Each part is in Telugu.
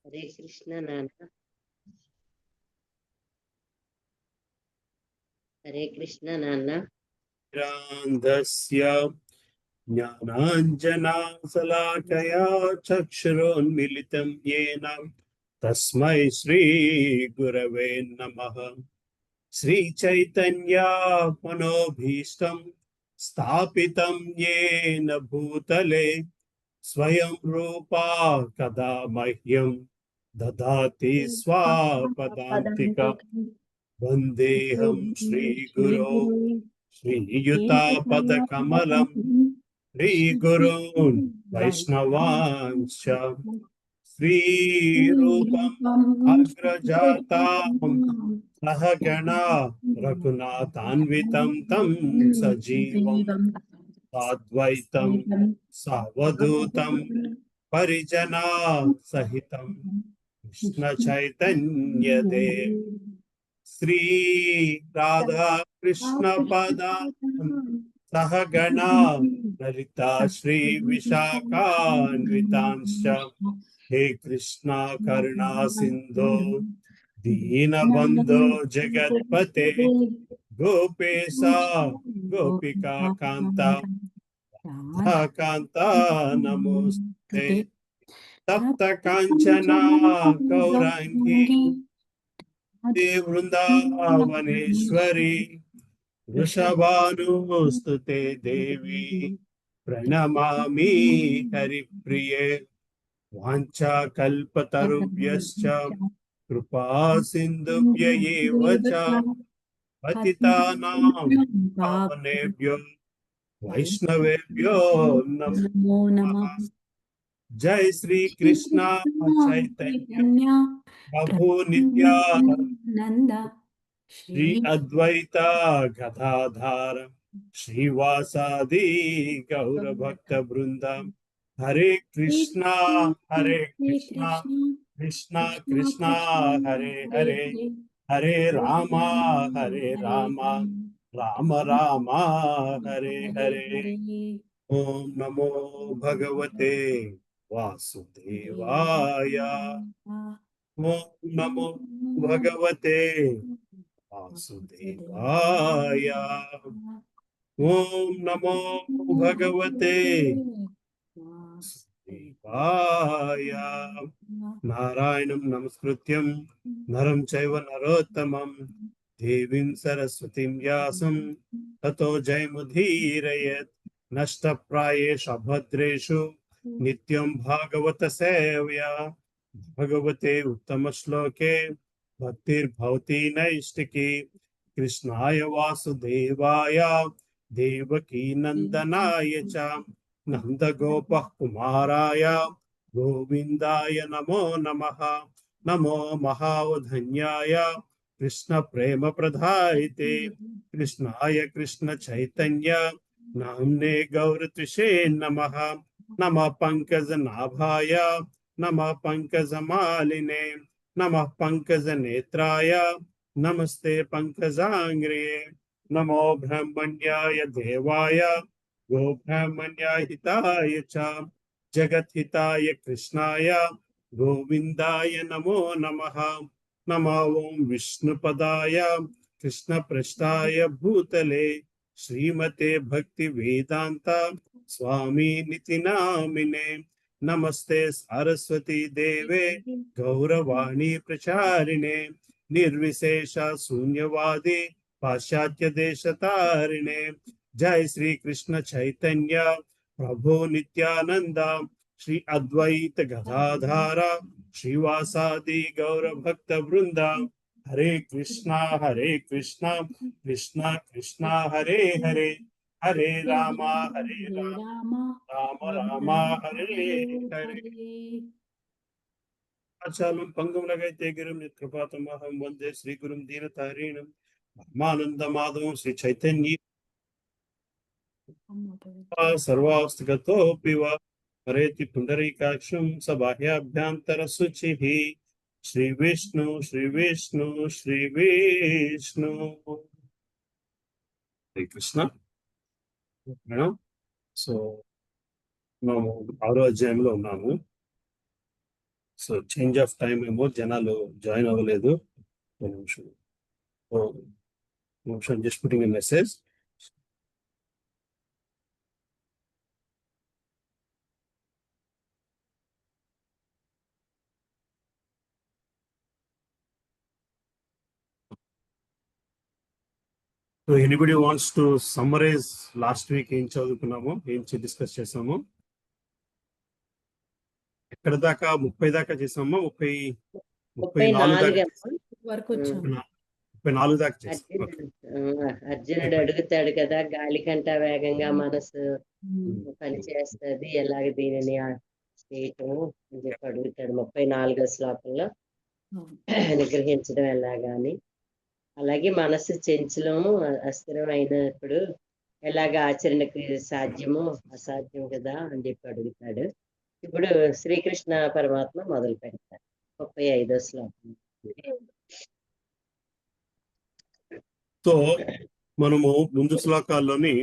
హరే కృష్ణ నాన్న. హరే కృష్ణ నాన్న. జ్ఞానాంజనాశలాకయా చక్షురోన్మిళితం యేన తస్మై శ్రీ గురవే నమః. శ్రీ చైతన్య మనోభీష్టం స్థాపితం యేన భూతలే స్వయం రూపా కదా మహ్యం దదాతి స్వపదాంతికం. వందేహం శ్రీగురో శ్రీయుతాపదకమలం శ్రీగురూన్ వైష్ణవాంశ్చ శ్రీరూపం అగ్రజాతాం సహగణా రఘునాథాన్వితం తం సజీవం సాద్వైతం సవధూతం పరిజనా సహితం కృష్ణ చైతన్యదేవ్ శ్రీ రాధా కృష్ణ పదా సహగణా లలితా శ్రీ విశాఖాన్వితాంశ్చ. హే కృష్ణ కరుణా సింధో దీనబంధో జగత్పతే గోపేశా గోపికా కాంత కాంత నమోస్తే. తప్త కాంచనా గౌరాంగి వృందావనేశ్వరి వృషభానుస్తుతే దేవి ప్రణమామి హరిప్రియే. వాంఛాకల్పతరుభ్యశ్చ కృపా సింధుభ్య ఏవ చ పతితానాం పావనేభ్యో వైష్ణవేభ్యో నమో నమః. జై శ్రీ కృష్ణ చైతన్య ప్రభు నిత్యానంద శ్రీ అద్వైత గదాధార శ్రీవాసాది గౌర భక్త బృందం. హరే కృష్ణ కృష్ణ కృష్ణ హరే హరే, హరే రామ రామ రామ హరే హరే. ఓం నమో భగవతే వాసుదేవాయ. ఓం నమో భగవతే వాసుదేవాయ. ఓం నమో భగవతే వాసుదేవాయ. నారాయణం నమస్కృత్యం నరం చైవ నరోత్తమం దేవీం సరస్వతిం వ్యాసం తతో జయముదీరయేత్. నష్టప్రాయేషు అభద్రేషు నిత్యం భాగవత సేవ్యా. భగవతే ఉత్తమ శ్లోకే భక్తిర్భవతి నైష్టికి. కృష్ణాయ వాసుదేవాయ దేవకీ నందనాయ చ నందగోప కుమారాయ గోవిందాయ నమో నమః. నమో మహావధన్యాయ కృష్ణ ప్రేమ ప్రదాయితే కృష్ణాయ కృష్ణ చైతన్య నామ్నే గౌరత్విషే నమః. నమః పంకజ నాభాయ నమః పంకజ మాలినే నమః పంకజ నేత్రాయ నమస్తే పంకజాంగ్రియే. నమో బ్రహ్మణ్యాయ దేవాయ గో బ్రాహ్మణ్యాయ హితాయ చ జగత్ హితాయ కృష్ణాయ గోవిందాయ నమో నమః. నమో ఓం విష్ణుపదాయ కృష్ణ పృష్ఠాయ భూతలే శ్రీమతే భక్తి వేదాంత స్వామి నితి నామినే. నమస్తే సరస్వతీ దేవే గౌరవాణి ప్రచారిణే నిర్విశేష శూన్యవాది పాశ్చాత్య దేశతారిణే. జై శ్రీ కృష్ణ చైతన్య ప్రభు నిత్యానంద శ్రీ అద్వైత గదాధార శ్రీవాసాది గౌర భక్త బృంద. హరే కృష్ణ కృష్ణ కృష్ణ హరే హరే, హరే రామ రామ రామ హరే హరే. ఆచాలం పంగములగైతే గురుం కృపాతమహం వందే శ్రీ గురుం దీనతారీణం బ్రహ్మానంద మాధవం శ్రీ చైతన్య సర్వావస్థగతోపి వా హరేతి పుండరీకాక్షం స బాహ్యాభ్యంతర శుచిః. శ్రీ విష్ణు శ్రీ విష్ణు శ్రీ విష్ణు. హరే కృష్ణ. సో మనము 6వ అధ్యాయంలో ఉన్నాము. సో చేంజ్ ఆఫ్ టైం ఏమో జనాలు జాయిన్ అవ్వలేదు. ఒక నిమిషం, just putting message. So anybody wants to summarise last week ఏం చదువుకున్నామో, ఏం డిస్కస్ చేసామో? ఎక్కడ దాకా? 30 దాకా చేసామా? 34 దాకా, 34 వరకు వచ్చాం. 34 దాకా చేసాం. అర్జునుడు అడుగుతాడు కదా, గాలి కంట వేగంగా మనసు పని చేస్తుంది, ఎలాగ దీనిని చేయటం అని చెప్పి అడుగుతాడు 34వ శ్లోకంలో. నిగ్రహించడం ఎలాగా అని. అలాగే మనసు చంచలం అస్థిరం అయినప్పుడు ఎలాగ ఆచరణకి సాధ్యమో అసాధ్యం కదా అని చెప్పి అడుగుతాడు. ఇప్పుడు శ్రీకృష్ణ పరమాత్మ మొదలు పెడతారు 35వ శ్లోకం. సో మనము ముందు శ్లోకాల్లోని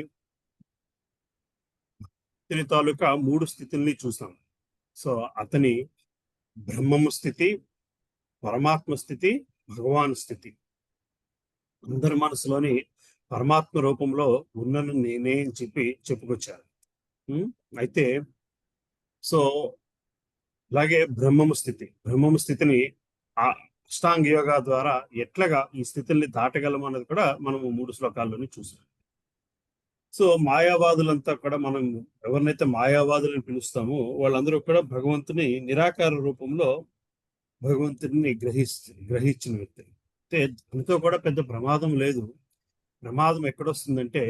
అతని తాలూకా 3 స్థితుల్ని చూసాం. సో అతని బ్రహ్మము స్థితి, పరమాత్మ స్థితి, భగవాన్ స్థితి. అందరి మనసులోని పరమాత్మ రూపంలో ఉన్నను నేనే అని చెప్పి చెప్పుకొచ్చారు. అయితే సో అలాగే బ్రహ్మము స్థితిని ఆ అష్టాంగ యోగా ద్వారా ఎట్లాగా ఈ స్థితుల్ని దాటగలము అన్నది కూడా మనము 3 శ్లోకాల్లోని చూసాం. సో మాయావాదులంతా కూడా, మనం ఎవరినైతే మాయావాదులని పిలుస్తామో వాళ్ళందరూ కూడా భగవంతుని నిరాకార రూపంలో భగవంతుడిని గ్రహించిన వ్యక్తి. అంటే దానితో కూడా పెద్ద ప్రమాదం లేదు. ప్రమాదం ఎక్కడొస్తుందంటే,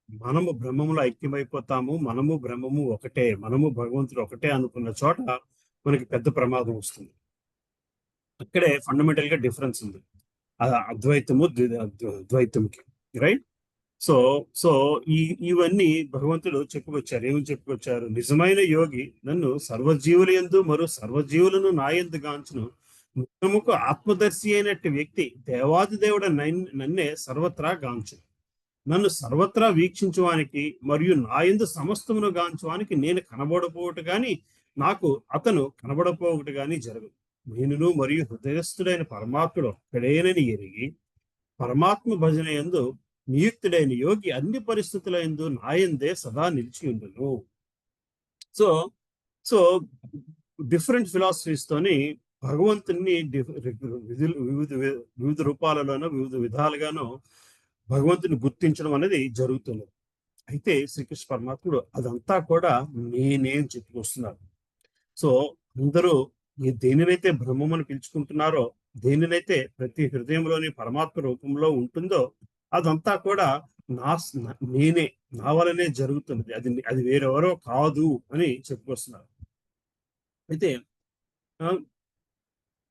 మనము బ్రహ్మములో ఐక్యమైపోతాము, మనము బ్రహ్మము ఒకటే, మనము భగవంతుడు ఒకటే అనుకున్న చోట మనకి పెద్ద ప్రమాదం వస్తుంది. అక్కడే ఫండమెంటల్ గా డిఫరెన్స్ ఉంది అద్వైతము ద్వైతంకి, రైట్? సో సో ఇవన్నీ భగవంతుడు చెప్పుకొచ్చారు. ఏమని చెప్పుకొచ్చారు? నిజమైన యోగి నన్ను సర్వజీవుల యందు మరో సర్వజీవులను నాయందు గాంచును, ముఖముకు ఆత్మదర్శి అయినట్టు వ్యక్తి దేవాది దేవుడ నన్నే సర్వత్రా గాంచు. నన్ను సర్వత్రా వీక్షించువానికి మరియు నాయందు సమస్తమును గాంచువానికి నేను కనబడపోవట గాని, నాకు అతను కనబడపోవట గాని జరగదు. నేనును మరియు హృదయస్థుడైన పరమాత్ముడు ఒక్కడేనని ఎరిగి పరమాత్మ భజన యందు నియుక్తుడైన యోగి అన్ని పరిస్థితుల యందు నాయందే సదా నిలిచి ఉండును. సో సో డిఫరెంట్ ఫిలాసఫీస్ తోని భగవంతుని వివిధ రూపాలలోనో వివిధ విధాలుగానో భగవంతుని గుర్తించడం అనేది జరుగుతుంది. అయితే శ్రీకృష్ణ పరమాత్ముడు అదంతా కూడా నేనేం చెప్పుకొస్తున్నారు. సో అందరూ దేనినైతే బ్రహ్మమని పిలుచుకుంటున్నారో, దేనినైతే ప్రతి హృదయంలోని పరమాత్మ రూపంలో ఉంటుందో అదంతా కూడా నేనే, నా వలనే జరుగుతున్నది, అది వేరెవరో కాదు అని చెప్పుకొస్తున్నారు. అయితే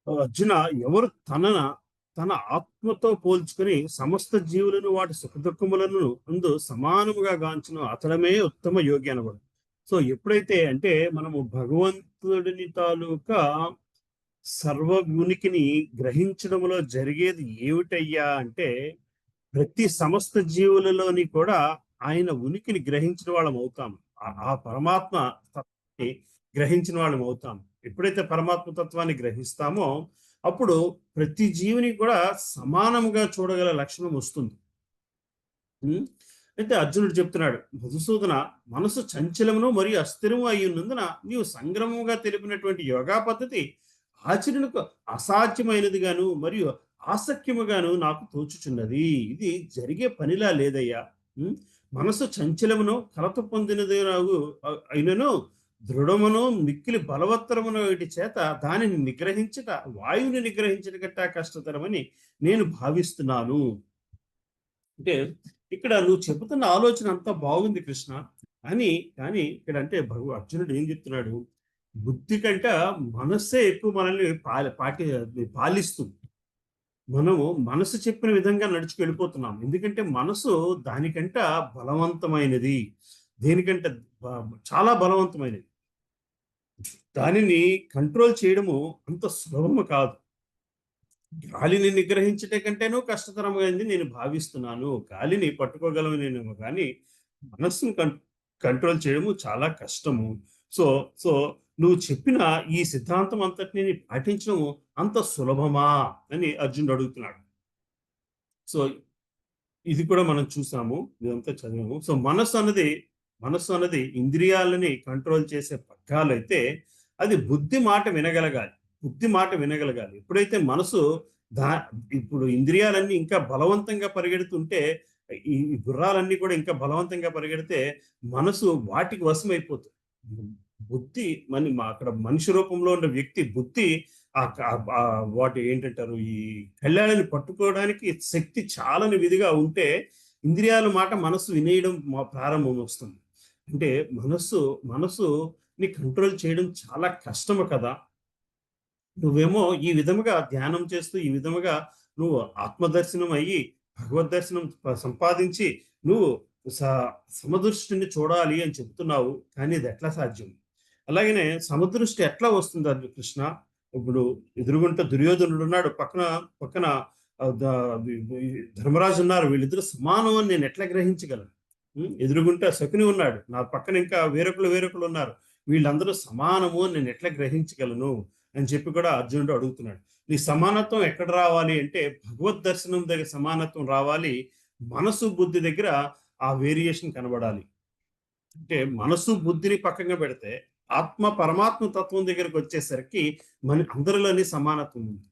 అర్జున, ఎవరు తన ఆత్మతో పోల్చుకుని సమస్త జీవులను వాటి సుఖదుఖములను అందు సమానముగా గాంచును అతడమే ఉత్తమ యోగి అనబడు. సో ఎప్పుడైతే అంటే మనము భగవంతుడిని తాలూకా సర్వ ఉనికిని గ్రహించడంలో జరిగేది ఏమిటయ్యా అంటే, ప్రతి సమస్త జీవులలోని కూడా ఆయన ఉనికిని గ్రహించిన వాళ్ళం అవుతాము. ఆ పరమాత్మ తత్వాన్ని గ్రహించిన వాళ్ళం అవుతాము. ఎప్పుడైతే పరమాత్మ తత్వాన్ని గ్రహిస్తామో అప్పుడు ప్రతి జీవిని కూడా సమానంగా చూడగల లక్షణం వస్తుంది. అయితే అర్జునుడు చెప్తున్నాడు, మధుసూదన, మనసు చంచలమును మరియు అస్థిరము అయ్యున్నందున నీవు సంగ్రమంగా తెలిపినటువంటి యోగా పద్ధతి ఆచరణకు అసాధ్యమైనదిగాను మరియు ఆసక్యముగాను నాకు తోచుచున్నది. ఇది జరిగే పనిలా లేదయ్యా. మనసు చంచలమును కలత పొందినది అయినను దృఢమును మిక్కిలి బలవత్తరమును వీటి చేత దానిని నిగ్రహించట వాయువుని నిగ్రహించట గట్టా కష్టతరమని నేను భావిస్తున్నాను. అంటే ఇక్కడ నువ్వు చెబుతున్న ఆలోచన అంతా బాగుంది కృష్ణ కానీ ఇక్కడ అంటే అర్జునుడు ఏం చెప్తున్నాడు? బుద్ధి కంట మనస్సే ఎక్కువ మనల్ని పాలిస్తుంది. మనము మనసు చెప్పిన విధంగా నడుచుకు వెళ్ళిపోతున్నాం. ఎందుకంటే మనసు దానికంట బలవంతమైనది, దేనికంటే చాలా బలవంతమైనది. దానిని కంట్రోల్ చేయడము అంత సులభము కాదు. గాలిని నిగ్రహించటే కంటేనూ కష్టతరమైంది నేను భావిస్తున్నాను. గాలిని పట్టుకోగలము నేను, కానీ మనస్సును కంట్రోల్ చేయడము చాలా కష్టము. సో నువ్వు చెప్పిన ఈ సిద్ధాంతం అంతటిని పాటించడం అంత సులభమా అని అర్జునుడు అడుగుతున్నాడు. సో ఇది కూడా మనం చూసాము, ఇదంతా చదివాము. సో మనస్సు అన్నది ఇంద్రియాలని కంట్రోల్ చేసే పగ్గాలైతే అది బుద్ధి మాట వినగలగాలి. ఎప్పుడైతే మనసు దా ఇప్పుడు ఇంద్రియాలన్నీ ఇంకా బలవంతంగా పరిగెడుతుంటే, ఈ గుర్రాలన్నీ కూడా ఇంకా బలవంతంగా పరిగెడితే మనసు వాటికి వశమైపోతుంది. బుద్ధి అక్కడ మనిషి రూపంలో ఉన్న వ్యక్తి బుద్ధి వాటి ఏంటంటారు, ఈ కళ్ళాలని పట్టుకోవడానికి శక్తి చాలని విధిగా ఉంటే ఇంద్రియాల మాట మనసు వినేయడం ప్రారంభం వస్తుంది. అంటే మనసుని కంట్రోల్ చేయడం చాలా కష్టము కదా. నువ్వేమో ఈ విధముగా ధ్యానం చేస్తూ ఈ విధముగా నువ్వు ఆత్మదర్శనం అయ్యి భగవద్ దర్శనం సంపాదించి నువ్వు సమదృష్టిని చూడాలి అని చెప్తున్నావు, కానీ ఇది ఎట్లా సాధ్యం? అలాగనే సమదృష్టి ఎట్లా వస్తుంది అది కృష్ణ? ఇప్పుడు ఎదురుగుంట దుర్యోధనుడు ఉన్నాడు, పక్కన ధర్మరాజు ఉన్నారు, వీళ్ళిద్దరు సమానం అని నేను ఎట్లా గ్రహించగలను? ఎదురుగుంట శకుని ఉన్నాడు, నా పక్కన ఇంకా వేరొకరు ఉన్నారు, వీళ్ళందరూ సమానము అని నేను ఎట్లా గ్రహించగలను అని చెప్పి కూడా అర్జునుడు అడుగుతున్నాడు. నీ సమానత్వం ఎక్కడ రావాలి అంటే భగవద్ దర్శనం దగ్గర సమానత్వం రావాలి, మనసు బుద్ధి దగ్గర ఆ వేరియేషన్ కనబడాలి. అంటే మనసు బుద్ధిని పక్కగా పెడితే పరమాత్మ తత్వం దగ్గరికి వచ్చేసరికి మన అందరిలోని సమానత్వం ఉంది.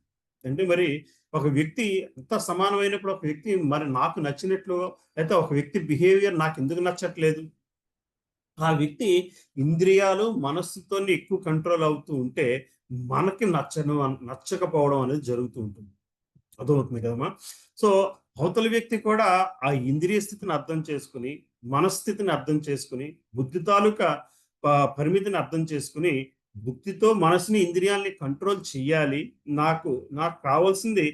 అంటే మరి ఒక వ్యక్తి అంత సమానమైనప్పుడు ఒక వ్యక్తి మరి నాకు నచ్చినట్లు, అయితే ఒక వ్యక్తి బిహేవియర్ నాకు ఎందుకు నచ్చట్లేదు? ఆ వ్యక్తి ఇంద్రియాలు మనస్సుతో ఎక్కువ కంట్రోల్ అవుతూ ఉంటే మనకి నచ్చకపోవడం అనేది జరుగుతూ ఉంటుంది. అర్థమవుతుంది కదమ్మా. సో అవతల వ్యక్తి కూడా ఆ ఇంద్రియ స్థితిని అర్థం చేసుకుని, మనస్థితిని అర్థం చేసుకుని, బుద్ధి తాలూకా పరిమితిని అర్థం చేసుకుని, మనసుని ఇంద్రియాల్ని కంట్రోల్ చెయ్యాలి. నాకు కావాల్సింది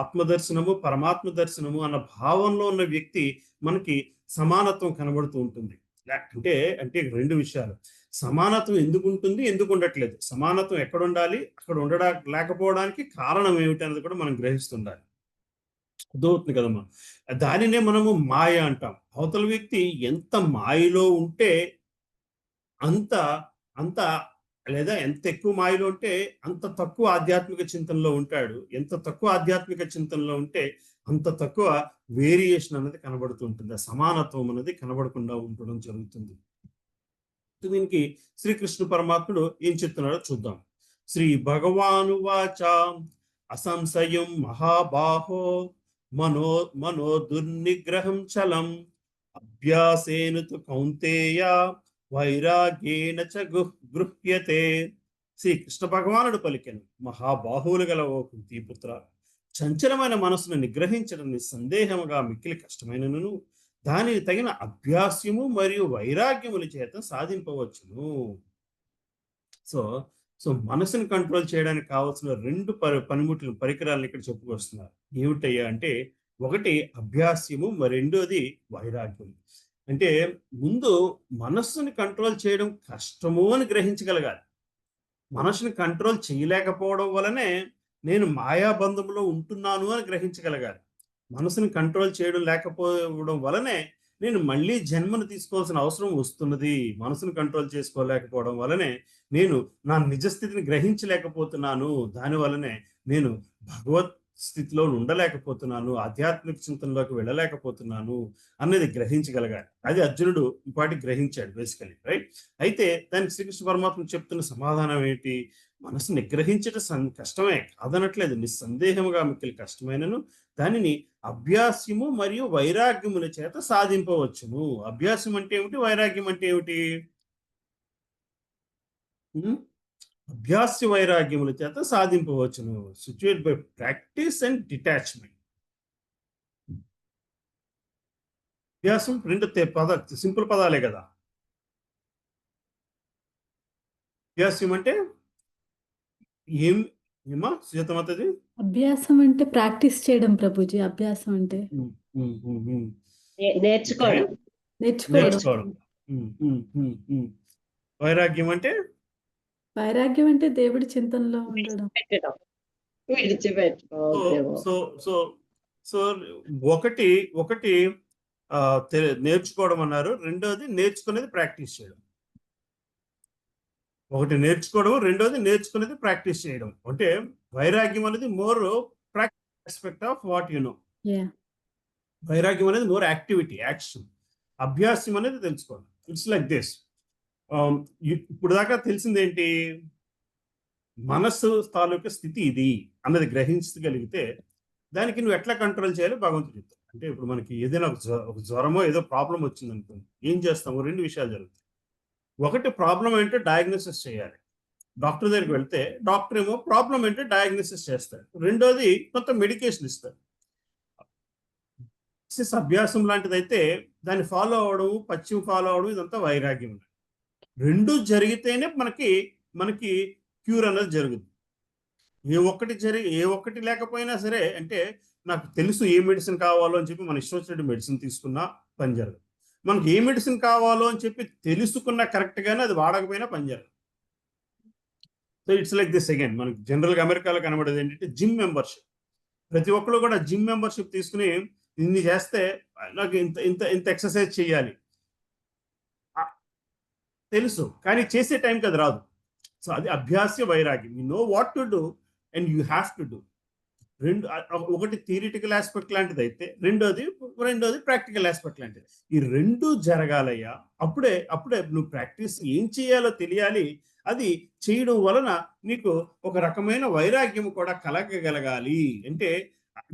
ఆత్మదర్శనము, పరమాత్మ దర్శనము అన్న భావంలో ఉన్న వ్యక్తి మనకి సమానత్వం కనబడుతూ ఉంటుంది. అంటే రెండు విషయాలు, సమానత్వం ఎందుకు ఉంటుంది, ఎందుకు ఉండట్లేదు, సమానత్వం ఎక్కడ ఉండాలి, అక్కడ లేకపోవడానికి కారణం ఏమిటి అనేది కూడా మనం గ్రహిస్తుండాలి. అర్థమవుతుంది కదమ్మా. దానినే మనము మాయ అంటాం. అవతల వ్యక్తి ఎంత మాయలో ఉంటే అంత లేదా ఎంత ఎక్కువ మాయలో ఉంటే అంత తక్కువ ఆధ్యాత్మిక చింతనలో ఉంటాడు. ఎంత తక్కువ ఆధ్యాత్మిక చింతనలో ఉంటే అంత తక్కువ వేరియేషన్ అనేది కనబడుతూ ఉంటుంది. ఆ సమానత్వం అనేది కనబడకుండా ఉండడం జరుగుతుంది. దీనికి శ్రీకృష్ణ పరమాత్ముడు ఏం చెప్తున్నాడో చూద్దాం. శ్రీ భగవాను వాచ అసంశయం మహాబాహో మనో దుర్నిగ్రహం చలం అభ్యాసేన తు కౌంతేయ వైరాగ్యేన చ గృహ్యతే. శ్రీకృష్ణ భగవానుడు పలికెను, మహాబాహువులు గల ఓ కుంతీపుత్ర, చంచలమైన మనసును నిగ్రహించడం నిస్సందేహముగా మిక్కిలి కష్టమైనను దానిని తగిన అభ్యాసము మరియు వైరాగ్యముల చేత సాధింపవచ్చును. సో మనసుని కంట్రోల్ చేయడానికి కావాల్సిన రెండు పరికరాలను ఇక్కడ చెప్పుకొస్తున్నారు. ఏమిటయ్యా అంటే, ఒకటి అభ్యాసము, రెండోది వైరాగ్యం. అంటే ముందు మనస్సుని కంట్రోల్ చేయడం కష్టము అని గ్రహించగలగాలి. మనసుని కంట్రోల్ చేయలేకపోవడం వలనే నేను మాయాబంధంలో ఉంటున్నాను అని గ్రహించగలగాలి. మనసుని కంట్రోల్ చేయడం లేకపోవడం వలనే నేను మళ్ళీ జన్మను తీసుకోవాల్సిన అవసరం వస్తున్నది. మనసును కంట్రోల్ చేసుకోలేకపోవడం వలనే నేను నా నిజస్థితిని గ్రహించలేకపోతున్నాను. దానివల్లనే నేను భగవత్ స్థితిలో ఉండలేకపోతున్నాను, ఆధ్యాత్మిక చింతనలోకి వెళ్ళలేకపోతున్నాను అనేది గ్రహించగలగాలి. అది అర్జునుడు ఇంపాటికి గ్రహించాడు బేసికలీ, రైట్? అయితే దానికి శ్రీకృష్ణ పరమాత్మ చెప్తున్న సమాధానం ఏంటి? మనసు నిగ్రహించడం కష్టమే కాదనట్లేదు, నిస్సందేహముగా మిక్కిలి కష్టమైనను దానిని అభ్యాసము మరియు వైరాగ్యముల చేత సాధింపవచ్చును. అభ్యాసం అంటే ఏమిటి, వైరాగ్యం అంటే ఏమిటి? అభ్యాస వైరాగ్యముల చేత సాధింపవచ్చును. సిచ్యుయేట్ బై ప్రాక్టీస్ అండ్ డిటాచ్మెంట్. అభ్యాసం రెండు సింపుల్ పదాలే కదా. అభ్యాసం అంటే ఏమా సుజాతమాతది? అభ్యాసం అంటే ప్రాక్టీస్ చేయడం ప్రభుజీ. అభ్యాసం అంటే నేర్చుకోవడం. వైరాగ్యం అంటే దేవుడి చింతనలో ఉండడం. సో ఒకటి నేర్చుకోవడం అన్నారు, రెండోది నేర్చుకునేది ప్రాక్టీస్ చేయడం. ఒకటి నేర్చుకోవడం, రెండోది నేర్చుకునేది ప్రాక్టీస్ చేయడం. అంటే వైరాగ్యం అనేది more practical aspect of what you know. Yeah. వైరాగ్యం అనేది మోర్ యాక్టివిటీ, యాక్షన్. అభ్యాసం అనేది తెలుసుకోవడం. It's like this. ఇప్పుడు దాకా తెలిసింది ఏంటి? మనస్సు తాలూకా స్థితి ఇది అన్నది గ్రహించగలిగితే దానికి నువ్వు ఎట్లా కంట్రోల్ చేయాలో భగవంతుడు చెప్తాడు. అంటే ఇప్పుడు మనకి ఏదైనా ఒక జ్వరమో ఏదో ప్రాబ్లం వచ్చింది అనుకోండి, ఏం చేస్తాము? రెండు విషయాలు జరుగుతాయి. ఒకటి, ప్రాబ్లం ఏంటో డయాగ్నోసిస్ చేయాలి. డాక్టర్ దగ్గరికి వెళ్తే డాక్టర్ ఏమో ప్రాబ్లం ఏంటో డయాగ్నోసిస్ చేస్తాడు. రెండోది కొంత మెడికేషన్ ఇస్తాడు. అభ్యాసం లాంటిదైతే దాన్ని ఫాలో అవడం, పశ్చిమ ఫాలో అవడం, ఇదంతా వైరాగ్యం. రెండు జరిగితేనే మనకి క్యూర్ అనేది జరుగుతుంది. ఏ ఒక్కటి లేకపోయినా సరే, అంటే నాకు తెలుసు ఏ మెడిసిన్ కావాలో అని చెప్పి మన ఇష్టం వచ్చినట్టు మెడిసిన్ తీసుకున్నా పని జరగదు. మనకి ఏ మెడిసిన్ కావాలో అని చెప్పి తెలుసుకున్నా కరెక్ట్గానే అది వాడకపోయినా పని జరగదు. So it's like this again. మనకి జనరల్గా అమెరికాలో కనబడేది ఏంటంటే జిమ్ మెంబర్షిప్. ప్రతి ఒక్కరు కూడా జిమ్ మెంబర్షిప్ తీసుకుని ఇన్ని చేస్తే నాకు ఇంత ఇంత ఇంత ఎక్సర్సైజ్ చేయాలి తెలుసు, కానీ చేసే టైంకి అది రాదు. సో అది అభ్యాస వైరాగ్యం. You know what to do and you have to do. ఒకటి థియరిటికల్ ఆస్పెక్ట్ లాంటిది అయితే, రెండోది ప్రాక్టికల్ ఆస్పెక్ట్ లాంటిది. ఈ రెండు జరగాలయ్యా. అప్పుడే నువ్వు ప్రాక్టీస్ ఏం చేయాలో తెలియాలి. అది చేయడం వలన నీకు ఒక రకమైన వైరాగ్యం కూడా కలగగలగాలి. అంటే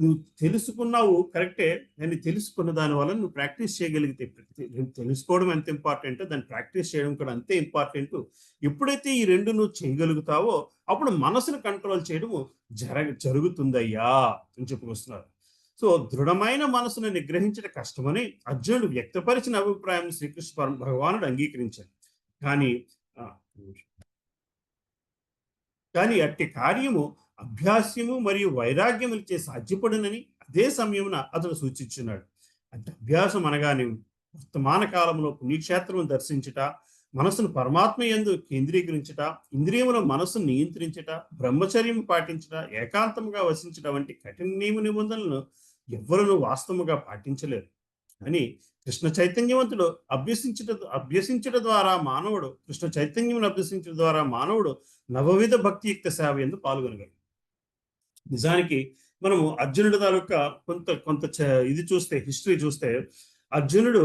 నువ్వు తెలుసుకున్నావు కరెక్టే, దాన్ని తెలుసుకున్న దాని వల్ల నువ్వు ప్రాక్టీస్ చేయగలిగితే, తెలుసుకోవడం ఎంత ఇంపార్టెంటో దాన్ని ప్రాక్టీస్ చేయడం కూడా అంతే ఇంపార్టెంట్. ఎప్పుడైతే ఈ రెండు నువ్వు చేయగలుగుతావో అప్పుడు మనసును కంట్రోల్ చేయడము జరుగుతుందయ్యా అని చెప్పుకొస్తున్నారు. సో దృఢమైన మనసును నిగ్రహించడం కష్టమని అర్జునుడు వ్యక్తపరిచిన అభిప్రాయం శ్రీకృష్ణ భగవానుడు అంగీకరించాడు. కానీ అట్టి కార్యము అభ్యాస్యము మరియు వైరాగ్యములచే సాధ్యపడునని అదే సమయమున అతడు సూచించున్నాడు. అంటే అభ్యాసం అనగానే వర్తమాన కాలంలో పుణ్యక్షేత్రము దర్శించుట, మనసును పరమాత్మ యందు కేంద్రీకరించుట, ఇంద్రియముల మనసును నియంత్రించుట, బ్రహ్మచర్యము పాటించుట, ఏకాంతముగా వసించుట వంటి కఠిన నియమ నిబంధనలను ఎవ్వరూ వాస్తవముగా పాటించలేరు. అని కృష్ణ చైతన్యవంతుడు అభ్యసించడం ద్వారా మానవుడు నవవిధ భక్తియుక్త సేవ యందు పాల్గొనగలడు. నిజానికి మనము అర్జునుడి తాలూకా కొంత ఇది చూస్తే, హిస్టరీ చూస్తే, అర్జునుడు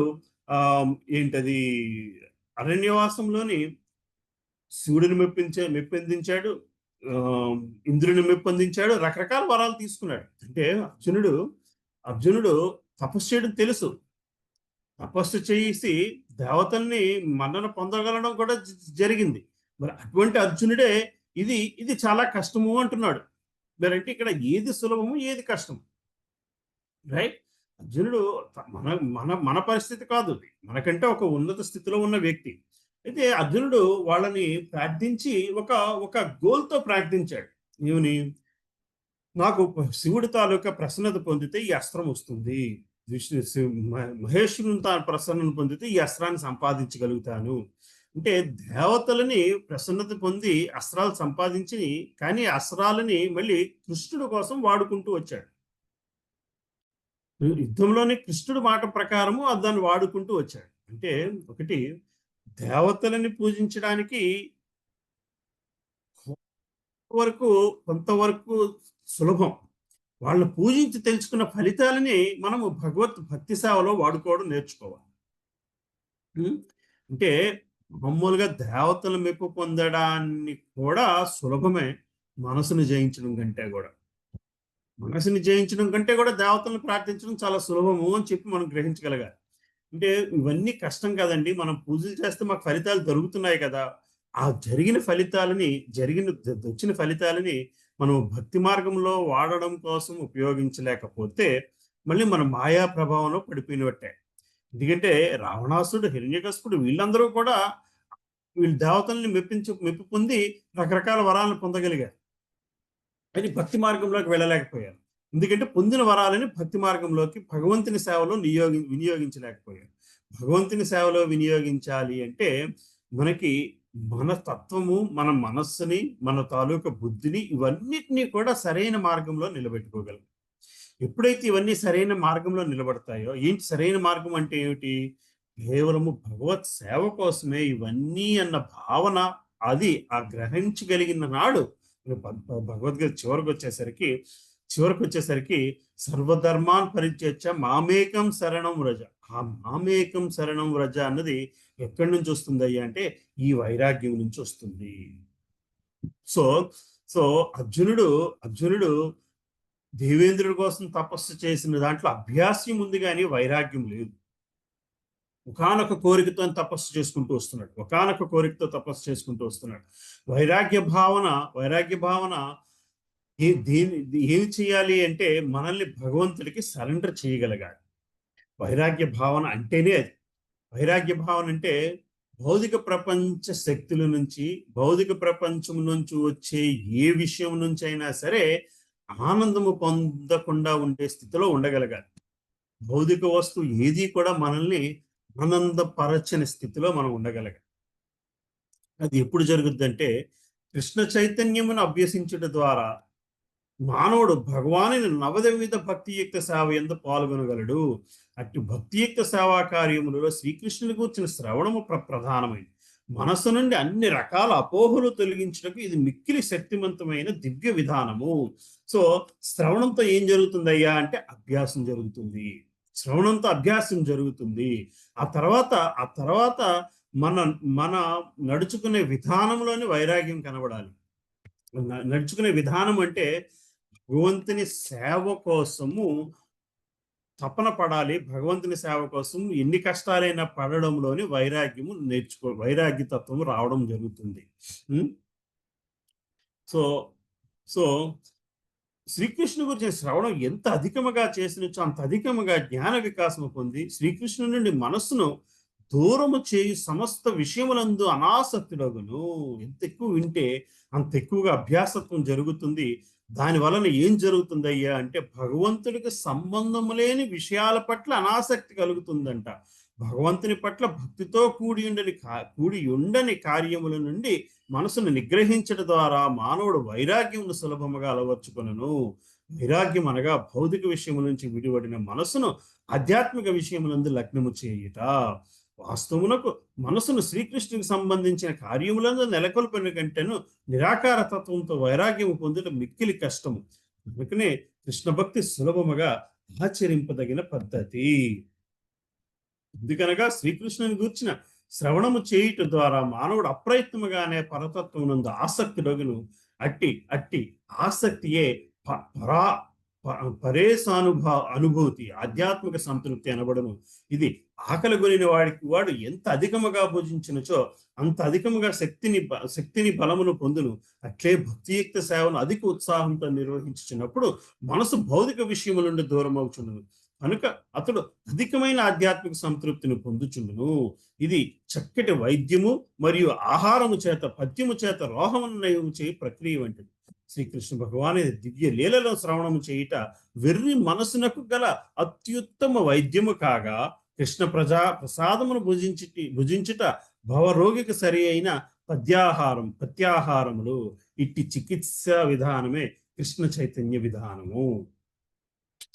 ఏంటది అరణ్యవాసంలోని శివుడిని మెప్పించాడు, ఇంద్రుని మెప్పొందించాడు, రకరకాల వరాలు తీసుకున్నాడు. అంటే అర్జునుడు తపస్సు చేయడం తెలుసు. తపస్సు చేసి దేవతల్ని మన్నన పొందగలడం కూడా జరిగింది. మరి అటువంటి అర్జునుడే ఇది చాలా కష్టము అంటున్నాడు. మరంటే ఇక్కడ ఏది సులభము, ఏది కష్టము? రైట్? అర్జునుడు మన పరిస్థితి కాదు, మనకంటే ఒక ఉన్నత స్థితిలో ఉన్న వ్యక్తి. అయితే అర్జునుడు వాళ్ళని ప్రార్థించి ఒక గోల్తో ప్రార్థించాడు. ఏమని? నాకు శివుడి తాలూకా ప్రసన్నత పొందితే ఈ అస్త్రం వస్తుంది, మహేశ్వరుని తాను ప్రసన్నను పొందితే ఈ అస్త్రాన్ని సంపాదించగలుగుతాను. అంటే దేవతలని ప్రసన్నత పొంది అస్త్రాలు సంపాదించి, కానీ అస్త్రాలని మళ్ళీ కృష్ణుడి కోసం వాడుకుంటూ వచ్చాడు. యుద్ధంలోనే కృష్ణుడు మాట ప్రకారము దాన్ని వాడుకుంటూ వచ్చాడు. అంటే ఒకటి, దేవతలని పూజించడానికి కొంతవరకు సులభం. వాళ్ళని పూజించి తెలుసుకున్న ఫలితాలని మనము భక్తి సేవలో వాడుకోవడం నేర్చుకోవాలి. అంటే మామూలుగా దేవతల మెప్పు పొందడాన్ని కూడా సులభమే, మనసును జయించడం కంటే కూడా దేవతలను ప్రార్థించడం చాలా సులభము అని చెప్పి మనం గ్రహించగలగాలి. అంటే ఇవన్నీ కష్టం కదండి, మనం పూజలు చేస్తే మాకు ఫలితాలు దొరుకుతున్నాయి కదా. ఆ వచ్చిన ఫలితాలని మనం భక్తి మార్గంలో వాడడం కోసం ఉపయోగించలేకపోతే మళ్ళీ మన మాయా ప్రభావంలో పడిపోయినట్టే. ఎందుకంటే రావణాసుడు, హిరణ్యకశిపుడు వీళ్ళందరూ కూడా దేవతల్ని మెప్పు పొంది రకరకాల వరాలను పొందగలిగారు, అది భక్తి మార్గంలోకి వెళ్ళలేకపోయారు. ఎందుకంటే పొందిన వరాలని భక్తి మార్గంలోకి భగవంతుని సేవలో వినియోగించలేకపోయారు. భగవంతుని సేవలో వినియోగించాలి అంటే మనకి మన తత్వము, మన మనస్సుని, మన తాలూకా బుద్ధిని, ఇవన్నిటినీ కూడా సరైన మార్గంలో నిలబెట్టుకోగలం. ఎప్పుడైతే ఇవన్నీ సరైన మార్గంలో నిలబడతాయో, ఏంటి సరైన మార్గం అంటే ఏమిటి? కేవలము భగవత్ సేవ కోసమే ఇవన్నీ అన్న భావన అది ఆ గ్రహించగలిగిన నాడు భగవద్గీత చివరికి వచ్చేసరికి సర్వధర్మాన్ పరిత్యజ్య మామేకం శరణం వ్రజ. ఆ మామేకం శరణం వ్రజ అన్నది ఎక్కడి నుంచి వస్తుంది అయ్యా అంటే ఈ వైరాగ్యం నుంచి వస్తుంది. సో సో అర్జునుడు దేవేంద్రుడి కోసం తపస్సు చేసిన దాంట్లో అభ్యాసం ఉంది కానీ వైరాగ్యం లేదు. ఒకానొక కోరికతో తపస్సు చేసుకుంటూ వస్తున్నాడు. వైరాగ్య భావన ఏమి చేయాలి అంటే మనల్ని భగవంతుడికి సరెండర్ చేయగలగాలి. వైరాగ్య భావన అంటేనే అది. వైరాగ్య భావన అంటే భౌతిక ప్రపంచ శక్తుల నుంచి, భౌతిక ప్రపంచం నుంచి వచ్చే ఏ విషయం నుంచి అయినా సరే ఆనందము పొందకుండా ఉండే స్థితిలో ఉండగలగాలి. భౌతిక వస్తువు ఏది కూడా మనల్ని ఆనందపరచని స్థితిలో మనం ఉండగలగాలి. అది ఎప్పుడు జరుగుద్దంటే కృష్ణ చైతన్యమును అభ్యసించడం ద్వారా మానవుడు భగవానుని నవవిధ భక్తియుక్త సేవ యందు పాల్గొనగలడు. అట్టి భక్తియుక్త సేవా కార్యములలో శ్రీకృష్ణుని కూర్చిన శ్రవణము ప్రధానమైనది. మనసు నుండి అన్ని రకాల అపోహలు తొలగించడానికి ఇది మిక్కిలి శక్తివంతమైన దివ్య విధానము. సో శ్రవణంతో ఏం జరుగుతుందయ్యా అంటే అభ్యాసం జరుగుతుంది. ఆ తర్వాత మన నడుచుకునే విధానంలోని వైరాగ్యం కనబడాలి. నడుచుకునే విధానం అంటే భగవంతుని సేవ కోసము తపన పడాలి. భగవంతుని సేవ కోసం ఎన్ని కష్టాలైనా పడడంలోని వైరాగ్యతత్వము రావడం జరుగుతుంది. సో సో శ్రీకృష్ణు గురించి శ్రవణం ఎంత అధికముగా చేసినచో అంత అధికముగా జ్ఞాన వికాసము పొంది శ్రీకృష్ణుని నుండి మనస్సును దూరము చేయి సమస్త విషయములందు అనాసక్తుడగును. ఎంత ఎక్కువ వింటే అంత ఎక్కువగా అభ్యాసత్వం జరుగుతుంది. దాని వలన ఏం జరుగుతుందయ్యా అంటే భగవంతుడికి సంబంధము లేని విషయాల పట్ల అనాసక్తి కలుగుతుందంట. భగవంతుని పట్ల భక్తితో కూడి ఉండని కార్యముల నుండి మనసును నిగ్రహించడం ద్వారా మానవుడు వైరాగ్యమును సులభముగా అలవర్చుకొనును. వైరాగ్యం అనగా భౌతిక విషయముల నుంచి విడివడిన మనసును ఆధ్యాత్మిక విషయములందు లగ్నము చేయుట. వాస్తవమునకు మనసును శ్రీకృష్ణునికి సంబంధించిన కార్యములందు నెలకొల్పిన కంటేను నిరాకార తత్వంతో వైరాగ్యము పొందడం మిక్కిలి కష్టము. అందుకనే కృష్ణ భక్తి సులభముగా ఆచరింపదగిన పద్ధతి. ఎందుకనగా శ్రీకృష్ణుని గూర్చిన శ్రవణము చేయుట ద్వారా మానవుడు అప్రయత్నముగానే పరతత్వమునందు ఆసక్తుడగును. అట్టి ఆసక్తియే అనుభూతి, ఆధ్యాత్మిక సంతృప్తి అనబడును. ఇది ఆకలి కొనిన వాడు ఎంత అధికముగా భుజించినచో అంత అధికముగా శక్తిని బలమును పొందును. అట్లే భక్తియుక్త సేవను అధిక ఉత్సాహంతో నిర్వహించుచున్నప్పుడు మనసు భౌతిక విషయముల నుండి దూరం అవుచుండును. కనుక అతడు అధికమైన ఆధ్యాత్మిక సంతృప్తిని పొందుచుండును. ఇది చక్కటి వైద్యము మరియు ఆహారము చేత పద్యము చేత రోహమన్నయము చేయి ప్రక్రియ వంటిది. శ్రీకృష్ణ భగవాను దివ్య లీలలో శ్రవణము చేయుట వెర్రి మనసునకు గల అత్యుత్తమ వైద్యము కాగా కృష్ణ ప్రసాదమును భుజించుట భవరోగికి సరి అయిన ప్రత్యాహారములు. ఇట్టి చికిత్సా విధానమే కృష్ణ చైతన్య విధానము.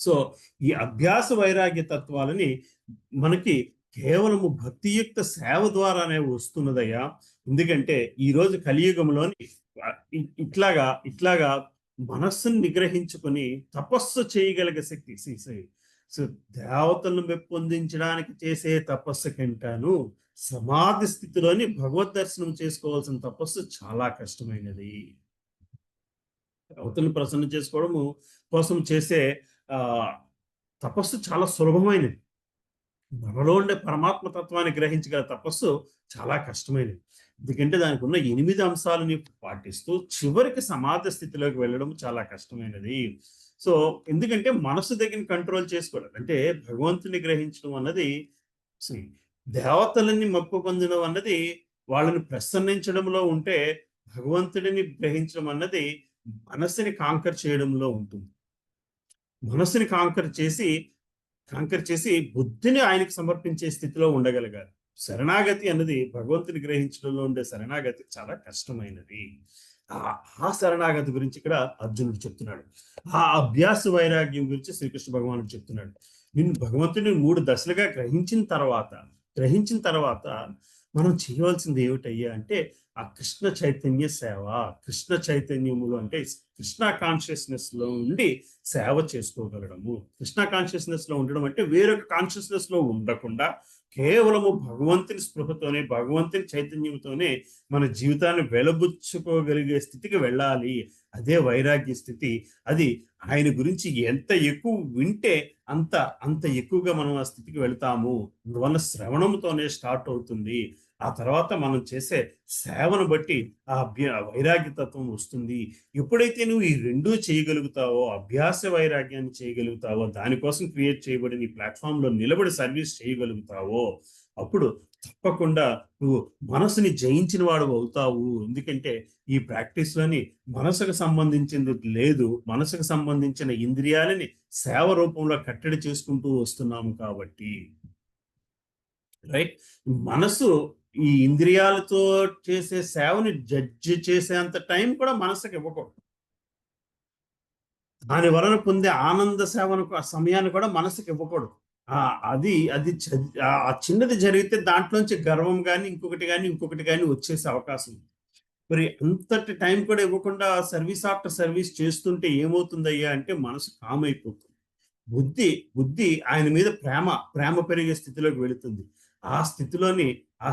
సో ఈ అభ్యాస వైరాగ్య తత్వాలని మనకి కేవలము భక్తియుక్త సేవ ద్వారానే వస్తున్నదయ్యా. ఎందుకంటే ఈరోజు కలియుగంలోని ఇట్లాగా మనస్సును నిగ్రహించుకొని తపస్సు చేయగలిగే శక్తి దేవతలను పెంపొందించడానికి చేసే తపస్సు కంటాను సమాధి స్థితిలోని భగవద్ దర్శనం చేసుకోవాల్సిన తపస్సు చాలా కష్టమైనది. దేవతలను ప్రసన్నం చేసుకోవడము కోసం చేసే తపస్సు చాలా సులభమైనది. మనలో ఉండే పరమాత్మ తత్వాన్ని గ్రహించగల తపస్సు చాలా కష్టమైనది. ఎందుకంటే దానికి ఉన్న 8 అంశాలని పాటిస్తూ చివరికి సమాధి స్థితిలోకి వెళ్ళడం చాలా కష్టమైనది. సో ఎందుకంటే మనసు దగ్గర కంట్రోల్ చేసుకోవడం అంటే భగవంతుని గ్రహించడం అన్నది, దేవతలని మప్పు పొందడం అన్నది వాళ్ళని ప్రసన్నించడంలో ఉంటే, భగవంతుడిని గ్రహించడం అన్నది మనస్సుని కాంకర్ చేయడంలో ఉంటుంది. మనస్సుని కాంకర్ చేసి బుద్ధిని ఆయనకి సమర్పించే స్థితిలో ఉండగలగాలి. శరణాగతి అన్నది భగవంతుని గ్రహించడంలో ఉండే శరణాగతి చాలా కష్టమైనది. ఆ శరణాగతి గురించి ఇక్కడ అర్జునుడు చెప్తున్నాడు. ఆ అభ్యాస వైరాగ్యం గురించి శ్రీకృష్ణ భగవానుడు చెప్తున్నాడు. నిన్ను భగవంతుని 3 దశలుగా గ్రహించిన తర్వాత మనం చేయవలసింది ఏమిటయ్యా అంటే ఆ కృష్ణ చైతన్య సేవ. కృష్ణ చైతన్యములు అంటే కృష్ణ కాన్షియస్నెస్ లో ఉండి సేవ చేసుకోగలడము. కృష్ణ కాన్షియస్నెస్ లో ఉండడం అంటే వేరొక కాన్షియస్నెస్ లో ఉండకుండా కేవలము భగవంతుని స్పృహతోనే, భగవంతుని చైతన్యంతోనే మన జీవితాన్ని వెలబుచ్చుకోగలిగే స్థితికి వెళ్ళాలి. అదే వైరాగ్య స్థితి. అది ఆయన గురించి ఎంత ఎక్కువ వింటే అంత అంత ఎక్కువగా మనం ఆ స్థితికి వెళ్తాము. అందువల్ల శ్రవణంతోనే స్టార్ట్ అవుతుంది. ఆ తర్వాత మనం చేసే సేవను బట్టి ఆ వైరాగ్య తత్వం వస్తుంది. ఎప్పుడైతే నువ్వు ఈ రెండూ చేయగలుగుతావో, అభ్యాస వైరాగ్యాన్ని చేయగలుగుతావో, దానికోసం క్రియేట్ చేయబడిన ఈ ప్లాట్ఫామ్ లో నిలబడి సర్వీస్ చేయగలుగుతావో, అప్పుడు తప్పకుండా నువ్వు మనసుని జయించిన వాడు అవుతావు. ఎందుకంటే ఈ ప్రాక్టీస్ లోని మనసుకు సంబంధించింది లేదు. మనసుకు సంబంధించిన ఇంద్రియాలని సేవ రూపంలో కట్టడి చేసుకుంటూ వస్తున్నాము కాబట్టి, రైట్. మనసు ఈ ఇంద్రియాలతో చేసే సేవని జడ్జి చేసేంత టైం కూడా మనసుకి ఇవ్వకూడదు. దాని వలన పొందే ఆనంద సేవను ఆ సమయాన్ని కూడా మనసుకి ఇవ్వకూడదు. అది అది ఆ చిన్నది జరిగితే దాంట్లోంచి గర్వం కానీ ఇంకొకటి కానీ వచ్చేసే అవకాశం ఉంది. మరి అంతటి టైం కూడా ఇవ్వకుండా సర్వీస్ ఆఫ్టర్ సర్వీస్ చేస్తుంటే ఏమవుతుందయ్యా అంటే మనసు కామ్ అయిపోతుంది. బుద్ధి ఆయన మీద ప్రేమ పెరిగే స్థితిలోకి వెళుతుంది. ఆ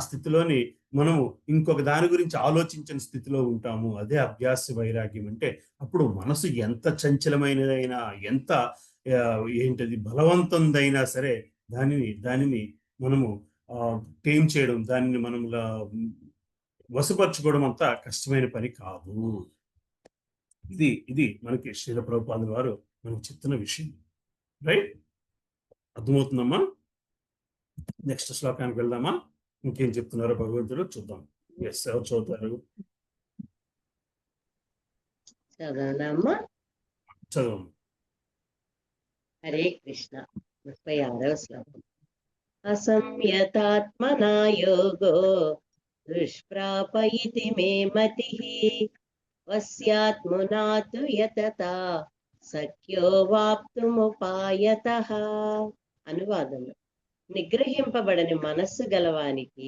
స్థితిలోని మనము ఇంకొక దాని గురించి ఆలోచించిన స్థితిలో ఉంటాము. అదే అభ్యాస వైరాగ్యం అంటే. అప్పుడు మనసు ఎంత చంచలమైనదైనా, ఎంత ఏంటది బలవంతందైనా సరే దానిని మనము టేమ్ చేయడం, దానిని మనం వశపరచుకోవడం అంత కష్టమైన పని కాదు. ఇది మనకి శ్రీల ప్రభుపాదుల వారు మనకు చెప్తున్న విషయం. రైట్, అర్థమవుతుందమ్మా? నెక్స్ట్ శ్లోకానికి వెళ్దామా? ఇంకేం చెప్తున్నారో భగవంతుడు చూద్దాం. ఎస్, ఎవరు చదువుతారు? చదవనమ్మా. చదవం. హరే కృష్ణ. 36వ శ్లోకం. అసంయతాత్మనా యోగో దుష్ప్రాప ఇతి మే మతిః వస్యాత్మనా తు యతతా సఖ్యో వాప్తుముపాయతః. అనువాదం. నిగ్రహింపబడని మనస్సు గలవానికి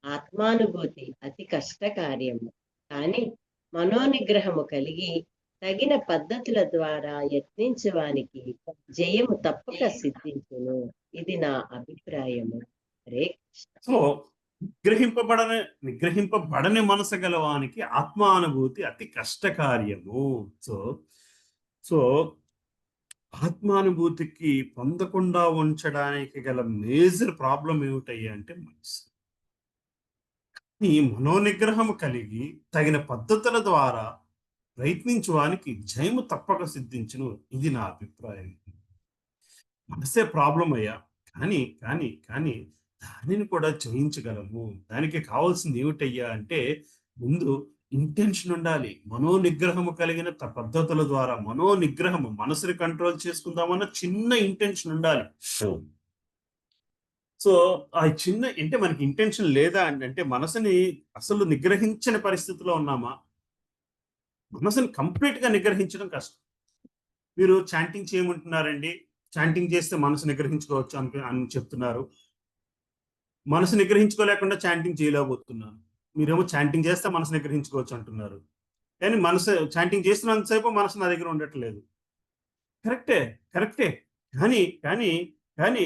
ఆత్మానుభూతి అతి కష్టకార్యము. కానీ మనోనిగ్రహము కలిగి తగిన పద్ధతుల ద్వారా యత్నించువానికి జయము తప్పక సిద్ధించును. ఇది నా అభిప్రాయము. హరే కృష్ణ. సో నిగ్రహింపబడని మనసు గలవానికి ఆత్మానుభూతి అతి కష్టకార్యము. సో ఆత్మానుభూతికి పొందకుండా ఉంచడానికి గల మేజర్ ప్రాబ్లం ఏమిటయ్యా అంటే మనసు. ఈ మనోనిగ్రహము కలిగి తగిన పద్ధతుల ద్వారా ప్రయత్నించువానికి జయము తప్పక సిద్ధించును. ఇది నా అభిప్రాయం. మనసే ప్రాబ్లం అయ్యా, కానీ దానిని కూడా జయించగలము. దానికి కావాల్సింది ఏమిటయ్యా అంటే ముందు ఇంటెన్షన్ ఉండాలి. మనోనిగ్రహము కలిగిన పద్ధతుల ద్వారా మనోనిగ్రహము, మనసుని కంట్రోల్ చేసుకుందామన్న చిన్న ఇంటెన్షన్ ఉండాలి. సో ఆ చిన్న అంటే మనకి ఇంటెన్షన్ లేదా అంటే మనసుని అసలు నిగ్రహించని పరిస్థితిలో ఉన్నామా? మనసుని కంప్లీట్ గా నిగ్రహించడం కష్టం. మీరు చాంటింగ్ చేయమంటున్నారండి, చాంటింగ్ చేస్తే మనసు నిగ్రహించుకోవచ్చు అని చెప్తున్నారు. మనసు నిగ్రహించుకోలేకుండా చాంటింగ్ చేయలేకపోతున్నాను. మీరేమో చాంటింగ్ చేస్తే మనసు నిగ్రహించుకోవచ్చు అంటున్నారు. కానీ మనసు చాంటింగ్ చేస్తున్నంతసేపు మనసు నా దగ్గర ఉండట్లేదు. కరెక్టే. కానీ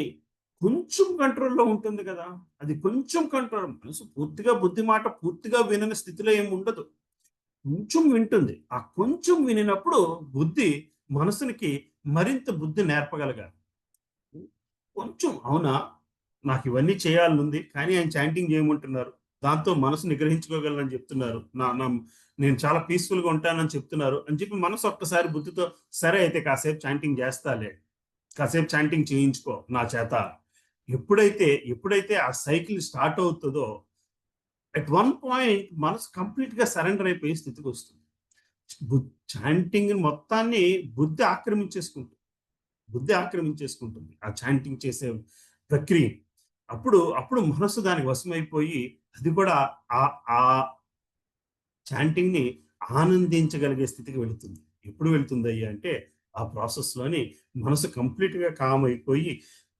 కొంచెం కంట్రోల్లో ఉంటుంది కదా. అది కొంచెం కంట్రోల్. మనసు పూర్తిగా బుద్ధి మాట పూర్తిగా వినని స్థితిలో ఏమి ఉండదు. కొంచెం వింటుంది. ఆ కొంచెం వినినప్పుడు బుద్ధి మనసునికి మరింత బుద్ధి నేర్పగలగాలి. కొంచెం అవునా, నాకు ఇవన్నీ చేయాలనుంది, కానీ ఆయన చాంటింగ్ చేయమంటున్నారు, దాంతో మనసు నిగ్రహించుకోగలనని చెప్తున్నారు, నేను చాలా పీస్ఫుల్గా ఉంటానని చెప్తున్నారు అని చెప్పి మనసు ఒక్కసారి బుద్ధితో సరే అయితే కాసేపు చాంటింగ్ చేస్తాలే, కాసేపు చాంటింగ్ చేయించుకో నా చేత. ఎప్పుడైతే ఆ సైకిల్ స్టార్ట్ అవుతుందో అట్ వన్ పాయింట్ మనసు కంప్లీట్ గా సరెండర్ అయిపోయే స్థితికి వస్తుంది. చాంటింగ్ మొత్తాన్ని బుద్ధి ఆక్రమించేసుకుంటుంది ఆ చాంటింగ్ చేసే ప్రక్రియ. అప్పుడు మనసు దానికి వశమైపోయి అది కూడా ఆ చాంటింగ్ ని ఆనందించగలిగే స్థితికి వెళుతుంది. ఎప్పుడు వెళుతుంది అయ్యా అంటే ఆ ప్రాసెస్ లోని మనసు కంప్లీట్ గా కామ్ అయిపోయి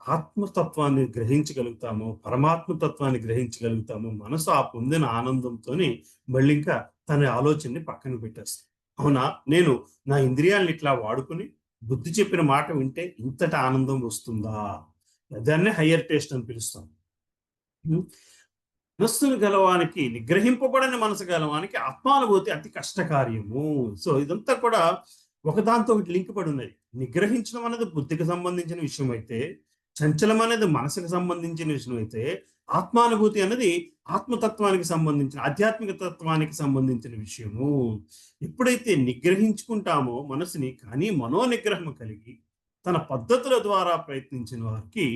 ఆత్మతత్వాన్ని గ్రహించగలుగుతామో, పరమాత్మతత్వాన్ని గ్రహించగలుగుతామో, మనసు ఆ పొందిన ఆనందంతోనే మళ్ళీ ఇంకా తన ఆలోచనని పక్కన పెట్టేస్తాం. అవునా, నేను నా ఇంద్రియాలను ఇట్లా వాడుకుని బుద్ధి చెప్పిన మాట వింటే ఇంతటి ఆనందం వస్తుందా? దాన్నే హయ్యర్ టేస్ట్ అని పిలుస్తాం. మనస్సును గెలవానికి, నిగ్రహింపబడని మనసు గెలవానికి ఆత్మానుభూతి అతి కష్టకార్యము. సో ఇదంతా కూడా ఒకదాంతో ఒకటి లింక్ పడి ఉన్నాయి. నిగ్రహించడం అనేది బుద్ధికి సంబంధించిన విషయం అయితే, చంచలం అనేది మనసుకు సంబంధించిన విషయం అయితే, ఆత్మానుభూతి అనేది ఆత్మతత్వానికి సంబంధించిన, ఆధ్యాత్మిక తత్వానికి సంబంధించిన విషయము. ఎప్పుడైతే నిగ్రహించుకుంటామో మనసుని, కానీ మనోనిగ్రహం కలిగి తన పద్ధతుల ద్వారా ప్రయత్నించిన వారికి,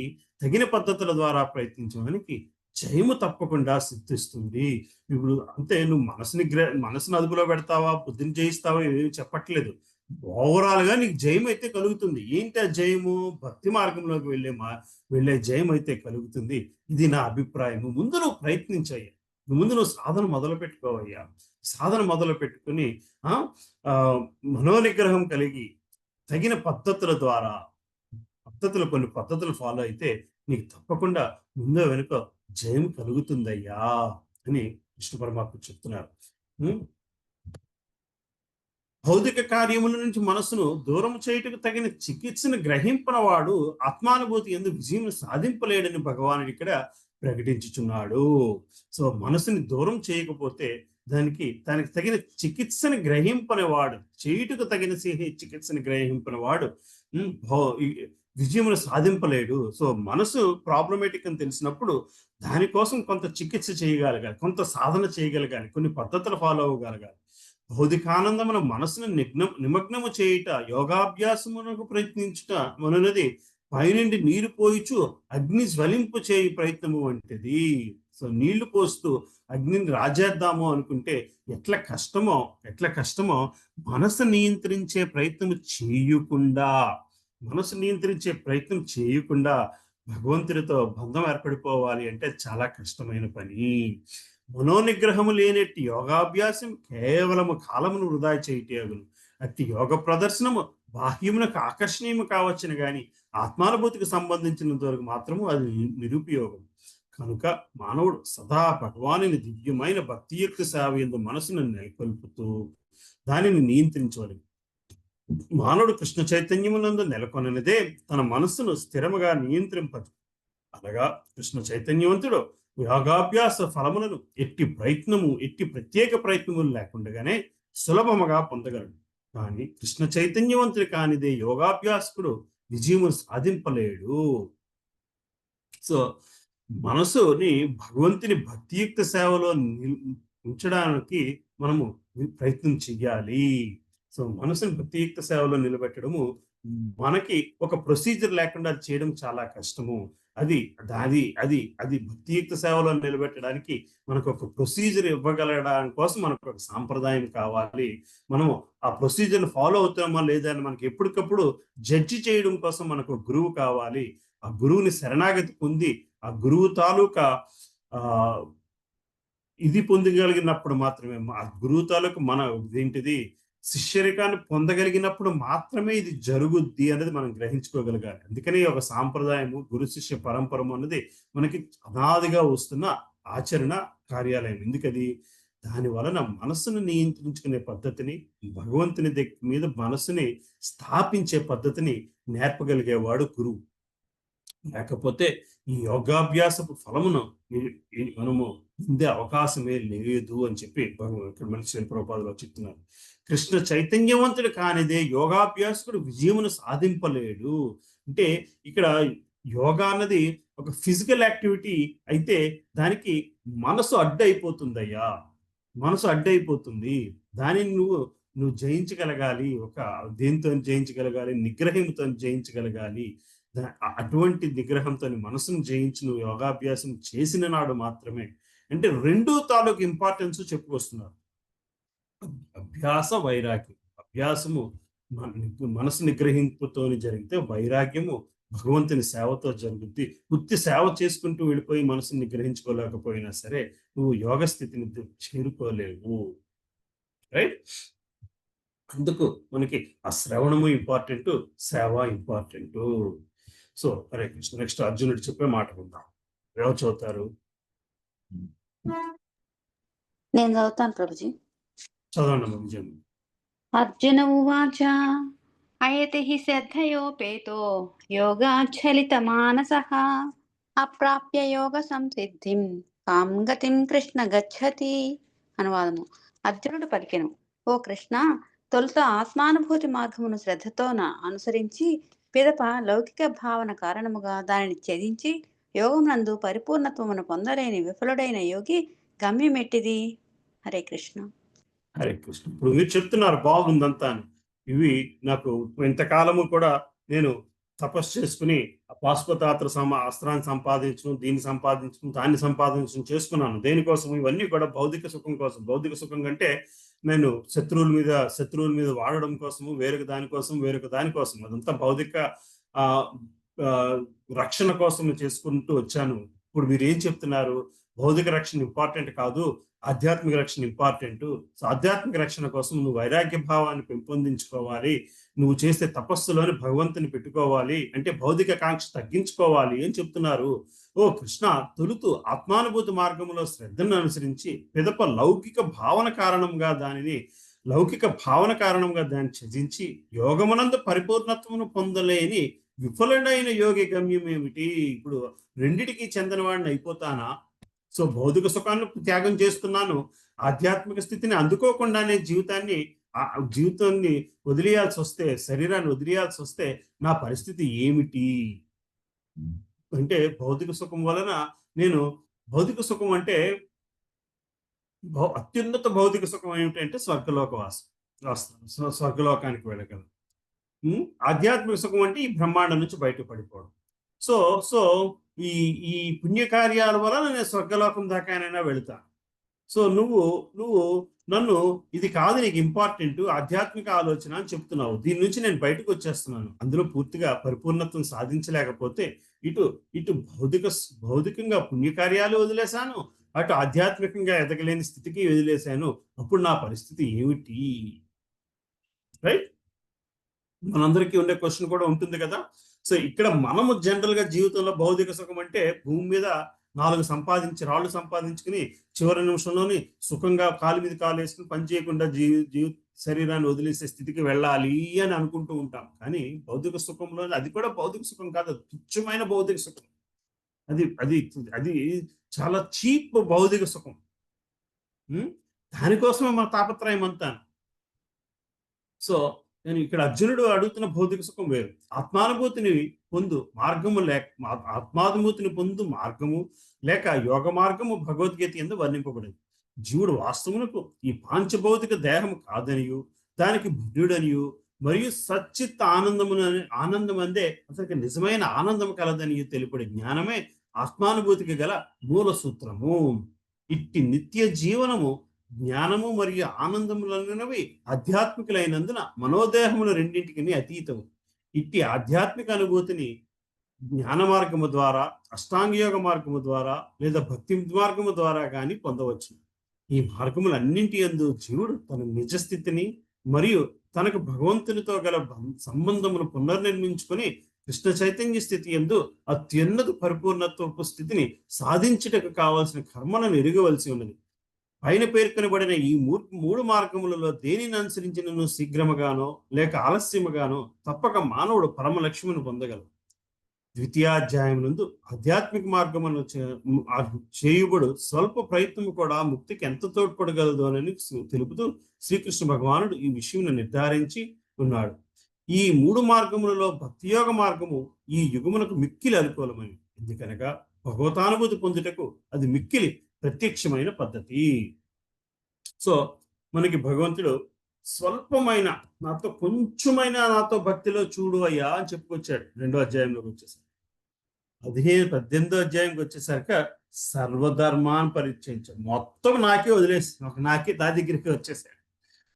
తగిన పద్ధతుల ద్వారా ప్రయత్నించిన వారికి జయము తప్పకుండా సిద్ధిస్తుంది. ఇప్పుడు అంతే, నువ్వు మనసుని అదుపులో పెడతావా, బుద్ధిని జయిస్తావా ఏమి చెప్పట్లేదు. ఓవరాల్ గా నీకు జయం అయితే కలుగుతుంది. ఏంటి ఆ జయము? భక్తి మార్గంలోకి వెళ్ళే జయం అయితే కలుగుతుంది. ఇది నా అభిప్రాయము. ముందు నువ్వు ప్రయత్నించయ్యా, ముందు నువ్వు సాధన మొదలు పెట్టుకోవయ్యా. సాధన మొదలు పెట్టుకుని మనోనిగ్రహం కలిగి తగిన పద్ధతుల ద్వారా, కొన్ని పద్ధతులు ఫాలో అయితే నీకు తప్పకుండా ముందో వెనుక జయం కలుగుతుందయ్యా అని కృష్ణ పరమాత్మ చెప్తున్నారు. భౌతిక కార్యముల నుంచి మనసును దూరం చేయుటకు తగిన చికిత్సను గ్రహింపన వాడు ఆత్మానుభూతి ఎందుకు విజయం సాధింపలేడని భగవానుడు ఇక్కడ ప్రకటించుచున్నాడు. సో మనసుని దూరం చేయకపోతే దానికి తగిన చికిత్సని గ్రహింపనివాడు, చేయుటకు తగిన చికిత్సని గ్రహింపనివాడు విజయమును సాధింపలేడు. సో మనసు ప్రాబ్లమేటిక్ అని తెలిసినప్పుడు దానికోసం కొంత చికిత్స చేయగలగాలి, కొంత సాధన చేయగలగాలి, కొన్ని పద్ధతులు ఫాలో అవ్వగలగాలి. భౌతికానందమున మనసును నిమగ్నము చేయుట, యోగాభ్యాసమునకు ప్రయత్నించుట మనది పైనుండి నీరు పోయిచు అగ్ని జ్వలింపు చేయి ప్రయత్నము వంటిది. సో నీళ్లు పోస్తూ అగ్నిని రాజేద్దాము అనుకుంటే ఎట్లా కష్టమో మనసు నియంత్రించే ప్రయత్నం చేయకుండా భగవంతుడితో బంధం ఏర్పడిపోవాలి అంటే చాలా కష్టమైన పని. మనోనిగ్రహము లేనట్టి యోగాభ్యాసం కేవలము కాలమును వృధా చేయటేగును. అట్టి యోగ ప్రదర్శనము బాహ్యమునకు ఆకర్షణీయము కావచ్చును గాని ఆత్మానుభూతికి సంబంధించినంత వరకు మాత్రము అది నిరుపయోగం. కనుక మానవుడు సదా భగవానుని దివ్యమైన భక్తియుక్త సేవ యందు మనసును నెలకొల్పుతూ దానిని నియంత్రించవలెను. మానవుడు కృష్ణ చైతన్యమునందు నెలకొననిదే తన మనస్సును స్థిరముగా నియంత్రింపదు. అనగా కృష్ణ చైతన్యవంతుడు యోగాభ్యాస ఫలములను ఎట్టి ప్రత్యేక ప్రయత్నములు లేకుండానే సులభముగా పొందగలడు. కానీ కృష్ణ చైతన్యవంతుడు కానిదే యోగాభ్యాసకుడు విజయము సాధింపలేడు. సో మనసుని భగవంతుని భక్తియుక్త సేవలో ఉంచడానికి మనము ప్రయత్నం చెయ్యాలి. సో మనసుని భక్తియుక్త సేవలో నిలబెట్టడము మనకి ఒక ప్రొసీజర్ లేకుండా చేయడం చాలా కష్టము. అది భక్తియుక్త సేవలో నిలబెట్టడానికి మనకు ఒక ప్రొసీజర్ ఇవ్వగలడానికి కోసం మనకు ఒక సాంప్రదాయం కావాలి. మనము ఆ ప్రొసీజర్ని ఫాలో అవుతామా లేదా అని మనకి ఎప్పటికప్పుడు జడ్జి చేయడం కోసం మనకు గురువు కావాలి. ఆ గురువుని శరణాగతి పొంది ఆ గురువు తాలూకా ఇది పొందగలిగినప్పుడు మాత్రమే, ఆ గురువు తాలూకు ఏంటిది శిష్యరికాన్ని పొందగలిగినప్పుడు మాత్రమే ఇది జరుగుద్ది అనేది మనం గ్రహించుకోగలగాలి. అందుకని ఒక సాంప్రదాయము, గురు శిష్య పరంపరము అన్నది మనకి అనాదిగా వస్తున్న ఆచరణ కార్యాలయం. ఎందుకది? దాని వలన మనసును నియంత్రించుకునే పద్ధతిని, భగవంతుని మీద మనసుని స్థాపించే పద్ధతిని నేర్పగలిగేవాడు గురువు. లేకపోతే ఈ యోగాభ్యాసపు ఫలమును మనము పొందే అవకాశమే లేదు అని చెప్పి మనిషి ప్రభుపాదులు చెప్తున్నారు. కృష్ణ చైతన్యవంతుడు కానిదే యోగాభ్యాసకుడు విజయమును సాధింపలేడు. అంటే ఇక్కడ యోగా అన్నది ఒక ఫిజికల్ యాక్టివిటీ అయితే దానికి మనసు అడ్డైపోతుందయ్యా, మనసు అడ్డైపోతుంది. దానిని నువ్వు జయించగలగాలి. ఒక దేంతో జయించగలగాలి? నిగ్రహంతో జయించగలగాలి. అటువంటి నిగ్రహంతో మనసును జయించి నువ్వు యోగాభ్యాసం చేసిన నాడు మాత్రమే, అంటే రెండు తాలూకు ఇంపార్టెన్స్ చెప్పుకొస్తున్నారు. అభ్యాస వైరాగ్యం. అభ్యాసము మనసు నిగ్రహింపుతో జరిగితే, వైరాగ్యము భగవంతుని సేవతో జరుగుద్ది. వృత్తి సేవ చేసుకుంటూ వెళ్ళిపోయి మనసుని నిగ్రహించుకోలేకపోయినా సరే నువ్వు యోగ స్థితిని చేరుకోలేవు. రైట్? అందుకు మనకి ఆ శ్రవణము ఇంపార్టెంట్, సేవ important. So Hare Krishna. Next అర్జునుడు చెప్పే మాట ఉందాం. ఎవరు చదువుతారు? నేను చదువుతాను ప్రభుజీ. చదవండి విజయం. అర్జున ఉవాచ అయతి హి శ్రద్ధయోపేతో యోగాచ్చలిత మానసః అప్రాప్య యోగ సంసిద్ధిం కాం గతిం కృష్ణ గచ్చతి. అనువాదము. అర్జునుడు పలికెను, ఓ కృష్ణ, తొలుత ఆత్మానుభూతి మార్గమును శ్రద్ధతోన అనుసరించి పిదప లౌకిక భావన కారణముగా దానిని ఛేదించి యోగమునందు పరిపూర్ణత్వమును పొందలేని విఫలుడైన యోగి గమ్యమెట్టిది. హరే కృష్ణ. హరే కృష్ణ. ఇప్పుడు మీరు చెప్తున్నారు బాగుందంతా. ఇవి నాకు ఇంతకాలము కూడా నేను తపస్సు చేసుకుని పాశుపతాస్త్ర అస్త్రాన్ని సంపాదించడం, దీన్ని సంపాదించడం, దాన్ని సంపాదించడం చేసుకున్నాను. దేనికోసం? ఇవన్నీ కూడా భౌతిక సుఖం కోసం. భౌతిక సుఖం కంటే నేను శత్రువుల మీద వాడడం కోసము, వేరొక దానికోసం అదంతా భౌతిక రక్షణ కోసం చేసుకుంటూ వచ్చాను. ఇప్పుడు మీరు ఏం చెప్తున్నారు? భౌతిక రక్షణ ఇంపార్టెంట్ కాదు, ఆధ్యాత్మిక రక్షణ ఇంపార్టెంట్. సో ఆధ్యాత్మిక రక్షణ కోసం నువ్వు వైరాగ్య భావాన్ని పెంపొందించుకోవాలి, నువ్వు చేసే తపస్సులోని భగవంతుని పెట్టుకోవాలి, అంటే భౌతిక కాంక్ష తగ్గించుకోవాలి అని చెప్తున్నారు. ఓ కృష్ణ, తొలుతూ ఆత్మానుభూతి మార్గంలో శ్రద్ధను అనుసరించి పిదప లౌకిక భావన కారణంగా దానిని త్యజించి యోగమునందు పరిపూర్ణత్వమును పొందలేని విఫలుడైన యోగి గమ్యం ఏమిటి? ఇప్పుడు రెండిటికి చెందినవాడిని అయిపోతానా? సో భౌతిక సుఖాన్ని త్యాగం చేస్తున్నాను, ఆధ్యాత్మిక స్థితిని అందుకోకుండానే జీవితాన్ని వదిలేయాల్సి వస్తే, శరీరాన్ని వదిలేయాల్సి వస్తే నా పరిస్థితి ఏమిటి? అంటే భౌతిక సుఖం వలన భౌతిక సుఖం అంటే అత్యున్నత భౌతిక సుఖం ఏమిటంటే స్వర్గలోకానికి వెళ్ళగలం. ఆధ్యాత్మిక సుఖం అంటే ఈ బ్రహ్మాండం నుంచి బయటపడిపోవడం. సో ఈ పుణ్యకార్యాల వలన నేను స్వర్గలోకం దాకానైనా వెళుతాను. సో నువ్వు నన్ను ఇది కాదు నీకు ఇంపార్టెంట్ ఆధ్యాత్మిక ఆలోచన అని చెప్తున్నావు. దీని నుంచి నేను బయటకు వచ్చేస్తున్నాను. అందులో పూర్తిగా పరిపూర్ణత్వం సాధించలేకపోతే ఇటు భౌతికంగా పుణ్యకార్యాలు వదిలేశాను, అటు ఆధ్యాత్మికంగా ఎదగలేని స్థితికి వదిలేశాను. అప్పుడు నా పరిస్థితి ఏమిటి? రైట్? మనందరికీ ఉండే క్వశ్చన్ కూడా ఉంటుంది కదా. సో ఇక్కడ మనము జనరల్ గా జీవితంలో భౌతిక సుఖం అంటే భూమి మీద రాళ్ళు సంపాదించుకుని చివరి నిమిషంలోని సుఖంగా కాలు మీద కాలు వేసుకుని పని చేయకుండా శరీరాన్ని వదిలేసే స్థితికి వెళ్ళాలి అని అనుకుంటూ ఉంటాం. కానీ భౌతిక సుఖంలో అది కూడా భౌతిక సుఖం కాదు, తుచ్చమైన భౌతిక సుఖం. అది చాలా చీప్ భౌతిక సుఖం. దానికోసమే మన తాపత్రయం అంతా. సో నేను ఇక్కడ అర్జునుడు అడుగుతున్న భౌతిక సుఖం వేరు. ఆత్మానుభూతిని పొందు మార్గము లేక యోగ మార్గము భగవద్గీత యందు వర్ణింపబడింది. జీవుడు వాస్తవమునకు ఈ పాంచభౌతిక దేహము కాదనియు, దానికి బుద్ధుడనియు, మరియు సచ్చిత్ ఆనందం అందే అతనికి నిజమైన ఆనందము కలదనియు తెలుపడే జ్ఞానమే ఆత్మానుభూతికి గల మూల సూత్రము. ఇట్టి నిత్య జీవనము, జ్ఞానము మరియు ఆనందములైనవి ఆధ్యాత్మికులైనందున మనోదేహముల రెండింటికి అతీతము. ఇట్టి ఆధ్యాత్మిక అనుభూతిని జ్ఞాన మార్గము ద్వారా, అష్టాంగయోగ మార్గము ద్వారా లేదా భక్తి మార్గము ద్వారా కానీ పొందవచ్చు. ఈ మార్గములన్నింటి యందు జీవుడు తన నిజస్థితిని మరియు తనకు భగవంతునితో గల సంబంధమును పునర్నిర్మించుకొని కృష్ణ చైతన్య స్థితి యందు అత్యున్నత పరిపూర్ణత్వపు స్థితిని సాధించుటకు కావాల్సిన కర్మలను ఎరుగవలసి ఉన్నది. పైన పేర్కొనబడిన ఈ మూడు మార్గములలో దేనిని అనుసరించినను శీఘ్రముగానో లేక ఆలస్యముగానో తప్పక మానవుడు పరమ లక్ష్యమును పొందగలడు. ద్వితీయాధ్యాయం నందు ఆధ్యాత్మిక మార్గమును చేయుబడు స్వల్ప ప్రయత్నము కూడా ముక్తికి ఎంత తోడ్పడగలదు అని తెలుపుతూ శ్రీకృష్ణ భగవానుడు ఈ విషయం నిర్ధారించి ఉన్నాడు. ఈ మూడు మార్గములలో భక్తియోగ మార్గము ఈ యుగమునకు మిక్కిలి అనుకూలమైనది. ఎందుకనగా భగవతానుభూతి పొందుటకు అది మిక్కిలి ప్రత్యక్షమైన పద్ధతి. సో మనకి భగవంతుడు స్వల్పమైన నాతో భక్తిలో చూడు అయ్యా అని చెప్పుకొచ్చాడు. 2వ అధ్యాయంలోకి వచ్చేసరికి 18వ అధ్యాయంకి వచ్చేసరికి సర్వధర్మాన్ని పరిచయించాడు. మొత్తం నాకే వదిలేసి నా దగ్గరికి వచ్చేసాడు.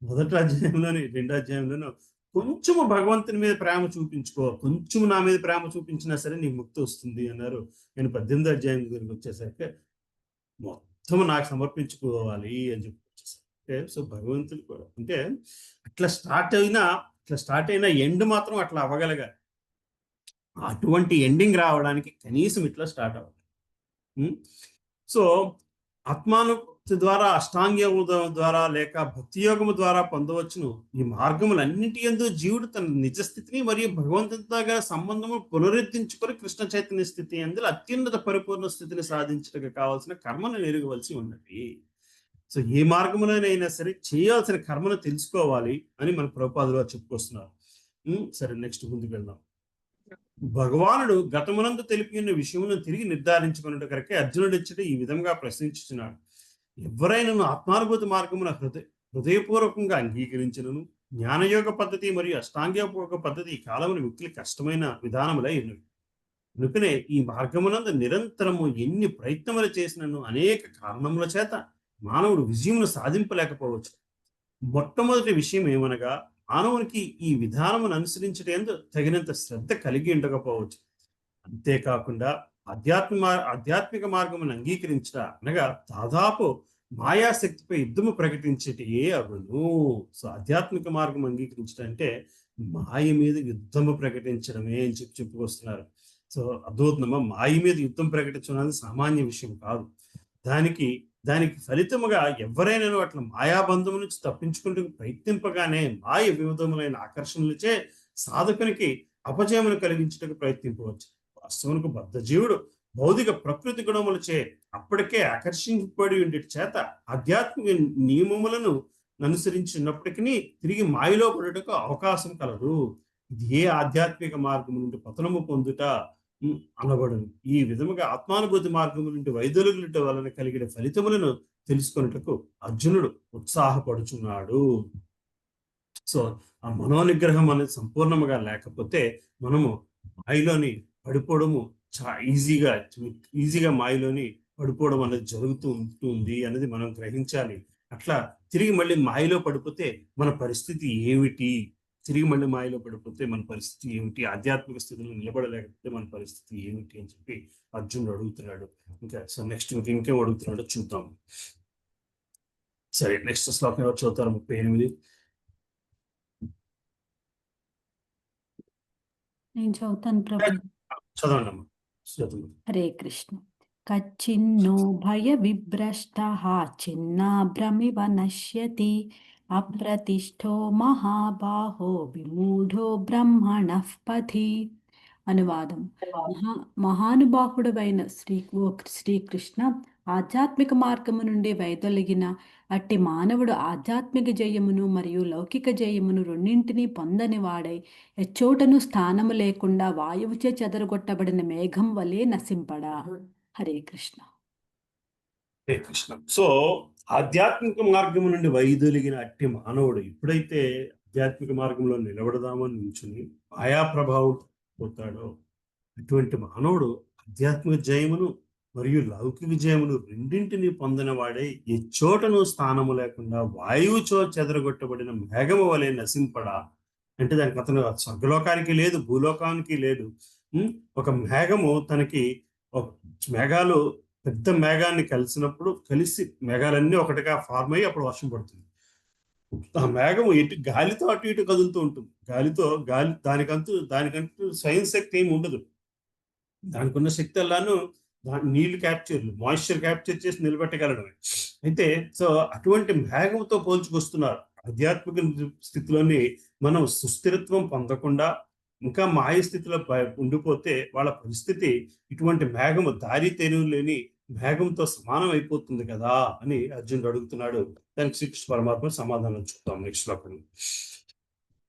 1వ అధ్యాయంలోని 2వ అధ్యాయంలోనూ కొంచెము భగవంతుని మీద ప్రేమ చూపించుకో, కొంచెం నా మీద ప్రేమ చూపించినా సరే నీకు ముక్తి వస్తుంది అన్నారు. నేను 18వ అధ్యాయం దగ్గరికి వచ్చేసరికి మొత్తం నాకు సమర్పించుకోవాలి అని చెప్పి వచ్చేసరికి, సో భగవంతుడు కూడా అంటే అట్లా స్టార్ట్ అయిన ఎండ్ మాత్రం అట్లా అవ్వగలగాలి. అటువంటి ఎండింగ్ రావడానికి కనీసం ఇట్లా స్టార్ట్ అవ్వాలి. సో ఆత్మానుభూతి ద్వారా, అష్టాంగ ద్వారా లేక భక్తి యోగము ద్వారా పొందవచ్చును ఈ మార్గములన్నిటి యందు జీవుడు తన నిజ స్థితిని మరియు భగవంతునితో గల సంబంధము పునరుద్ధరించుకొని కృష్ణ చైతన్య స్థితి అందులో అత్యున్నత పరిపూర్ణ స్థితిని సాధించడానికి కావాల్సిన కర్మను ఎరుగవలసి ఉన్నది. సో ఏ మార్గంలోనైనా సరే చేయాల్సిన కర్మను తెలుసుకోవాలి అని మన ప్రభుపాదులు చెప్పుకొస్తున్నారు. సరే, నెక్స్ట్ ముందుకు వెళ్దాం. భగవానుడు గతమునందు తెలిపి ఉన్న విషయమును తిరిగి నిర్ధారించుకున్నట్టు కరెక్టే అర్జునుడు ఇచ్చట ఈ విధంగా ప్రశ్నించుచున్నాడు. ఎవరైనా ఆత్మానుభూతి మార్గమున హృదయపూర్వకంగా అంగీకరించినను జ్ఞానయోగ పద్ధతి మరియు అష్టాంగయోగ పద్ధతి ఈ కాలమున వ్యక్తులు కష్టమైన విధానములై ఉన్నవి. అందుకనే ఈ మార్గమునందు నిరంతరము ఎన్ని ప్రయత్నములు చేసినను అనేక కారణముల చేత మానవుడు విజయమును సాధింపలేకపోవచ్చు. మొట్టమొదటి విషయం ఏమనగా మానవునికి ఈ విధానమును అనుసరించటందు తగినంత శ్రద్ధ కలిగి ఉండకపోవచ్చు. అంతేకాకుండా ఆధ్యాత్మిక మార్గమును అంగీకరించట అనగా దాదాపు మాయాశక్తిపై యుద్ధము ప్రకటించేటే అగును. సో ఆధ్యాత్మిక మార్గం అంగీకరించడం అంటే మాయ మీద యుద్ధము ప్రకటించడమే అని చెప్పుకొస్తున్నారు. సో అద్భుతమా, మాయ మీద యుద్ధం ప్రకటించడం అనేది సామాన్య విషయం కాదు. దానికి ఫలితముగా ఎవరైనా అట్లా మాయాబంధము నుంచి తప్పించుకుంటూ ప్రయత్నింపగానే మాయ వివిధములైన ఆకర్షణలచే సాధకునికి అపజయమును కలిగించడానికి ప్రయత్నింపవచ్చు. వాస్తవానికి బద్ధజీవుడు భౌతిక ప్రకృతి గుణములచే అప్పటికే ఆకర్షింపబడి ఉండే చేత ఆధ్యాత్మిక నియమములను అనుసరించినప్పటికీ తిరిగి మాయలో పడుటకు అవకాశం కలదు. ఇది ఏ ఆధ్యాత్మిక మార్గం నుండి పతనము పొందుట అనబడును. ఈ విధముగా ఆత్మానుభూతి మార్గము నుండి వైదొలుగుట వలన కలిగిన ఫలితములను తెలుసుకున్నట్టుకు అర్జునుడు ఉత్సాహపడుచున్నాడు. సో ఆ మనోనిగ్రహం అనేది సంపూర్ణముగా లేకపోతే మనము మాయలోని పడిపోవడము చాలా ఈజీగా మాయలోని పడిపోవడం అనేది జరుగుతూ ఉంటుంది అనేది మనం గ్రహించాలి. అట్లా తిరిగి మళ్ళీ మాయలో పడిపోతే మన పరిస్థితి ఏమిటి, ఆధ్యాత్మిక స్థితిలో నిలబడలేకపోతే మన పరిస్థితి ఏమిటి అని చెప్పి అర్జునుడు అడుగుతున్నాడు. ఇంకా సో నెక్స్ట్ ఇంకేం అడుగుతున్నాడో చూద్దాం. సరే, నెక్స్ట్ శ్లోకం ఎవరు చదువుతారు? 38. నేను చదువుతాను ప్రభు. చదవండి అమ్మా. చదువు. హరే కృష్ణ. కచ్చిన్నో భయ విభ్రష్టః చిన్నాభ్రమివ నశ్యతి అప్రతిష్ఠో మహాబాహో విమూఢో బ్రహ్మణః పథి. అనువాదం. మహానుభావుడైన శ్రీకృష్ణ, ఆధ్యాత్మిక మార్గము నుండి వైదొలిగిన అట్టి మానవుడు ఆధ్యాత్మిక జయమును మరియు లౌకిక జయమును రెండింటినీ పొందని వాడై ఎచ్చోటను స్థానము లేకుండా వాయువుచే చెదరగొట్టబడిన మేఘం వలె నశింపడా. హరే కృష్ణ. హరే కృష్ణ. సో ఆధ్యాత్మిక మార్గము నుండి వైదొలిగిన అట్టి మానవుడు ఎప్పుడైతే ఆధ్యాత్మిక మార్గంలో నిలబడదామని నిల్చుని మాయా ప్రభావం పోతాడో అటువంటి మానవుడు ఆధ్యాత్మిక జయమును మరియు లౌకిక జయమును రెండింటినీ పొందిన వాడే ఎచ్చోటను స్థానము లేకుండా వాయువుచో చెదరగొట్టబడిన మేఘము వలె నశింపడా. అంటే దానికి అతను స్వర్గలోకానికి లేదు, భూలోకానికి లేదు. ఒక మేఘము మేఘాలు పెద్ద మేఘాన్ని కలిసి మేఘాలన్నీ ఒకటిగా ఫార్మ్ అయ్యి అప్పుడు వర్షం పడుతుంది. ఆ మేఘము గాలితో అటు ఇటు కదులుతూ ఉంటుంది. దానికంటూ స్వయం శక్తి ఏమి ఉండదు. దానికి ఉన్న శక్తి అల్లాను నీళ్లు మాయిశ్చర్ క్యాప్చర్ చేసి నిలబెట్టగలడమే. అయితే సో అటువంటి మేఘంతో పోల్చుకొస్తున్నారు. ఆధ్యాత్మిక స్థితిలోని మనం సుస్థిరత్వం పొందకుండా ఇంకా మాయ స్థితిలో ఉండిపోతే వాళ్ళ పరిస్థితి ఇటువంటి మేఘము దారి తెరువు లేని మేఘంతో సమానం అయిపోతుంది కదా అని అర్జునుడు అడుగుతున్నాడు. దానికి శ్రీకృష్ణ పరమాత్మ సమాధానం చూద్దాం నెక్స్ట్ శ్లోకం.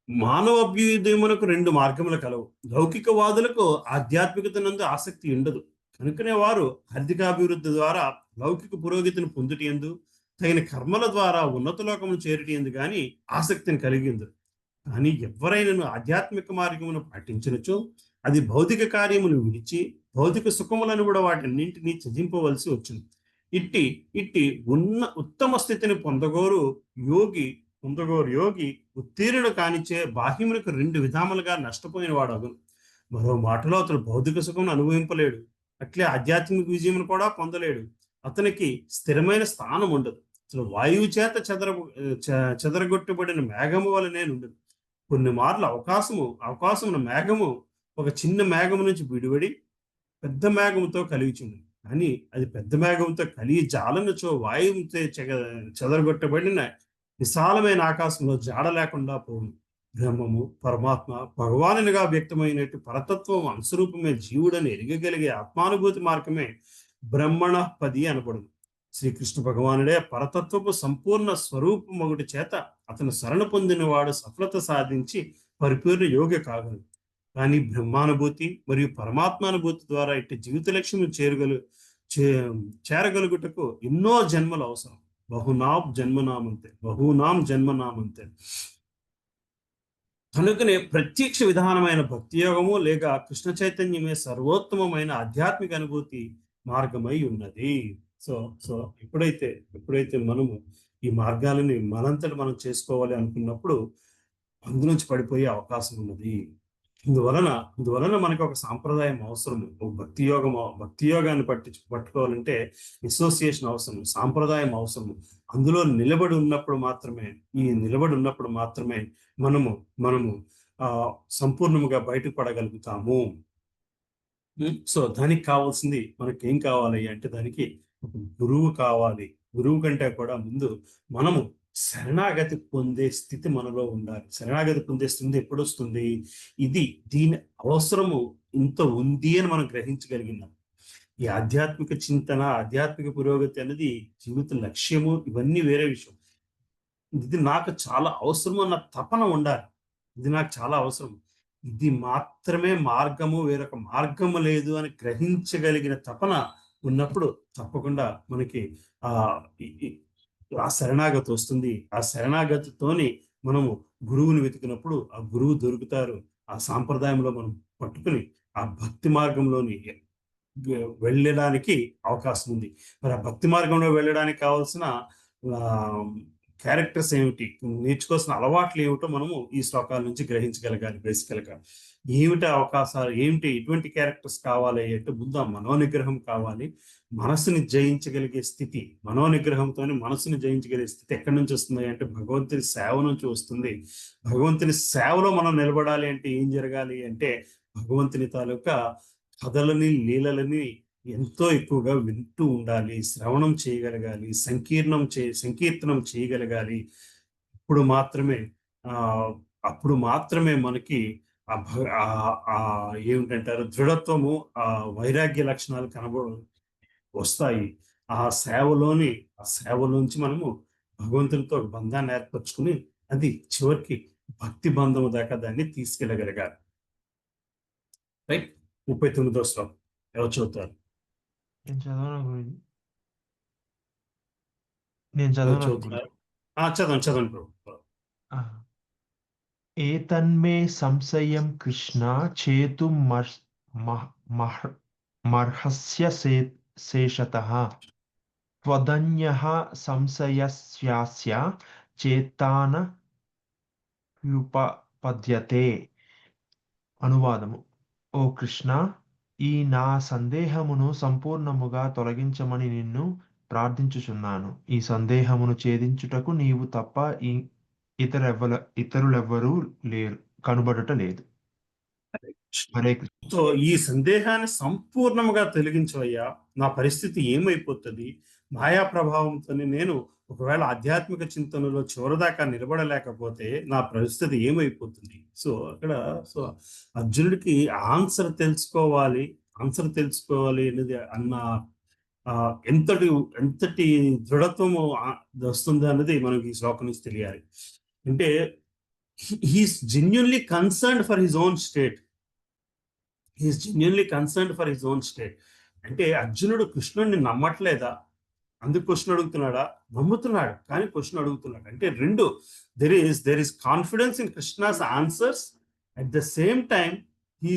మానవ అభ్యుదయమునకు 2 మార్గములు కలవు. లౌకికవాదులకు ఆధ్యాత్మికత నందు ఆసక్తి ఉండదు కనుకనే వారు ఆర్థికాభివృద్ధి ద్వారా లౌకిక పురోగతిని పొందుటి యందు తగిన కర్మల ద్వారా ఉన్నత లోకమును చేరుటి యందు కానీ ఆసక్తిని కలిగింది. కానీ ఎవరైనా ఆధ్యాత్మిక మార్గమును పాటించినచో అది భౌతిక కార్యమును విడిచి భౌతిక సుఖములను కూడా వాటిన్నింటినీ త్యజింపవలసి వచ్చింది. ఇట్టి ఉత్తమ స్థితిని పొందగోరు యోగి ఉత్తీర్ణుడు కానిచ్చే బాహ్యములకు 2 విధాములుగా నష్టపోయిన వాడు అగును. మరో మాటలో అతను భౌతిక సుఖం అనుభవింపలేడు, అట్లే ఆధ్యాత్మిక విజయం కూడా పొందలేడు. అతనికి స్థిరమైన స్థానం ఉండదు. అసలు వాయువు చేత చెదరగొట్టబడిన మేఘము వలనే ఉండదు. కొన్ని మార్లు అవకాశమున మేఘము ఒక చిన్న మేఘం నుంచి విడివడి పెద్ద మేఘంతో కలిగిచుంది. కానీ అది పెద్ద మేఘంతో కలిగి జాలనుచో వాయువుతో చెదరగొట్టబడిన విశాలమైన ఆకాశంలో జాడ లేకుండా పోను. బ్రహ్మము, పరమాత్మ, భగవానునిగా వ్యక్తమైనట్టు పరతత్వం అనుస్వరూపమే జీవుడని ఎరగగలిగే ఆత్మానుభూతి మార్గమే బ్రహ్మణ పది అనబడును. శ్రీకృష్ణ భగవానుడే పరతత్వపు సంపూర్ణ స్వరూపం ఒకటి చేత అతను శరణ పొందినవాడు సఫలత సాధించి పరిపూర్ణ యోగి కాగలడు. కానీ బ్రహ్మానుభూతి మరియు పరమాత్మానుభూతి ద్వారా ఇట్టి జీవిత లక్ష్యం చేరగలుగుటకు ఎన్నో జన్మలు అవసరం. బహునాం జన్మనామంతే. కనుకనే ప్రత్యక్ష విధానమైన భక్తి యోగము లేక కృష్ణ చైతన్యమే సర్వోత్తమమైన ఆధ్యాత్మిక అనుభూతి మార్గమై ఉన్నది. సో సో ఎప్పుడైతే మనము ఈ మార్గాలని మనంతటి మనం చేసుకోవాలి అనుకున్నప్పుడు అందులోంచి పడిపోయే అవకాశం ఉన్నది. అందువలన మనకి ఒక సాంప్రదాయం అవసరం. ఒక భక్తి యోగాన్ని పట్టుకోవాలంటే అసోసియేషన్ అవసరం, సాంప్రదాయం అవసరం. అందులో నిలబడి ఉన్నప్పుడు మాత్రమే మనము సంపూర్ణముగా బయటపడగలుగుతాము. సో దానికి కావాల్సింది మనకేం కావాలి అంటే దానికి ఒక గురువు కావాలి. గురువు కంటే కూడా ముందు మనము శరణాగతి పొందే స్థితి మనలో ఉండాలి. శరణాగతి పొందే స్థితి ఎప్పుడు వస్తుంది? దీని అవసరము ఇంత ఉంది అని మనం గ్రహించగలిగినాం. ఈ ఆధ్యాత్మిక చింతన, ఆధ్యాత్మిక పురోగతి అనేది జీవిత లక్ష్యము, ఇవన్నీ వేరే విషయం. ఇది నాకు చాలా అవసరం అన్న తపన ఉండాలి. ఇది నాకు చాలా అవసరం, ఇది మాత్రమే మార్గము, వేరొక మార్గము లేదు అని గ్రహించగలిగిన తపన ఉన్నప్పుడు తప్పకుండా మనకి ఆ శరణాగతి వస్తుంది. ఆ శరణాగతితోని మనము గురువుని వెతికినప్పుడు ఆ గురువు దొరుకుతారు. ఆ సాంప్రదాయంలో మనం పట్టుకుని ఆ భక్తి మార్గంలోని వెళ్ళడానికి అవకాశం ఉంది. మరి ఆ భక్తి మార్గంలో వెళ్ళడానికి కావాల్సిన క్యారెక్టర్స్ ఏమిటి, నేర్చుకోవాల్సిన అలవాట్లు ఏమిటో మనము ఈ శ్లోకాల నుంచి గ్రహించగలగాలి. బేసికల్గా ఏమిటి అవకాశాలు, ఎటువంటి క్యారెక్టర్స్ కావాలి అంటే ముందు ఆ మనోనిగ్రహం కావాలి. మనసుని జయించగలిగే స్థితి, మనోనిగ్రహంతో మనసుని జయించగలిగే స్థితి ఎక్కడి నుంచి వస్తుంది అంటే భగవంతుని సేవ నుంచి వస్తుంది. భగవంతుని సేవలో మనం నిలబడాలి అంటే ఏం జరగాలి అంటే భగవంతుని తాలూకా కథలని, లీలలని ఎంతో ఎక్కువగా వింటూ ఉండాలి, శ్రవణం చేయగలగాలి, సంకీర్తనం చేయగలగాలి. అప్పుడు మాత్రమే మనకి ఏమిటంటారు దృఢత్వము, ఆ వైరాగ్య లక్షణాలు వస్తాయి. ఆ సేవలోంచి మనము భగవంతునితో బంధాన్ని ఏర్పరచుకుని అది చివరికి భక్తి బంధము దాకా దాన్ని తీసుకెళ్ళగలగాలి. రైట్. 39వ శ్లోకం ఎవరు చదువుతారు? చదవండి ప్రభు. ఏతన్మే సంశయం కృష్ణ చేతు మర్హస్య శేషతః త్వదన్యః సంశయస్యాస్య చేతాన యుపపద్యతే. అనువాదము: ఓ కృష్ణ, ఈ నా సందేహమును సంపూర్ణముగా తొలగించమని నిన్ను ప్రార్థించుచున్నాను. ఈ సందేహమును ఛేదించుటకు నీవు తప్ప ఇతరులెవ్వరూ లేరు, కనుబడుట లేదు. హరే కృష్ణ. సో ఈ సందేహాన్ని సంపూర్ణముగా తొలగించవయ్యా. నా పరిస్థితి ఏమైపోతుంది? మాయా ప్రభావంతో నేను ఒకవేళ ఆధ్యాత్మిక చింతనలో చివరిదాకా నిలబడలేకపోతే నా పరిస్థితి ఏమైపోతుంది? సో అర్జునుడికి ఆన్సర్ తెలుసుకోవాలి అనేది అన్న ఎంతటి దృఢత్వము వస్తుంది అన్నది మనకి ఈ శ్లోకం నుంచి తెలియాలి. అంటే he is genuinely concerned for his own state. అంటే అర్జునుడు కృష్ణుడిని నమ్మట్లేదా? అందుకు క్వశ్చన్ అడుగుతున్నాడా? నమ్ముతున్నాడు, కానీ క్వశ్చన్ అడుగుతున్నాడు. అంటే రెండు, there is confidence in Krishna's answers. At the same time, he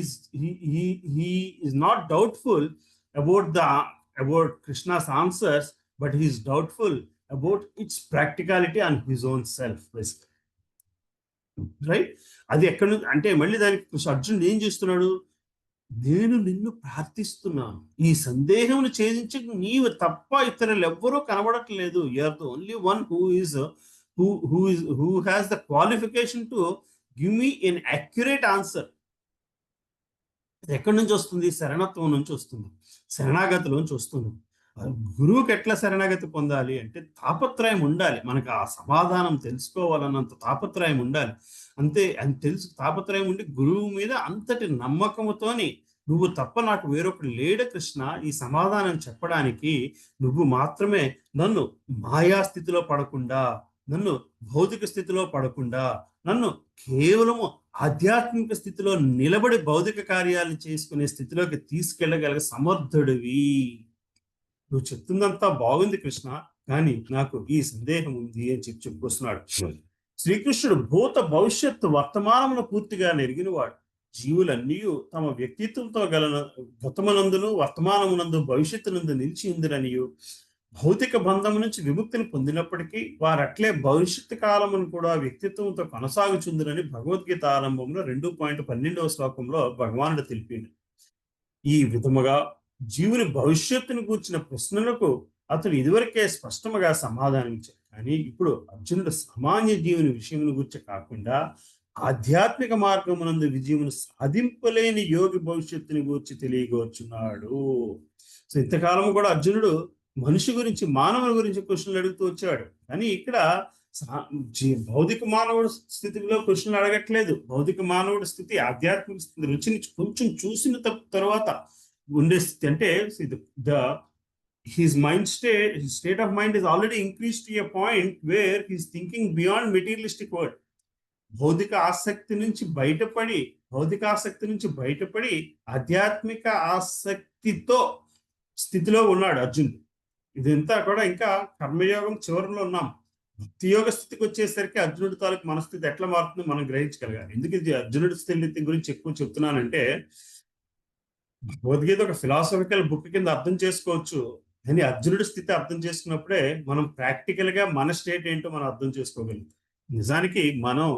is not doubtful about Krishna's answers, but he is doubtful about its practicality on his own self. Right. అది ఎక్కడి నుంచి అంటే మళ్ళీ దానికి అర్జునుడు ఏం చేస్తున్నాడు? నేను నిన్ను ప్రార్థిస్తున్నాను, ఈ సందేహమును ఛేదించి నీవు తప్ప ఇతరులు ఎవ్వరూ కనబడట్లేదు. You are the only one who has the qualification to give me an accurate answer. ఎక్కడి నుంచి వస్తుంది? శరణత్వం నుంచి వస్తుంది, శరణాగతిలోంచి వస్తుంది. గురువుకి ఎట్లా శరణాగతి పొందాలి అంటే తాపత్రయం ఉండాలి, మనకు ఆ సమాధానం తెలుసుకోవాలన్నంత తాపత్రయం ఉండాలి. అంతే, అని తెలుసు తాపత్రయం ఉండి గురువు మీద అంతటి నమ్మకముతోని నువ్వు తప్ప నాకు వేరొకడు లేడు కృష్ణ, ఈ సమాధానం చెప్పడానికి నువ్వు మాత్రమే, నన్ను మాయా స్థితిలో పడకుండా, నన్ను భౌతిక స్థితిలో పడకుండా, నన్ను కేవలము ఆధ్యాత్మిక స్థితిలో నిలబడి భౌతిక కార్యాలు చేసుకునే స్థితిలోకి తీసుకెళ్ళగలిగే సమర్థుడివి. నువ్వు చెప్తుందంతా బాగుంది కృష్ణ, కానీ నాకు ఈ సందేహం ఉంది అని చెప్పుకొస్తున్నాడు. శ్రీకృష్ణుడు భూత భవిష్యత్తు వర్తమానమును పూర్తిగా నెరిగినవాడు. జీవులన్నీ తమ వ్యక్తిత్వంతో గతమునందును వర్తమానమునందు భవిష్యత్తునందు నిలిచి ఉందిరనియు, భౌతిక బంధం నుంచి విముక్తిని పొందినప్పటికీ వారట్లే భవిష్యత్తు కాలమును కూడా వ్యక్తిత్వంతో కొనసాగుచుందిరని భగవద్గీత ఆరంభంలో 2.12వ శ్లోకంలో భగవానుడు తెలిపిండు. ఈ విధముగా జీవుని భవిష్యత్తును కూర్చిన ప్రశ్నలకు అతడు ఇదివరకే స్పష్టంగా సమాధానం ఇచ్చాడు. కానీ ఇప్పుడు అర్జునుడు సామాన్య జీవుని విషయం గురించి కాకుండా ఆధ్యాత్మిక మార్గమునందు విజయమును సాధింపలేని యోగి భవిష్యత్తుని గురించి తెలియగోర్చున్నాడు. సో ఇంతకాలం కూడా అర్జునుడు మనిషి గురించి, మానవుని గురించి క్వశ్చన్లు అడుగుతూ వచ్చాడు. కానీ ఇక్కడ భౌతిక మానవుడి స్థితిలో క్వశ్చన్లు అడగట్లేదు. భౌతిక మానవుడి స్థితి ఆధ్యాత్మిక స్థితి రుచిని కొంచెం చూసిన తర్వాత ఉండే స్థితి అంటే his state of mind is already increased to a point where he is thinking beyond materialistic world. భౌతిక ఆసక్తి నుంచి బయటపడి ఆధ్యాత్మిక ఆసక్తితో స్థితిలో ఉన్నాడు అర్జునుడు. ఇదంతా కూడా ఇంకా కర్మయోగం చివరిలో ఉన్నాం. భక్తి యోగ స్థితికి వచ్చేసరికి అర్జునుడి తాలూకు మనస్థితి ఎట్లా మారుతుందో మనం గ్రహించగలగాలి. ఎందుకు ఇది అర్జునుడి స్థితి గురించి ఎక్కువ చెప్తున్నానంటే, భగవద్గీత ఒక ఫిలాసఫికల్ బుక్ కింద అర్థం చేసుకోవచ్చు, కానీ అర్జునుడి స్థితి అర్థం చేసుకున్నప్పుడే మనం ప్రాక్టికల్ గా మన స్టేట్ ఏంటో మనం అర్థం చేసుకోగలుగుతాం. నిజానికి మనం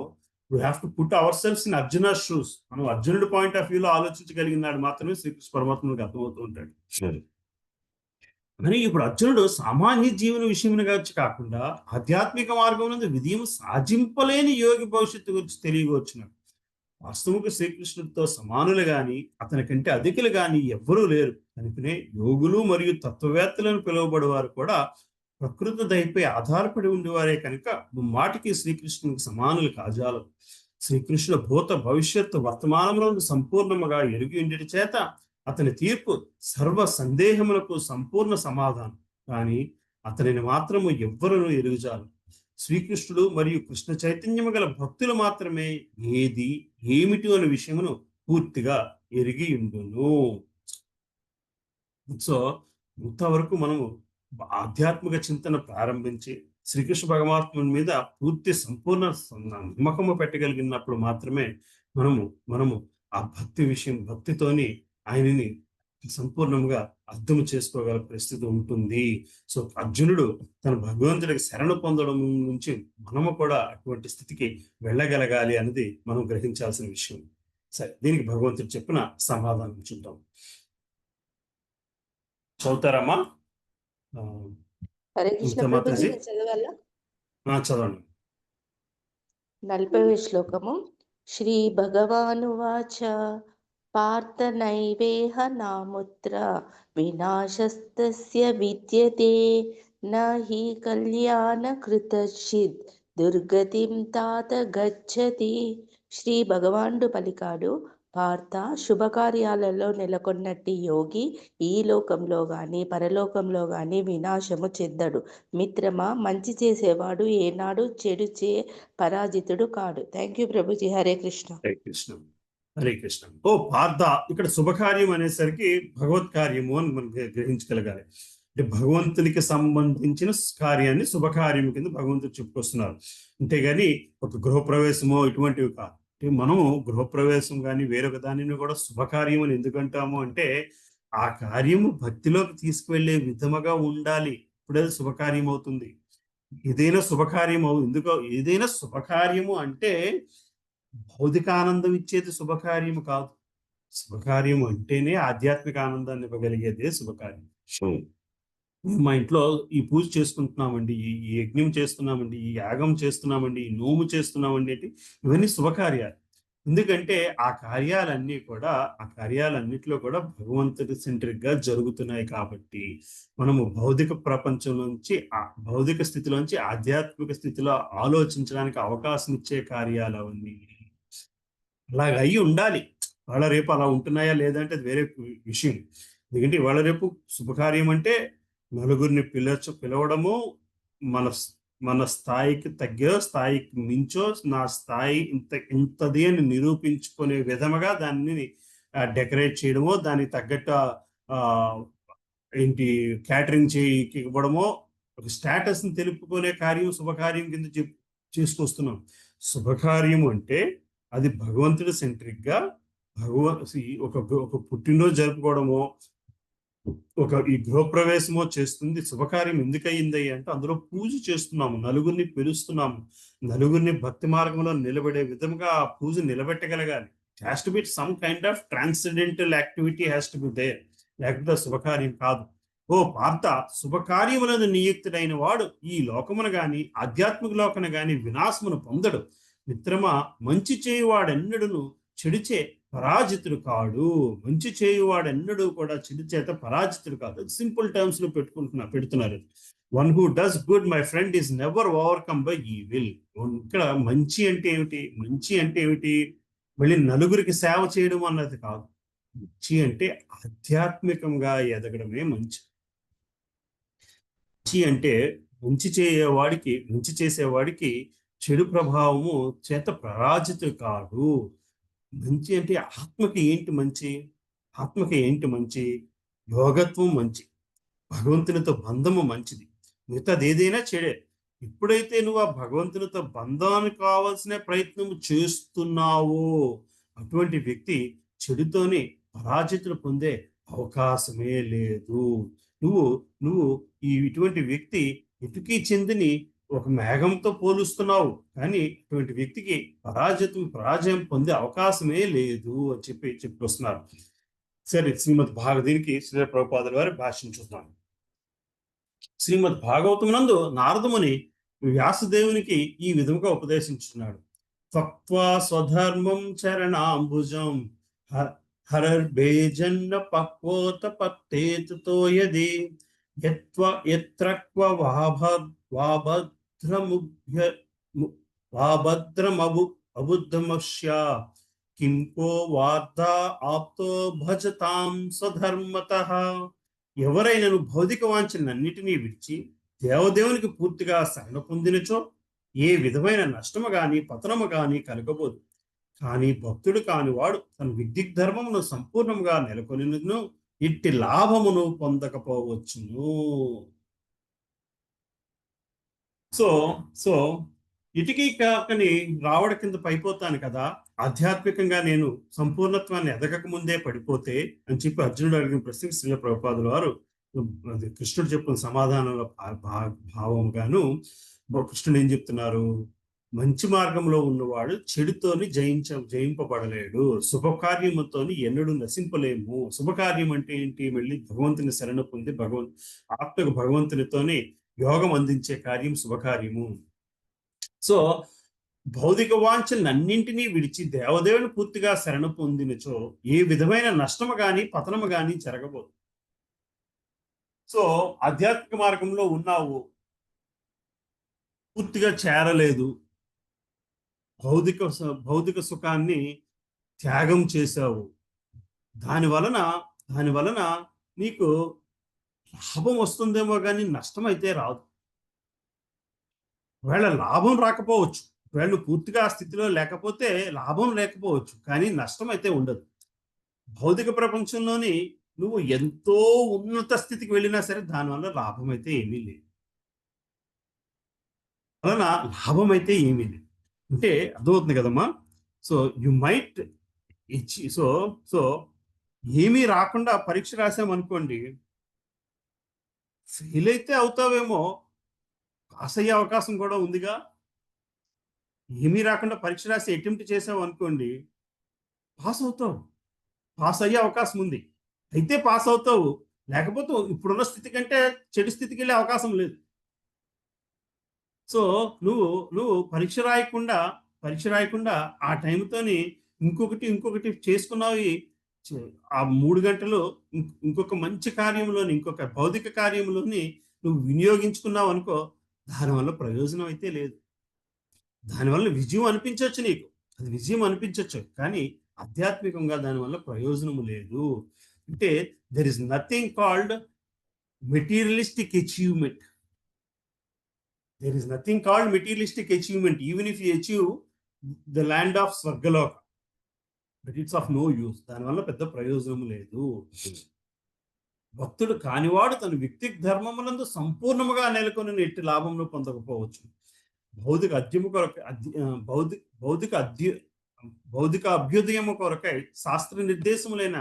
we have to put our selves in Arjuna's shoes. మనం అర్జునుడి పాయింట్ ఆఫ్ వ్యూలో ఆలోచించగలిగినాడు మాత్రమే శ్రీకృష్ణ పరమాత్మకి అర్థమవుతూ ఉంటాడు. కానీ ఇప్పుడు అర్జునుడు సామాన్య జీవన విషయముగా కాకుండా ఆధ్యాత్మిక మార్గం విజయం సాధింపలేని యోగి భవిష్యత్తు గురించి తెలియవచ్చున్నాడు. వాస్తవుకు శ్రీకృష్ణుడితో సమానులు గాని అతని కంటే అధికులు గాని ఎవ్వరూ లేరు కనుకనే యోగులు మరియు తత్వవేత్తలను పిలువబడేవారు కూడా ప్రకృతి దయపై ఆధారపడి ఉండేవారే కనుక మాటికి శ్రీకృష్ణునికి సమానులు కాజాలు. శ్రీకృష్ణుడు భూత భవిష్యత్తు వర్తమానంలో సంపూర్ణముగా ఎరిగి ఉండేటి చేత అతని తీర్పు సర్వ సందేహములకు సంపూర్ణ సమాధానం. కానీ అతనిని మాత్రము ఎవ్వరూ ఎరుగుజాలు. శ్రీకృష్ణుడు మరియు కృష్ణ చైతన్యము గల భక్తులు మాత్రమే ఏది ఏమిటి అనే విషయమును పూర్తిగా ఎరిగి ఉండును. సో ఇంతవరకు మనము ఆధ్యాత్మిక చింతన ప్రారంభించి శ్రీకృష్ణ పరమాత్మ మీద పూర్తి సంపూర్ణ నమ్మకము పెట్టగలిగినప్పుడు మాత్రమే మనము ఆ భక్తితోని ఆయనని సంపూర్ణంగా అర్థం చేసుకోగల పరిస్థితి ఉంటుంది. సో అర్జునుడు తన భగవంతుడికి శరణు పొందడం నుంచి మనము కూడా అటువంటి స్థితికి వెళ్ళగలగాలి అనేది మనం గ్రహించాల్సిన విషయం. సరే, దీనికి భగవంతుడు చెప్పిన సమాధానం చూద్దాం. చదువుతారమ్మా? చదవండి. 40వ శ్లోకము. శ్రీ భగవానువాచ పార్థ నైవేహ నాముత్ర వినాశస్తస్య విద్యతే నహి కళ్యాణ కృతచిద్ దుర్గతిం తాత గచ్చతి. శ్రీ భగవానుడు పలికాడు, పార్థ, శుభకార్యాలలో నెలకొన్నట్టి యోగి ఈ లోకంలో గాని పరలోకంలో గాని వినాశము చెందడు. మిత్రమా, మంచి చేసేవాడు ఏనాడు చెడు చే పరాజితుడు కాడు. Thank you Prabhuji. హరే కృష్ణ. హరే కృష్ణ. హరే కృష్ణ. ఓ పార్థ, ఇక్కడ శుభకార్యం అనేసరికి భగవత్ కార్యము అని మనం గ్రహించగలగాలి. అంటే భగవంతునికి సంబంధించిన కార్యాన్ని శుభకార్యం కింద భగవంతుడు చెప్పుకొస్తున్నారు. అంతేగాని ఒక గృహప్రవేశమో ఇటువంటివి కాదు. మనము గృహప్రవేశం కానీ వేరొక దానిని కూడా శుభకార్యం అని ఎందుకంటాము అంటే ఆ కార్యము భక్తిలోకి తీసుకువెళ్ళే విధముగా ఉండాలి. ఇప్పుడే శుభకార్యం అవుతుంది. ఏదైనా శుభకార్యము అంటే భౌతిక ఆనందం ఇచ్చేది శుభకార్యము కాదు. శుభకార్యము అంటేనే ఆధ్యాత్మిక ఆనందాన్ని ఇవ్వగలిగేదే శుభకార్యం. మా ఇంట్లో ఈ పూజ చేసుకుంటున్నామండి, ఈ యజ్ఞం చేస్తున్నామండి, ఈ యాగం చేస్తున్నామండి, ఈ నోము చేస్తున్నామండి అంటే ఇవన్నీ శుభకార్యాలు. ఎందుకంటే ఆ కార్యాలన్నిటిలో కూడా భగవంతుడి సెంట్రిక్ గా జరుగుతున్నాయి కాబట్టి మనము భౌతిక ప్రపంచం నుంచి భౌతిక స్థితిలోంచి ఆధ్యాత్మిక స్థితిలో ఆలోచించడానికి అవకాశం ఇచ్చే కార్యాలు అవన్నీ అలాగ అయి ఉండాలి. వాళ్ళ రేపు అలా ఉంటున్నాయా లేదంటే అది వేరే విషయం. ఎందుకంటే ఇవాళ రేపు శుభకార్యం అంటే నలుగురిని పిలవడము, మన మన స్థాయికి తగ్గో స్థాయికి మించో నా స్థాయి ఇంతది అని నిరూపించుకునే విధముగా దాన్ని డెకరేట్ చేయడమో, దానికి తగ్గట్టు ఏంటి క్యాటరింగ్ ఇవ్వడమో, ఒక స్టేటస్ ని తెలుపుకునే కార్యం శుభకార్యం కింద చేసుకొస్తున్నాం. శుభకార్యం అంటే అది భగవంతుడి సెంట్రిక్ గా ఒక పుట్టినరోజు జరుపుకోవడమో, ఈ గృహప్రవేశమో చేస్తుంది. శుభకార్యం ఎందుకయింది అంటే అందులో పూజ చేస్తున్నాము, నలుగురిని పిలుస్తున్నాము, నలుగురిని భక్తి మార్గంలో నిలబడే విధంగా ఆ పూజ నిలబెట్టగలగాలి. Has to be some kind of transcendental activity has to be there, లేకపోతే శుభకార్యం కాదు. ఓ పార్థ, శుభకార్యములను నియుక్తుడైన వాడు ఈ లోకమును గాని ఆధ్యాత్మిక లోకను గాని వినాశమును పొందడు. మిత్రమా, మంచి చేయువాడెన్నడును చెడుచే పరాజితుడు కాడు. మంచి చేయువాడెన్నడూ కూడా చెడు చేత పరాజితుడు కాదు. సింపుల్ టర్మ్స్ లో పెడుతున్నారు. One who does good my friend is never overcome by evil. ఇక్కడ మంచి అంటే ఏమిటి? మళ్ళీ నలుగురికి సేవ చేయడం అన్నది కాదు. మంచి అంటే ఆధ్యాత్మికంగా ఎదగడమే మంచి. మంచి అంటే మంచి చేసేవాడికి చెడు ప్రభావము చేత పరాజితుడు కాడు. మంచి అంటే ఆత్మకి ఏంటి మంచి? యోగత్వం మంచి, భగవంతునితో బంధము మంచిది, మిగతాది ఏదైనా చెడే. ఎప్పుడైతే నువ్వు ఆ భగవంతునితో బంధానికి కావాల్సిన ప్రయత్నం చేస్తున్నావో అటువంటి వ్యక్తి చెడుతోని పరాజితులు పొందే అవకాశమే లేదు. నువ్వు ఇటువంటి వ్యక్తి ఇటుకీ చెందిని ఒక మేఘంతో పోలుస్తున్నావు, కానీ అటువంటి వ్యక్తికి పరాజయం పొందే అవకాశమే లేదు అని చెప్పి వస్తున్నారు. సరే, శ్రీమద్ దీనికి శ్రీ ప్రభుపాదుల వారి భాష్యం చూద్దాం. శ్రీమద్ భాగవతం నందు నారదముని వ్యాసదేవునికి ఈ విధముగా ఉపదేశించున్నాడు. త్వక్త్వా స్వధర్మం చరణాంబుజం హరర్భేజన్న పక్వోత పత్తేతుతో యది యత్రక్వ అబుద్ధమస్య కింకో వార్ధా ఆప్తో భజతాం స్వధర్మతః. ఎవరైనను భౌతిక వాంఛనన్నిటినీ విడిచి దేవదేవునికి పూర్తిగా శరణ పొందినచో ఏ విధమైన నష్టము గాని పతనము గాని కలగబోదు. కానీ భక్తుడు కాని వాడు తన విద్యుత్ ధర్మమును సంపూర్ణంగా నెలకొనిను ఇట్టి లాభమును పొందకపోవచ్చును. సో ఇటుకీ కాకని రావడ కింద పైపోతాను కదా, ఆధ్యాత్మికంగా నేను సంపూర్ణత్వాన్ని ఎదగక ముందే పడిపోతే అని చెప్పి అర్జునుడు అడిగిన ప్రశ్నకి శ్రీల ప్రభుపాదుల వారు కృష్ణుడు చెప్పిన సమాధానంలో భావంగాను కృష్ణుడు ఏం చెప్తున్నారు? మంచి మార్గంలో ఉన్నవాడు చెడుతోని జయింపబడలేడు, శుభకార్యముతోని ఎన్నడూ నశింపలేము. శుభకార్యం అంటే ఏంటి? మళ్ళీ భగవంతుని శరణ పొంది ఆత్మకు భగవంతునితోని యోగం అందించే కార్యం శుభకార్యము. సో భౌతిక వాంఛలన్నింటినీ విడిచి దేవదేవుని పూర్తిగా శరణ పొందినచో ఏ విధమైన నష్టము గాని పతనము గాని జరగబోదు. సో ఆధ్యాత్మిక మార్గంలో ఉన్నావు, పూర్తిగా చేరలేదు, భౌతిక సుఖాన్ని త్యాగం చేశావు, దాని వలన నీకు లాభం వస్తుందేమో కానీ నష్టం అయితే రాదు. ఒకవేళ లాభం రాకపోవచ్చు, ఒకవేళ పూర్తిగా ఆ స్థితిలో లేకపోతే లాభం లేకపోవచ్చు, కానీ నష్టం అయితే ఉండదు. భౌతిక ప్రపంచంలోని నువ్వు ఎంతో ఉన్నత స్థితికి వెళ్ళినా సరే దానివల్ల లాభం అయితే ఏమీ లేదు. లాభం అయితే ఏమీ లేదు అంటే అర్థమవుతుంది కదమ్మా. సో యు మైట్ సో ఏమీ రాకుండా పరీక్ష రాసామనుకోండి, ఫెయిల్ అయితే అవుతావేమో, పాస్ అయ్యే అవకాశం కూడా ఉందిగా. ఏమీ రాకుండా పరీక్ష రాసి అటెంప్ట్ చేసావు అనుకోండి, పాస్ అవుతావు, పాస్ అయ్యే అవకాశం ఉంది. అయితే పాస్ అవుతావు, లేకపోతే ఇప్పుడున్న స్థితి కంటే చెడు స్థితికి వెళ్ళే అవకాశం లేదు. సో నువ్వు పరీక్ష రాయకుండా ఆ టైంతోని ఇంకొకటి చేసుకున్నావి ఆ 3 గంటలు ఇంకొక మంచి కార్యంలోని, ఇంకొక భౌతిక కార్యంలోని నువ్వు వినియోగించుకున్నావు అనుకో, దానివల్ల ప్రయోజనం అయితే లేదు. దానివల్ల విజయం అనిపించవచ్చు నీకు, అది విజయం అనిపించవచ్చు, కానీ ఆధ్యాత్మికంగా దానివల్ల ప్రయోజనము లేదు. అంటే there is nothing called materialistic achievement. There is nothing called materialistic achievement, even if you achieve the land of Swargaloka, but it's of no use. దానివల్ల పెద్ద ప్రయోజనం లేదు. భక్తుడు కానివాడు తన వ్యక్తి ధర్మములందు సంపూర్ణముగా నెలకొని ఎట్టి లాభమును పొందకపోవచ్చు. భౌతిక అద్యము కొరకై భౌతిక అభ్యుదయము కొరకై శాస్త్ర నిర్దేశములైన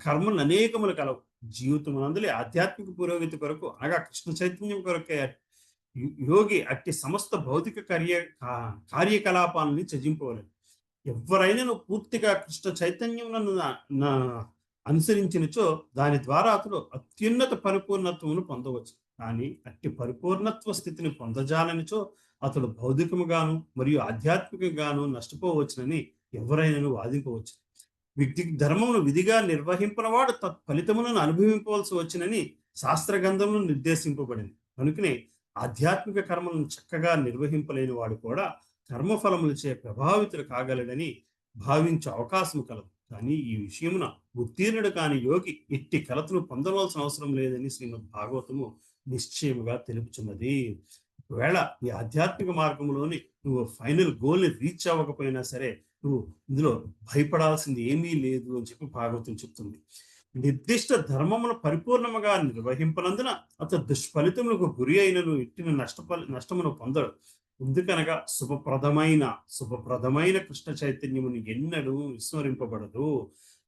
కర్మలు అనేకములు కలవు. జీవితమునందులే ఆధ్యాత్మిక పురోగతి కొరకు, అనగా కృష్ణ చైతన్యం కొరకై యోగి అట్టి సమస్త భౌతిక కార్యకలాపాలని త్యజింపవలేదు. ఎవరైనా నువ్వు పూర్తిగా కృష్ణ చైతన్యములను అనుసరించినచో దాని ద్వారా అతడు అత్యున్నత పరిపూర్ణత్వమును పొందవచ్చు. కానీ అట్టి పరిపూర్ణత్వ స్థితిని పొందజాలనిచో అతడు భౌతికముగాను మరియు ఆధ్యాత్మికంగాను నష్టపోవచ్చునని ఎవరైనా వాదింపవచ్చు. వ్యక్తి ధర్మమును విధిగా నిర్వహింపనవాడు తత్ఫలితములను అనుభవింపవలసి వచ్చునని శాస్త్ర గ్రంథంలో నిర్దేశింపబడింది. కనుకనే ఆధ్యాత్మిక కర్మలను చక్కగా నిర్వహింపలేని వాడు కూడా కర్మఫలములచే ప్రభావితులు కాగలడని భావించే అవకాశం కలదు. కానీ ఈ విషయమున ఉత్తీర్ణుడు కాని యోగి ఎట్టి కలతను పొందవలసిన అవసరం లేదని శ్రీమద్ భాగవతము నిశ్చయముగా తెలుపుచున్నది. ఒకవేళ ఈ ఆధ్యాత్మిక మార్గంలోని నువ్వు ఫైనల్ గోల్ని రీచ్ అవ్వకపోయినా సరే, నువ్వు ఇందులో భయపడాల్సింది ఏమీ లేదు అని చెప్పి భాగవతం చెప్తుంది. నిర్దిష్ట ధర్మమును పరిపూర్ణముగా నిర్వహింపనందున అతడు దుష్ఫలితములకు గురి అయినను ఇట్టిన నష్టమును పొందడు. ఎందుకనగా శుభప్రదమైన కృష్ణ చైతన్యమును ఎన్నడూ విస్మరింపబడదు.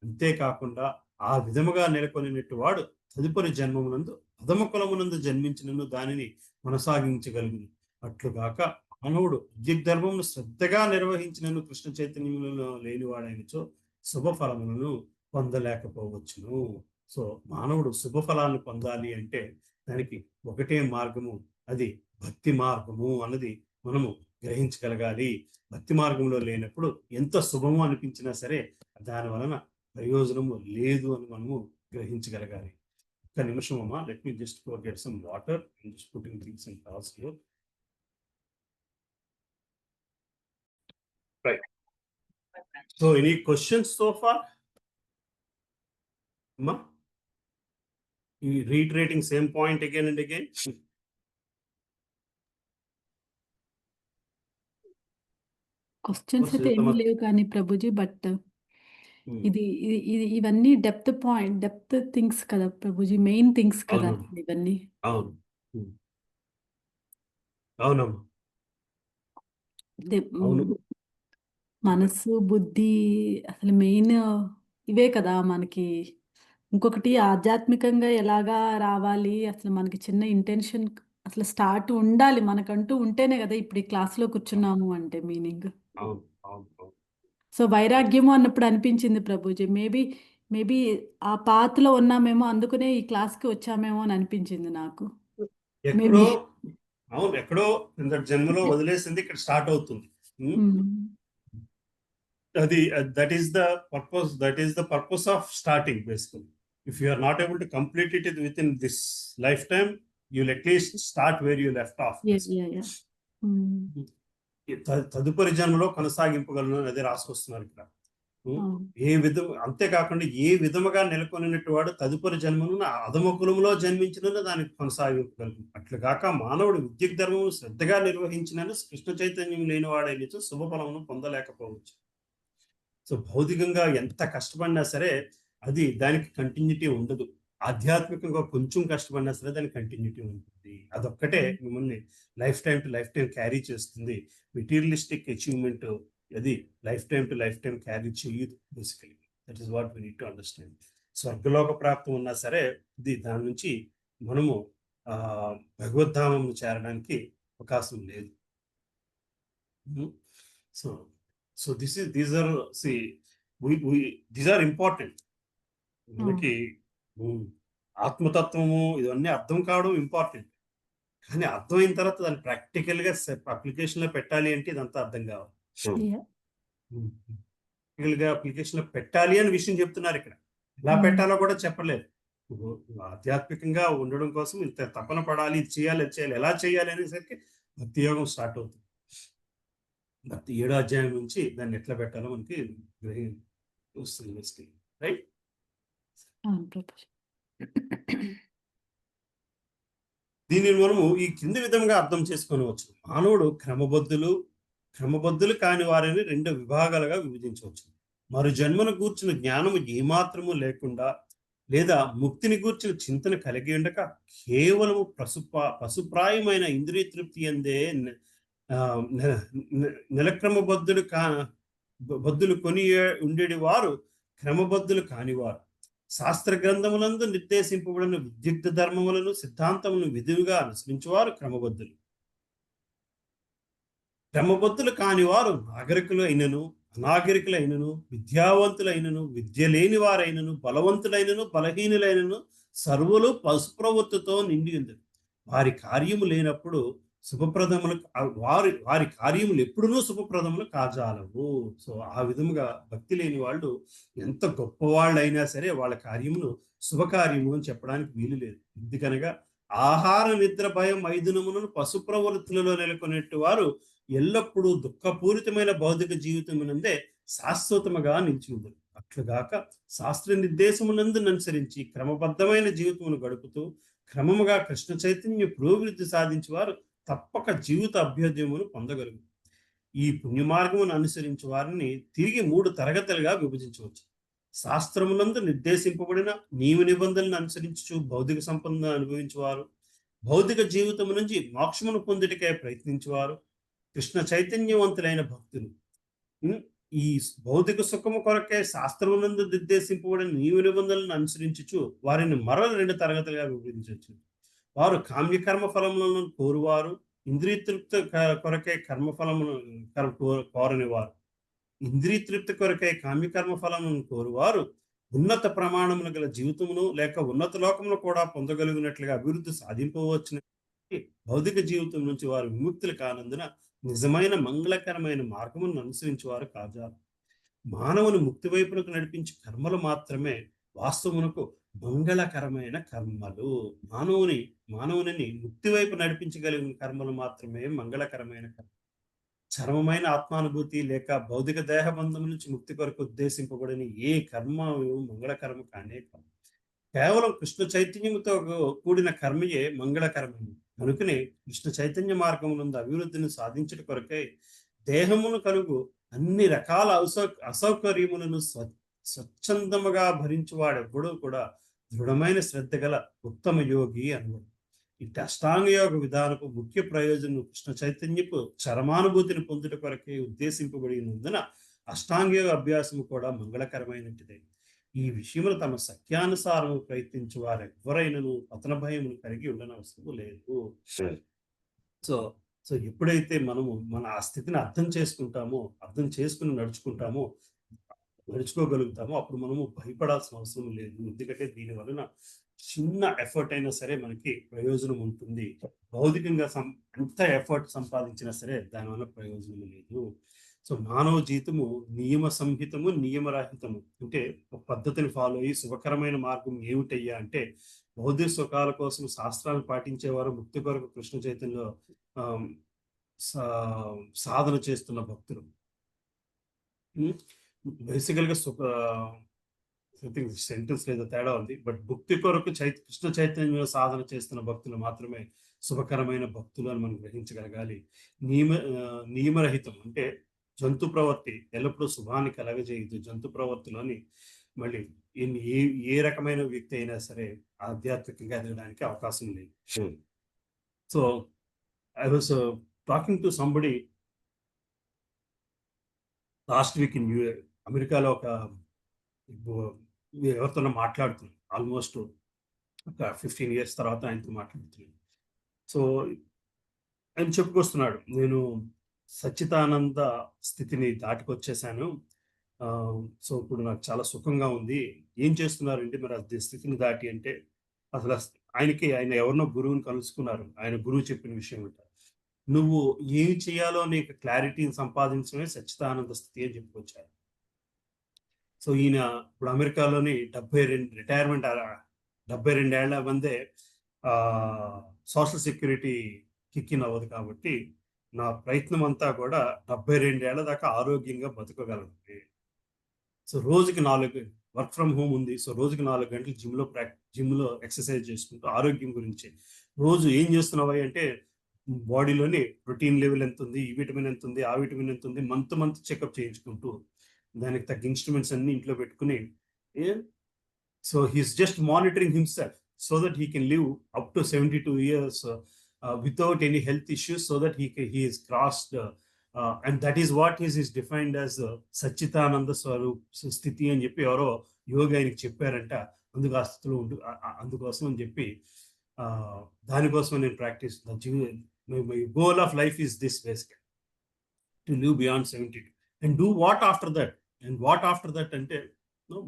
అంతేకాకుండా ఆ విధముగా నెలకొనినట్టు వాడు తదుపరి జన్మమునందు అధమ కులమునందు జన్మించినను దానిని కొనసాగించగలుగును. అట్లుగాక మానవుడు దిగ్ధర్మమును శ్రద్ధగా నిర్వహించినను కృష్ణ చైతన్యములలో లేనివాడైనచో శుభఫలములను పొందలేకపోవచ్చును. సో మానవుడు శుభఫలాన్ని పొందాలి అంటే దానికి ఒకటే మార్గము, అది భక్తి మార్గము అన్నది మనము గ్రహించగలగాలి. భక్తి మార్గంలో లేనప్పుడు ఎంత శుభము అనిపించినా సరే దాని వలన ప్రయోజనము లేదు అని మనము గ్రహించగలగాలి. ఒక్క నిమిషం అమ్మా, let me just go get some water and just putting things in class here. Right. So any questions so far? Ma? You reiterating same point again and again? Questions అయితే ఏమీ లేవు కానీ ప్రభుజీ, బట్ ఇవన్నీ డెప్త్ థింగ్స్ కదా ప్రభుజీ, మెయిన్ థింగ్స్ కదా ఇవన్నీ. అవును అవునమ్మా, అవును. మనసు, బుద్ధి అసలు మెయిన్ ఇవే కదా మనకి. ఇంకొకటి ఆధ్యాత్మికంగా ఎలాగా రావాలి, అసలు మనకి చిన్న ఇంటెన్షన్ అసలు స్టార్ట్ ఉండాలి మనకంటూ, ఉంటేనే కదా ఇప్పుడు ఈ క్లాస్లో కూర్చున్నాము అంటే మీనింగ్. సో వైరాగ్యము అన్నప్పుడు అనిపించింది ప్రభుజీ, మేబీ ఆ పాత్రలో ఉన్నామేమో, అందుకనే ఈ క్లాస్కి వచ్చామేమో అని అనిపించింది నాకు. ఎక్కడో జన్మలో వదిలేసింది ఇక్కడ స్టార్ట్ అవుతుంది. అది that is the purpose of starting basically. If you are not able to complete it within this lifetime, you'll at least start where you left off. తదుపరి జన్మలో కొనసాగింపగలను అదే రాసుకొస్తున్నారు ఇక్కడ. అంతేకాకుండా ఏ విధముగా నెలకొనినట్టు వాడు తదుపరి జన్మను అధమ కులములో జన్మించిన దానికి కొనసాగింపగలను. అట్లుగాక మానవుడు విద్యుత్ ధర్మము శ్రద్ధగా నిర్వహించినను కృష్ణ చైతన్యం లేని వాడైనచో శుభఫలమును పొందలేకపోవచ్చు. సో భౌతికంగా ఎంత కష్టపడినా సరే అది దానికి కంటిన్యూటీ ఉండదు. ఆధ్యాత్మికంగా కొంచెం కష్టపడినా సరే దానికి కంటిన్యూటీ ఉంటుంది. అదొక్కటే మిమ్మల్ని life time to life time carry చేస్తుంది. మెటీరియలిస్టిక్ అచీవ్మెంట్ అది life time to life time carry చేయదు basically. That is what we need to understand. స్వర్గలోక ప్రాప్తం ఉన్నా సరే ఇది దాని నుంచి మనము భగవద్ధామం చేరడానికి అవకాశం లేదు. So these are important. మనకి ఆత్మతత్వము ఇవన్నీ అర్థం కావడం ఇంపార్టెంట్, కానీ అర్థమైన తర్వాత దాన్ని ప్రాక్టికల్ గా అప్లికేషన్ లో పెట్టాలి అంటే ఇదంతా అర్థం కావాలి. గా అప్లికేషన్ లో పెట్టాలి అని విషయం చెప్తున్నారు. ఇక్కడ ఎలా పెట్టాలో కూడా చెప్పలేదు. ఆధ్యాత్మికంగా ఉండడం కోసం ఇంత తపన పడాలి, ఇది చేయాలి, అది చేయాలి, ఎలా చేయాలి అనేసరికి భక్తి యోగం స్టార్ట్ అవుతుంది. భక్తి 7వ అధ్యాయం నుంచి దాన్ని ఎట్లా పెట్టాలో మనకి వస్తుంది. రైట్. దీనిని మనము ఈ కింది విధంగా అర్థం చేసుకోవచ్చు. మానవుడు క్రమబద్ధులు కాని వారిని 2 విభాగాలుగా విభజించవచ్చు. మరు జన్మను గూర్చిన జ్ఞానము ఏమాత్రము లేకుండా లేదా ముక్తిని గూర్చిన చింతన కలిగి ఉండక కేవలము పశుప్రాయమైన ఇంద్రియ తృప్తి అందే బద్ధులు కొని ఉండేది వారు క్రమబద్ధులు కానివారు. శాస్త్ర గ్రంథములందు నిర్దేశింపబడిన విద్యుక్త ధర్మములను సిద్ధాంతములను విధిగా అనుసరించేవారు క్రమబద్ధులు. క్రమబద్ధులు కానివారు నాగరికులైనను అనాగరికులైనను విద్యావంతులైనను విద్య లేని వారైనను బలవంతులైనను బలహీనులైనను సర్వులు పశుప్రవృత్తితో నిండి ఉంది. వారి కార్యము లేనప్పుడు శుభప్రదములు వారి కార్యములు ఎప్పుడునూ శుభప్రదములు కాజాలవు. సో ఆ విధముగా భక్తి లేని వాళ్ళు ఎంత గొప్పవాళ్ళు అయినా సరే వాళ్ళ కార్యములు శుభకార్యము అని చెప్పడానికి వీలు లేదు. ఎందుకనగా ఆహార నిద్ర భయం 5 దినములను పశు ప్రవృత్తులలో నెలకొనేట్టు వారు ఎల్లప్పుడూ దుఃఖపూరితమైన భౌతిక జీవితమునందే శాశ్వతముగా నిలిచి ఉంది. అట్లుగాక శాస్త్ర నిర్దేశమునందు అనుసరించి క్రమబద్ధమైన జీవితమును గడుపుతూ క్రమముగా కృష్ణ చైతన్య పురోభివృద్ధి సాధించి వారు తప్పక జీవిత అభ్యుదయమును పొందగలుగు. ఈ పుణ్య మార్గమును అనుసరించి వారిని తిరిగి 3 తరగతులుగా విభజించవచ్చు. శాస్త్రములందు నిర్దేశింపబడిన నియమ నిబంధనలను అనుసరించు భౌతిక సంపదను అనుభవించేవారు, భౌతిక జీవితము నుంచి మోక్షమును పొందుటకే ప్రయత్నించేవారు, కృష్ణ చైతన్యవంతులైన భక్తులు. ఈ భౌతిక సుఖము కొరకే శాస్త్రమునందు నిర్దేశింపబడిన నియమ నిబంధనలను అనుసరించుచు వారిని మరల 2 తరగతులుగా విభజించవచ్చు. వారు కామ్యకర్మ ఫలములను కోరువారు, ఇంద్రియ తృప్తి కొరకే కర్మఫలమును కోరనివారు. ఇంద్రియ తృప్తి కొరకే కామ్యకర్మ ఫలములను కోరువారు ఉన్నత ప్రమాణములు గల జీవితమును లేక ఉన్నత లోకమును కూడా పొందగలిగినట్లుగా అభివృద్ధి సాధింపవచ్చున భౌతిక జీవితం నుంచి వారు విముక్తులు కానందున నిజమైన మంగళకరమైన మార్గమును అనుసరించేవారు కాజారు. మానవుని ముక్తి వైపునకు నడిపించే కర్మలు మాత్రమే వాస్తవమునకు మంగళకరమైన కర్మలు. మానవుని ముక్తి వైపు నడిపించగలిగిన కర్మలు మాత్రమే మంగళకరమైన కర్మ. చరమమైన ఆత్మానుభూతి లేక భౌతిక దేహబంధం నుంచి ముక్తి కొరకు ఉద్దేశింపబడిన ఏ కర్మ మంగళకరము కానే కాదు. కేవలం కృష్ణ చైతన్యముతో కూడిన కర్మయే మంగళకరమైనది. కనుకనే కృష్ణ చైతన్య మార్గమునందు అభివృద్ధిని సాధించడం కొరకై దేహమును కలుగు అన్ని రకాల అసౌకర్యములను స్వచ్ఛందముగా భరించువాడెవ్వడూ కూడా దృఢమైన శ్రద్ధ గల ఉత్తమ యోగి అనుభవం. ఇటు అష్టాంగ యోగ విధానపు ముఖ్య ప్రయోజనం కృష్ణ చైతన్యపు చరమానుభూతిని పొందుట కొరకే ఉద్దేశింపబడినందున అష్టాంగ యోగ అభ్యాసము కూడా మంగళకరమైనటిదే. ఈ విషయములు తమ సఖ్యానుసారము ప్రయత్నించి వారు ఎవరైనను పతన భయమును కలిగి ఉండనవసరం లేదు. సో ఎప్పుడైతే మనము మన ఆ స్థితిని అర్థం చేసుకుని నడుచుకోగలుగుతామో అప్పుడు మనము భయపడాల్సిన అవసరం లేదు. ఎందుకంటే దీని వలన చిన్న ఎఫర్ట్ అయినా సరే మనకి ప్రయోజనం ఉంటుంది. భౌతికంగా ఎంత ఎఫర్ట్ సంపాదించినా సరే దానివల్ల ప్రయోజనం లేదు. సో మానవ జీవితము నియమ సంహితము నియమరహితము అంటే ఒక పద్ధతిని ఫాలో అయ్యి శుభకరమైన మార్గం ఏమిటయ్యా అంటే భౌతిక సుఖాల కోసం శాస్త్రాలను పాటించేవారు ముక్తి కొరకు కృష్ణ చైతన్యంలో సాధన చేస్తున్న భక్తులు. బేసికల్ గా సెంటెన్స్ లేదా తేడా ఉంది, బట్ భక్తి కొరకు కృష్ణ చైతన్యంలో సాధన చేస్తున్న భక్తులు మాత్రమే శుభకరమైన భక్తులు అని మనం గ్రహించగలగాలి. నియమరహితం అంటే జంతు ప్రవృత్తి ఎల్లప్పుడూ శుభాన్ని కలగజేయదు. జంతు ప్రవృత్తిలోని మళ్ళీ ఏ రకమైన వ్యక్తి అయినా సరే ఆధ్యాత్మికంగా ఎదగడానికి అవకాశం లేదు. So I was talking to somebody last week in అమెరికాలో ఒక ఎవరితోనో మాట్లాడుతున్నాను. ఆల్మోస్ట్ ఒక 15 years తర్వాత ఆయనతో మాట్లాడుతున్నాను. సో ఆయన చెప్పుకొస్తున్నాడు, నేను సచ్చిదానంద స్థితిని దాటుకొచ్చేసాను. సో ఇప్పుడు నాకు చాలా సుఖంగా ఉంది. ఏం చేస్తున్నారంటే మరి అది స్థితిని దాటి అంటే అసలు ఆయన ఎవరినో గురువుని కలుసుకున్నారు. ఆయన గురువు చెప్పిన విషయం ఏంట, నువ్వు ఏమి చేయాలో నీకు క్లారిటీని సంపాదించడమే సచ్చిదానంద స్థితి అని చెప్పుకొచ్చారు. సో ఈయన ఇప్పుడు అమెరికాలోని 72 రిటైర్మెంట్ 72 ఏళ్ల మందే సోషల్ సెక్యూరిటీ కిక్కిన్ అవ్వదు. కాబట్టి నా ప్రయత్నం అంతా కూడా 72 ఏళ్ల దాకా ఆరోగ్యంగా బతకగలను. సో రోజుకి 4 వర్క్ ఫ్రమ్ హోమ్ ఉంది. సో రోజుకి 4 గంటలు జిమ్లో ఎక్సర్సైజ్ చేసుకుంటూ ఆరోగ్యం గురించి రోజు ఏం చేస్తున్నావా అంటే బాడీలోని ప్రోటీన్ లెవెల్ ఎంత ఉంది, ఈ విటమిన్ ఎంత ఉంది, ఆ విటమిన్ ఎంత ఉంది, మంత్ చెకప్ చేయించుకుంటూ దానికి తగ్గ ఇన్స్ట్రుమెంట్స్ అన్ని ఇంట్లో పెట్టుకుని so he's just monitoring himself so that he can live up to 72 years without any health issues, so that he is crossed and that is what is defined as సచ్చితానంద స్వరూప్ స్థితి అని చెప్పి ఎవరో యోగి ఆయనకి చెప్పారంట. అందుకు ఆ స్థితిలో అందుకోసం అని చెప్పి దానికోసం నేను practice my goal of life is this basic to live beyond 72 and do what after that. And what after that అంటే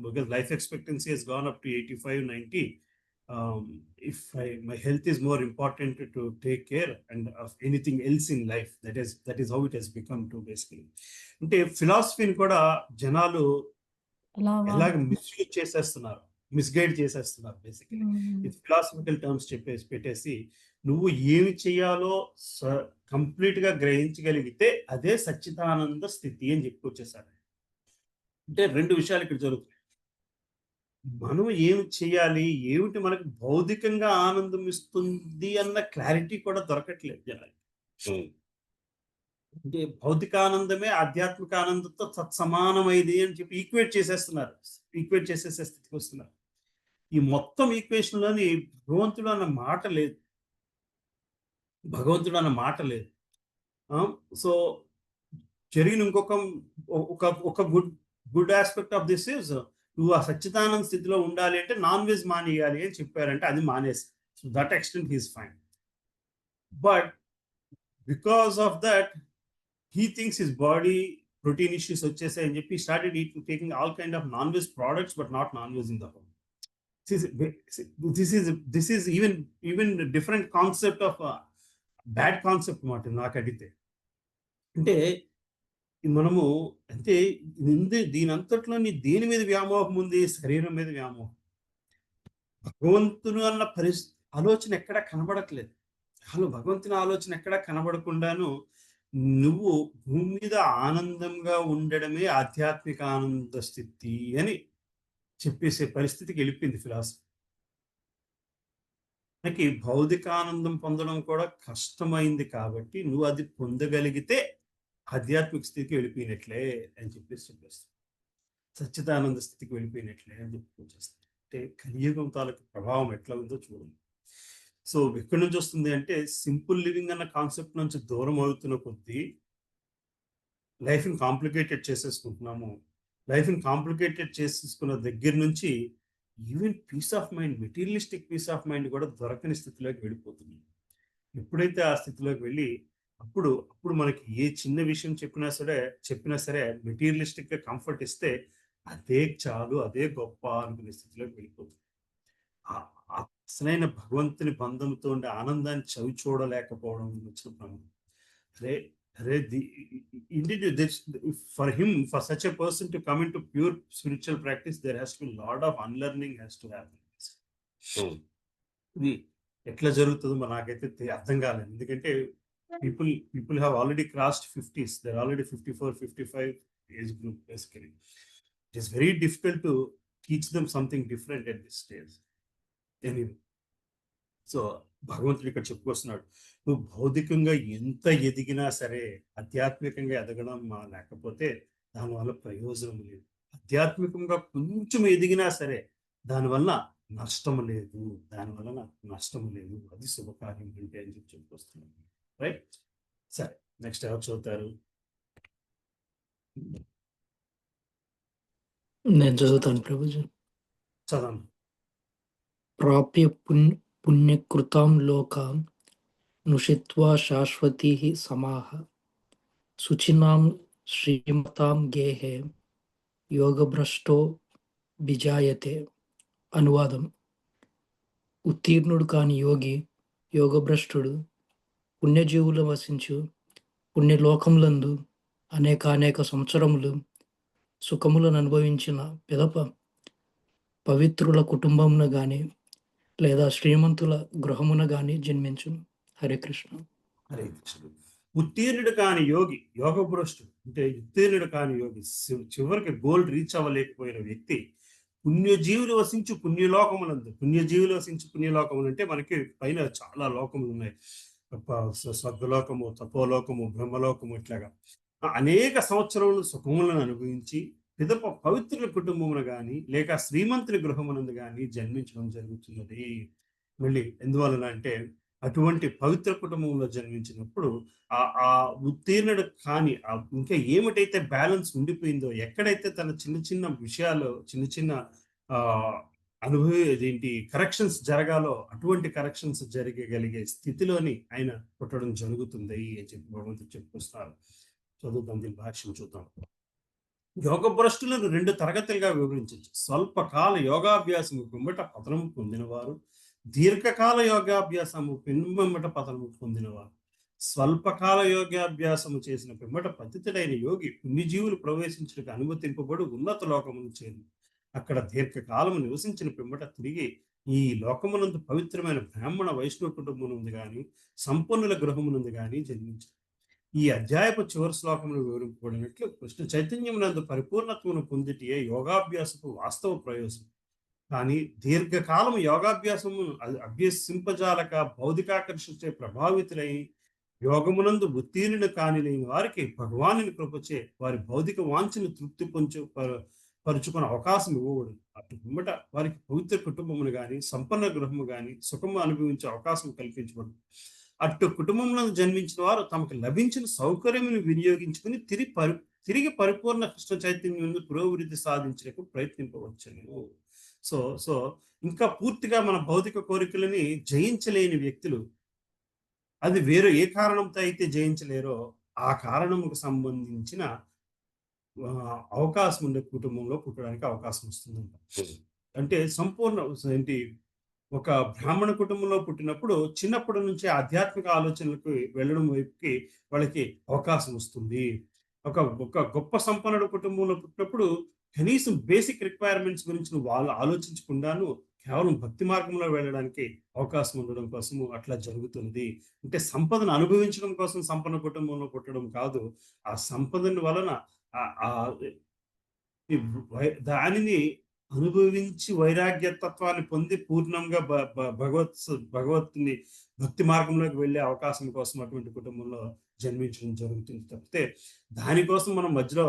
because life expectancy has gone up to 85-90. If my health is more important to take care and of anything else in life, that is how it has become to basically. అంటే ఫిలాసఫీని కూడా జనాలు ఎలాగ మిస్యూజ్ చేసేస్తున్నారు, మిస్గైడ్ చేసేస్తున్నారు. బేసికలీ ఇది ఫిలాసఫికల్ టర్మ్స్ పెట్టేసి నువ్వు ఏమి చేయాలో కంప్లీట్ గా గ్రహించగలిగితే అదే సచ్చిదానంద స్థితి అని చెప్పుకొచ్చేసారు. అంటే 2 విషయాలు ఇక్కడ జరుగుతాయి. మనం ఏమి చేయాలి, ఏమిటి మనకు భౌతికంగా ఆనందం ఇస్తుంది అన్న క్లారిటీ కూడా దొరకట్లేదు జనాలకి. అంటే భౌతిక ఆనందమే ఆధ్యాత్మిక ఆనందంతో సత్సమానమైంది అని చెప్పి ఈక్వేట్ చేసేసే స్థితికి వస్తున్నారు. ఈ మొత్తం ఈక్వేషన్లోని భగవంతుడు అన్న మాట లేదు. సో జరిగిన ఒక good aspect of this is నువ్వు ఆ సచ్చిదానంద స్థితిలో ఉండాలి అంటే నాన్ వెజ్ మానేయాలి అని చెప్పారంటే అది మానేసి. So that extent he's fine. But because of that he thinks his body protein issues వచ్చేసాయని చెప్పి started taking all kind of non-veg products but not non-veg in the home. This is even different concept of bad concept మాట నాకు అడిగితే. అంటే మనము అంటే దీని అంతట్లో దేని మీద వ్యామోహం ఉంది? శరీరం మీద వ్యామోహం. భగవంతుడు అన్న ఆలోచన ఎక్కడా కనబడట్లేదు. భగవంతుని ఆలోచన ఎక్కడా కనబడకుండాను నువ్వు భూమి మీద ఆనందంగా ఉండడమే ఆధ్యాత్మిక ఆనంద స్థితి అని చెప్పేసే పరిస్థితికి వెళ్ళిపోయింది ఫిలాసఫీ. నాకు భౌతిక ఆనందం పొందడం కూడా కష్టమైంది కాబట్టి నువ్వు అది పొందగలిగితే ఆధ్యాత్మిక స్థితికి వెళ్ళిపోయినట్లే అని చెప్పేస్తాను. సచ్చిదానంద స్థితికి వెళ్ళిపోయినట్లే అని చెప్పేస్తాను. అంటే కలియుగం తాలూకు ప్రభావం ఎట్లా ఉందో చూడండి. సో ఎక్కడి నుంచి వస్తుంది అంటే సింపుల్ లివింగ్ అన్న కాన్సెప్ట్ నుంచి దూరం అవుతున్న కొద్దీ లైఫ్ని కాంప్లికేటెడ్ చేసేసుకుంటున్నాము. లైఫ్ని కాంప్లికేటెడ్ చేసేసుకున్న దగ్గర నుంచి even peace of mind, materialistic peace of mind కూడా దొరకని స్థితిలోకి వెళ్ళిపోతుంది. ఎప్పుడైతే ఆ స్థితిలోకి వెళ్ళి అప్పుడు మనకి ఏ చిన్న విషయం చెప్పినా సరే మెటీరియలిస్టిక్ గా కంఫర్ట్ ఇస్తే అదే చాలు, అదే గొప్ప అనుకునే స్థితిలోకి వెళ్ళిపోతుంది. అసలైన భగవంతుని బంధంతో ఉండే ఆనందాన్ని చవి చూడలేకపోవడం వచ్చినప్పుడు for such a person to come into pure spiritual practice, there has to be a lot of unlearning has to happen. ఇది ఎట్లా జరుగుతుందో నాకైతే అర్థం కాలేదు. ఎందుకంటే people have already crossed 50s. They're already 54, 55 age group basically. It is very difficult to teach them something different at this stage. Anyway, so భగవంతుడు ఇక్కడ చెప్పుకొస్తున్నాడు, నువ్వు భౌతికంగా ఎంత ఎదిగినా సరే ఆధ్యాత్మికంగా ఎదగడం లేకపోతే దానివల్ల ప్రయోజనం లేదు. ఆధ్యాత్మికంగా కొంచెం ఎదిగినా సరే దానివల్ల నష్టం లేదు, అది శుభకార్యం అంటే అని చెప్పి చెప్పుకొస్తున్నాడు. రైట్, సరే నెక్స్ట్ ఎవరు చదువుతారు? నేను చదువుతాను ప్రభుజీ. చదవండి. ప్రాప్య పుణ్యకృతాం లోకాం నుషిత్వా శాశ్వతీ సమాహ శుచినాం శ్రీమతాం గేహే యోగభ్రష్టో బిజాయతే. అనువాదం: ఉత్తీర్ణుడు కాని యోగి, యోగభ్రష్టుడు పుణ్యజీవులు వసించు పుణ్యలోకములందు అనేక సంవత్సరములు సుఖములను అనుభవించిన పిదప పవిత్రుల కుటుంబమున గాని లేదా శ్రీమంతుల గృహమున గాని జన్మించును. హరే కృష్ణ. హరే కృష్ణుడు. ఉత్తీర్ణుడు కాని యోగి, యోగ భ్రష్టుడు అంటే ఉత్తీర్ణుడు కాని యోగి, చివరికి గోల్ రీచ్ అవ్వలేకపోయిన వ్యక్తి పుణ్యజీవులు వసించు పుణ్యలోకములందు. పుణ్యజీవులు వసించు పుణ్యలోకములు అంటే మనకి పైన చాలా లోకములు ఉన్నాయి. స్వర్గలోకము, తపోలోకము, బ్రహ్మలోకము, ఇట్లాగా అనేక సంవత్సరములు సుఖములను అనుభవించి పిదప పవిత్రుల కుటుంబమును గాని లేక శ్రీమంతుని గృహమునందు గాని జన్మించడం జరుగుతున్నది. మళ్ళీ ఎందువలన అంటే అటువంటి పవిత్ర కుటుంబంలో జన్మించినప్పుడు ఆ ఉత్తీర్ణుడు కాని ఇంకా ఏమిటైతే బ్యాలెన్స్ ఉండిపోయిందో, ఎక్కడైతే తన చిన్న చిన్న విషయాలు చిన్న చిన్న ఏంటి కరెక్షన్స్ జరగాలో అటువంటి కరెక్షన్స్ జరగగలిగే స్థితిలోని ఆయన పుట్టడం జరుగుతుంది అని చెప్పి భగవంతుడు చెప్పుకొస్తారు. చదువుతాం, దీని భాష్యం చూద్దాం. యోగ భ్రష్టులను 2 తరగతులుగా వివరించవచ్చు. స్వల్పకాల యోగాభ్యాసము పిమ్మట పతనము పొందినవారు, దీర్ఘకాల యోగాభ్యాసము పిమ్మట పతనము పొందినవారు. స్వల్పకాల యోగాభ్యాసము చేసిన పిమ్మట పతితుడైన యోగి పుణ్యజీవులు ప్రవేశించడానికి అనుమతింపబడి ఉన్నత లోకమును చేరు. అక్కడ దీర్ఘకాలము నివసించిన పిమ్మట తిరిగి ఈ లోకమునందు పవిత్రమైన బ్రాహ్మణ వైష్ణవ కుటుంబమునందు గాని సంపన్నుల గృహమునందు గాని జన్మించారు. ఈ అధ్యాయపు చివరి శ్లోకమును వివరింపబడినట్లు కృష్ణ చైతన్యమునందు పరిపూర్ణత్వను పొందిటే యోగాభ్యాసపు వాస్తవ ప్రయోజనం. కానీ దీర్ఘకాలం యోగాభ్యాసము అభ్యసింపజాలక భౌతికాకర్షించే ప్రభావితులై యోగమునందు ఉత్తీర్ణుడు కాని లేని వారికి భగవానుని కృపచే వారి భౌతిక వాంఛను తృప్తి పరుచుకునే అవకాశం ఇవ్వబడు. అటు పిమ్మట వారికి పవిత్ర కుటుంబమును గాని సంపన్న గృహము గాని సుఖము అనుభవించే అవకాశం కల్పించబడు. అటు కుటుంబంలో జన్మించిన వారు తమకు లభించిన సౌకర్యమును వినియోగించుకుని తిరిగి పరిపూర్ణ కృష్ణ చైతన్యం పురోభివృద్ధి సాధించడానికి ప్రయత్నింపవచ్చును. సో ఇంకా పూర్తిగా మన భౌతిక కోరికలని జయించలేని వ్యక్తులు అది వేరే ఏ కారణంతో అయితే జయించలేరో ఆ కారణముకు సంబంధించిన అవకాశం ఉండే కుటుంబంలో పుట్టడానికి అవకాశం వస్తుందంట. అంటే సంపూర్ణ ఏంటి ఒక బ్రాహ్మణ కుటుంబంలో పుట్టినప్పుడు చిన్నప్పటి నుంచి ఆధ్యాత్మిక ఆలోచనలకు వెళ్ళడం వైపుకి వాళ్ళకి అవకాశం వస్తుంది. ఒక గొప్ప సంపన్నుడు కుటుంబంలో పుట్టినప్పుడు కనీసం బేసిక్ రిక్వైర్మెంట్స్ గురించి వాళ్ళు ఆలోచించకుండాను కేవలం భక్తి మార్గంలో వెళ్ళడానికి అవకాశం ఉండడం కోసము అట్లా జరుగుతుంది. అంటే సంపదను అనుభవించడం కోసం సంపన్న కుటుంబంలో పుట్టడం కాదు, ఆ సంపదని వలన దానిని అనుభవించి వైరాగ్యతత్వాన్ని పొంది పూర్ణంగా భగవత్ని భక్తి మార్గంలోకి వెళ్ళే అవకాశం కోసం అటువంటి కుటుంబంలో జన్మించడం జరుగుతుంది తప్పితే దానికోసం మనం మధ్యలో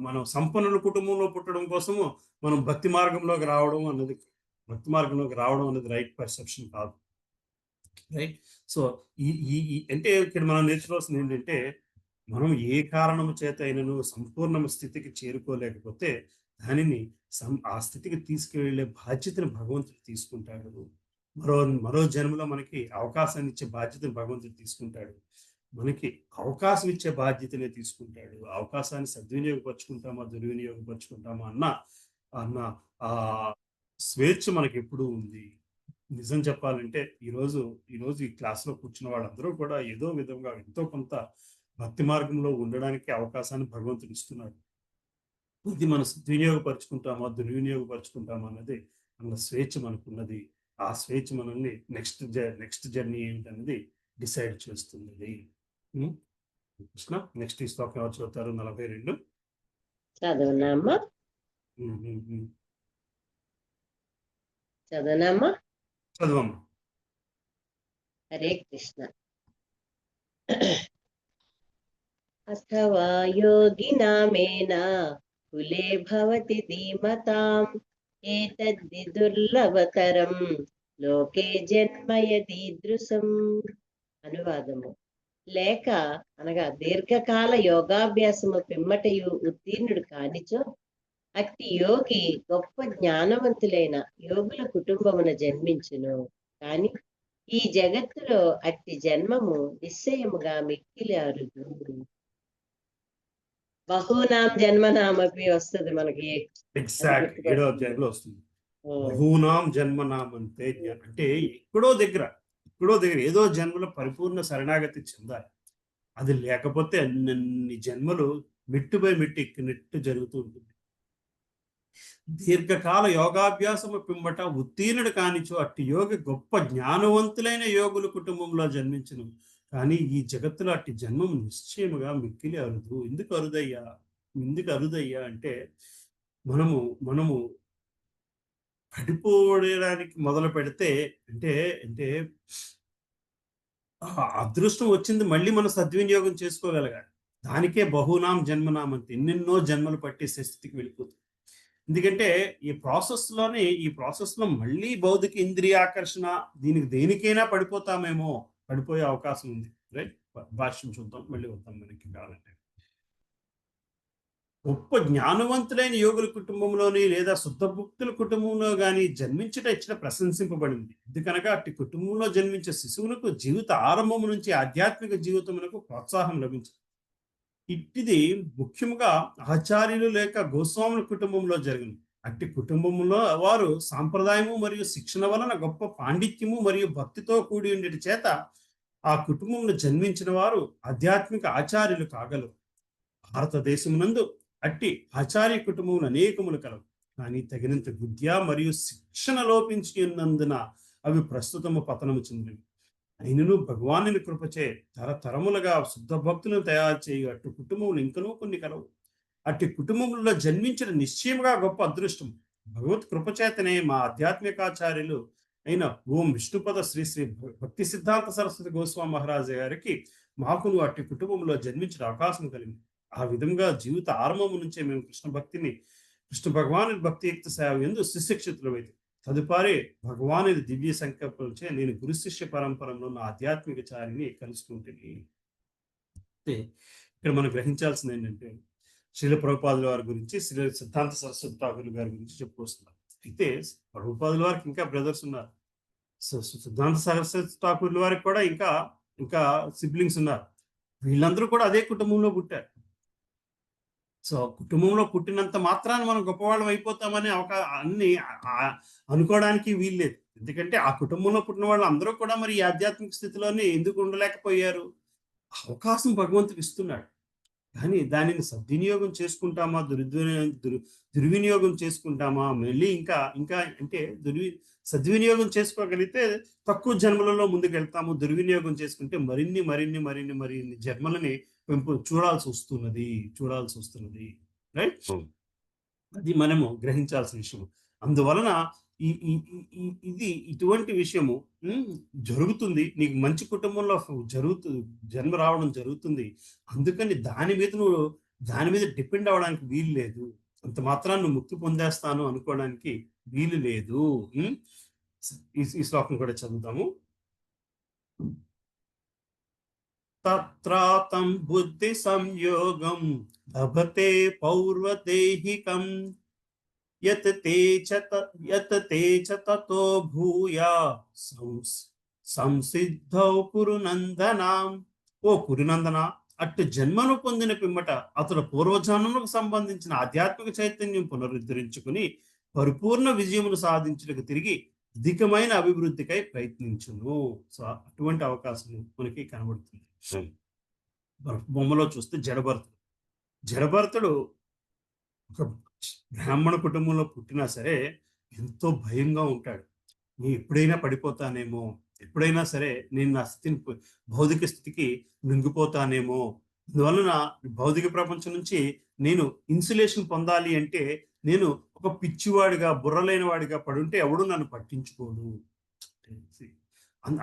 మనం సంపన్నుల కుటుంబంలో పుట్టడం కోసము మనం భక్తి మార్గంలోకి రావడం అన్నది రైట్ పర్సెప్షన్ కాదు. రైట్. సో అంటే ఇక్కడ మనం నేర్చుకోవాల్సింది ఏంటంటే మనం ఏ కారణము చేత అయినను సంపూర్ణ స్థితికి చేరుకోలేకపోతే దానిని ఆ స్థితికి తీసుకువెళ్ళే బాధ్యతను భగవంతుడు తీసుకుంటాడు. మరో జన్మలో మనకి అవకాశాన్ని ఇచ్చే బాధ్యతను భగవంతుడు తీసుకుంటాడు. మనకి అవకాశం ఇచ్చే బాధ్యతనే తీసుకుంటాడు. అవకాశాన్ని సద్వినియోగపరుచుకుంటామా దుర్వినియోగపరుచుకుంటామా అన్న ఆ స్వేచ్ఛ మనకి ఎప్పుడూ ఉంది. నిజం చెప్పాలంటే ఈరోజు ఈ క్లాస్లో కూర్చున్న వాళ్ళందరూ కూడా ఏదో విధంగా ఎంతో కొంత భక్తి మార్గంలో ఉండడానికి అవకాశాన్ని భగవంతుడు ఇస్తున్నాడు. ఇది మనం సద్వినియోగపరుచుకుంటామా దుర్వినియోగపరుచుకుంటామా అన్నది మన స్వేచ్ఛ మనకున్నది. ఆ స్వేచ్ఛ మనల్ని నెక్స్ట్ జర్నీ ఏంటన్నది డిసైడ్ చేస్తుంది. కృష్ణ నెక్స్ట్ ఈ శ్లోకం ఎవరు చదువుతారు? 42 చదవనామా చదవమ్మా. హరే కృష్ణ. అథవా యోగినామేన కులే భవతి ధీమతాం ఏతద్ధి దుర్లభతరం లోకే జన్మయదీదృశం. అనువాదము. లేక అనగా దీర్ఘకాల యోగాభ్యాసము పిమ్మటయు ఉత్తీర్ణుడు కానిచో అట్టి యోగి గొప్ప జ్ఞానవంతులైన యోగుల కుటుంబమున జన్మించును. కాని ఈ జగత్తులో అట్టి జన్మము నిశ్చయముగా మిక్కిలి అరుదు. బహూనాం జన్మనామపి వస్తుంది మనకి. ఎగ్జాక్ట్ 7వ అధ్యాయంలో వస్తుంది. బహూనాం జన్మనాం అంటే ఎక్కడో దగ్గర ఏదో జన్మలో పరిపూర్ణ శరణాగతి చెందాలి. అది లేకపోతే అన్ని జన్మలు మెట్టు బై మెట్టు ఎక్కినట్టు జరుగుతూ ఉంటుంది. దీర్ఘకాల యోగాభ్యాసము పిమ్మట ఉత్తీర్ణుడు కానిచో అట్టి యోగి గొప్ప జ్ఞానవంతులైన యోగుల కుటుంబంలో జన్మించను. కానీ ఈ జగత్తులో అట్టి జన్మం నిశ్చయముగా మిక్కిలి అరుదు. ఎందుకు అరుదయ్యా అంటే మనము పడిపోవడానికి మొదలు పెడితే అంటే అంటే అదృష్టం వచ్చింది మళ్ళీ మనం సద్వినియోగం చేసుకోగలగాలి. దానికే బహునాం జన్మనాం అంటే ఎన్నెన్నో జన్మలు పట్టేసే స్థితికి వెళ్ళిపోతుంది. ఎందుకంటే ఈ ప్రాసెస్లో మళ్ళీ భౌతిక ఇంద్రియాకర్షణ దేనికైనా పడిపోయే అవకాశం ఉంది. రైట్, భాష్యం చూద్దాం, మళ్ళీ వద్దాం మనకి కావాలంటే. గొప్ప జ్ఞానవంతులైన యోగుల కుటుంబంలోని లేదా శుద్ధ భక్తుల కుటుంబంలో కానీ జన్మించుట ఇచ్చిన ప్రశంసింపబడింది. ఎందుకనగా అట్టి కుటుంబంలో జన్మించే శిశువునకు జీవిత ఆరంభం నుంచి ఆధ్యాత్మిక జీవితమునకు ప్రోత్సాహం లభించింది. ఇట్టిది ముఖ్యంగా ఆచార్యులు లేక గోస్వాముల కుటుంబంలో జరిగింది. అట్టి కుటుంబంలో వారు సాంప్రదాయము మరియు శిక్షణ వలన గొప్ప పాండిత్యము మరియు భక్తితో కూడి ఉండేటి చేత ఆ కుటుంబంలో జన్మించిన వారు ఆధ్యాత్మిక ఆచార్యులు కాగలరు. భారతదేశమునందు అట్టి ఆచార్య కుటుంబములు అనేకములు కలవు. కానీ తగినంత విద్య మరియు శిక్షణ లోపించి ఉన్నందున అవి ప్రస్తుతము పతనము చెందినవి. అయినను భగవానుని కృపచే తరతరములుగా శుద్ధ భక్తులను తయారు చేయు అటు కుటుంబములు ఇంకనూ కొన్ని కలవు. అట్టి కుటుంబములలో జన్మించిన నిశ్చయముగా గొప్ప అదృష్టం. భగవత్ కృపచేతనే మా ఆధ్యాత్మికాచార్యులు అయిన ఓం విష్ణుపద శ్రీ శ్రీ భక్తి సిద్ధాంత సరస్వతి గోస్వామి మహారాజు గారికి మాకును అట్టి కుటుంబంలో జన్మించిన అవకాశం కలిగింది. ఆ విధంగా జీవిత ఆరంభం నుంచే మేము కృష్ణ భగవాను భక్తియుక్త సేవ యందు సుశిక్షితులమైతే తదుపరి భగవాను దివ్య సంకల్పంచే నేను గురు శిష్య పరంపరలో ఉన్న ఆధ్యాత్మిక చారిని కలుసుకుంటుంది. ఇక్కడ మనం గ్రహించాల్సింది ఏంటంటే శ్రీల ప్రభుపాదుల వారి గురించి, శ్రీ సిద్ధాంత సరస్వతి ఠాకూర్ గారి గురించి చెప్పుకొస్తున్నారు. అయితే ప్రభుపాదుల వారికి ఇంకా బ్రదర్స్ ఉన్నారు. సిద్ధాంత సరస్వతి ఠాకూర్ల వారికి కూడా ఇంకా సిబ్లింగ్స్ ఉన్నారు. వీళ్ళందరూ కూడా అదే కుటుంబంలో పుట్టారు. సో కుటుంబంలో పుట్టినంత మాత్రాన్ని మనం గొప్పవాళ్ళం అయిపోతామని అన్ని అనుకోవడానికి వీల్లేదు. ఎందుకంటే ఆ కుటుంబంలో పుట్టిన వాళ్ళు అందరూ కూడా మరి ఈ ఆధ్యాత్మిక స్థితిలోనే ఎందుకు ఉండలేకపోయారు? అవకాశం భగవంతుడు ఇస్తున్నాడు. కానీ దానిని సద్వినియోగం చేసుకుంటామా, దుర్వినియోగం చేసుకుంటామా? మళ్ళీ ఇంకా అంటే సద్వినియోగం చేసుకోగలిగితే తక్కువ జన్మలలో ముందుకు వెళ్తాము. దుర్వినియోగం చేసుకుంటే మరిన్ని జన్మలని చూడాల్సి వస్తున్నది. రైట్, అది మనము గ్రహించాల్సిన విషయం. అందువలన ఇటువంటి విషయము జరుగుతుంది. నీకు మంచి కుటుంబంలో జన్మ రావడం జరుగుతుంది. అందుకని దాని మీద డిపెండ్ అవ్వడానికి వీలు లేదు. అంత మాత్రాన్ని నువ్వు ముక్తి పొందేస్తాను అనుకోవడానికి వీలు లేదు. ఈ శ్లోకం కూడా చదువుతాము. తత్రాతం బుద్ధి సంయోగం లభతే పౌర్వదేహికం యత్ తే చ తతో భూయా సంసిద్ధౌ కురునందనాం. ఓ కురునందన, అట్టు జన్మను పొందిన పిమ్మట అతడు పూర్వజన్మకు సంబంధించిన ఆధ్యాత్మిక చైతన్యం పునరుద్ధరించుకుని పరిపూర్ణ విజయమును సాధించుటకు తిరిగి అధికమైన అభివృద్ధికై ప్రయత్నించును. సో అటువంటి అవకాశం మనకి కనబడుతుంది. బొమ్మలో చూస్తే జడభరతుడు ఒక బ్రాహ్మణ కుటుంబంలో పుట్టినా సరే ఎంతో భయంగా ఉంటాడు. నేను ఎప్పుడైనా పడిపోతానేమో, ఎప్పుడైనా సరే నేను నా భౌతిక స్థితికి లొంగిపోతానేమో, అందువలన భౌతిక ప్రపంచం నుంచి నేను ఇన్సులేషన్ పొందాలి అంటే నేను ఒక పిచ్చివాడిగా, బుర్రలేని వాడిగా పడుంటే ఎవడు నన్ను పట్టించుకోడు.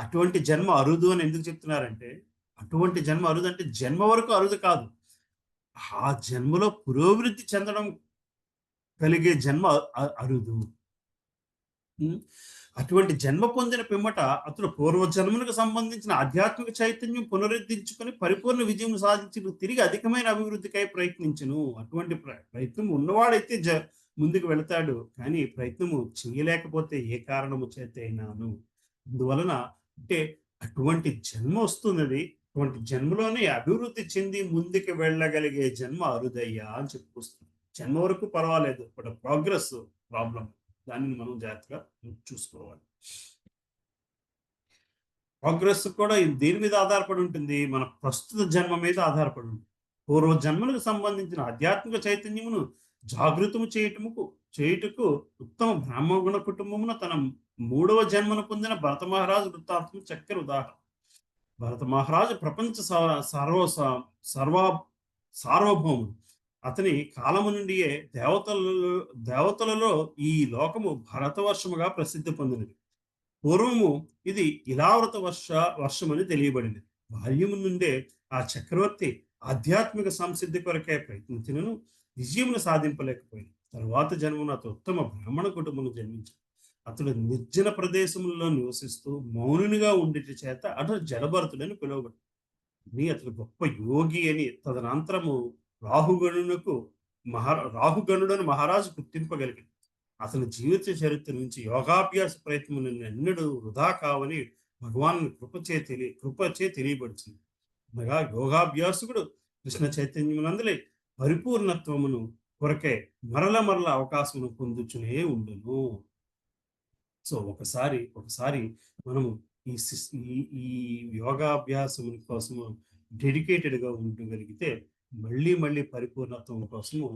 అటువంటి జన్మ అరుదు అని ఎందుకు చెప్తున్నారంటే, అటువంటి జన్మ అరుదు అంటే జన్మ వరకు అరుదు కాదు, ఆ జన్మలో పురోభివృద్ధి చెందడం కలిగే జన్మ అరుదు. అటువంటి జన్మ పొందిన పిమ్మట అతడు పూర్వజన్మలకు సంబంధించిన ఆధ్యాత్మిక చైతన్యం పునరుద్ధరించుకొని పరిపూర్ణ విజయం సాధించి తిరిగి అధికమైన అభివృద్ధికై ప్రయత్నించును. అటువంటి ప్రయత్నం ఉన్నవాడైతే ముందుకు వెళతాడు. కానీ ప్రయత్నము చేయలేకపోతే ఏ కారణము చేత అయినాను. అందువలన అంటే అటువంటి జన్మ వస్తున్నది. అటువంటి జన్మలోనే అభివృద్ధి చెంది ముందుకు వెళ్ళగలిగే జన్మ అరుదయ్యా అని చెప్పుకొస్తుంది. జన్మ వరకు పర్వాలేదు, బట్ ప్రోగ్రెస్ ప్రాబ్లం. దానిని మనం జాగ్రత్తగా చూసుకోవాలి. ప్రోగ్రెస్ కూడా దేని మీద ఆధారపడి ఉంటుంది? మన ప్రస్తుత జన్మ మీద ఆధారపడి ఉంటుంది. పూర్వ జన్మలకు సంబంధించిన ఆధ్యాత్మిక చైతన్యమును జాగృతము చేయుటకు ఉత్తమ బ్రాహ్మణ కుటుంబమున తన 3వ జన్మను పొందిన భరత మహారాజు వృత్తాంతం చక్కని ఉదాహరణ. భరత మహారాజు ప్రపంచ సార్వభౌముడు. అతని కాలము నుండియే దేవతలలో ఈ లోకము భరతవర్షముగా ప్రసిద్ధి పొందినది. పూర్వము ఇది ఇలావృత వర్షమని తెలియబడింది. బాల్యము నుండే ఆ చక్రవర్తి ఆధ్యాత్మిక సంసిద్ధి కొరకే ప్రయత్నించినను విజయమును సాధింపలేకపోయింది. తరువాత జన్మను అతను ఉత్తమ బ్రాహ్మణ కుటుంబం జన్మించాడు. అతడు నిర్జన ప్రదేశంలో నివసిస్తూ మౌనునిగా ఉండిట చేత అతడు జడభరతుడని పిలువబడి అతడు గొప్ప యోగి అని తదనంతరము రాహుగణుడని మహారాజు గుర్తింపగలిగింది. అతని జీవిత చరిత్ర నుంచి యోగాభ్యాస ప్రయత్నం ఎన్నడూ వృధా కావని భగవాన్ కృపచే తెలియబడుతుంది. అనగా యోగాభ్యాసకుడు కృష్ణ చైతన్యమునందలి పరిపూర్ణత్వమును కొరకే మరల అవకాశమును పొందుచునే ఉండును. సో ఒకసారి మనము ఈ యోగాభ్యాసం కోసము డెడికేటెడ్గా ఉండగలిగితే మళ్ళీ పరిపూర్ణత్వం కోసము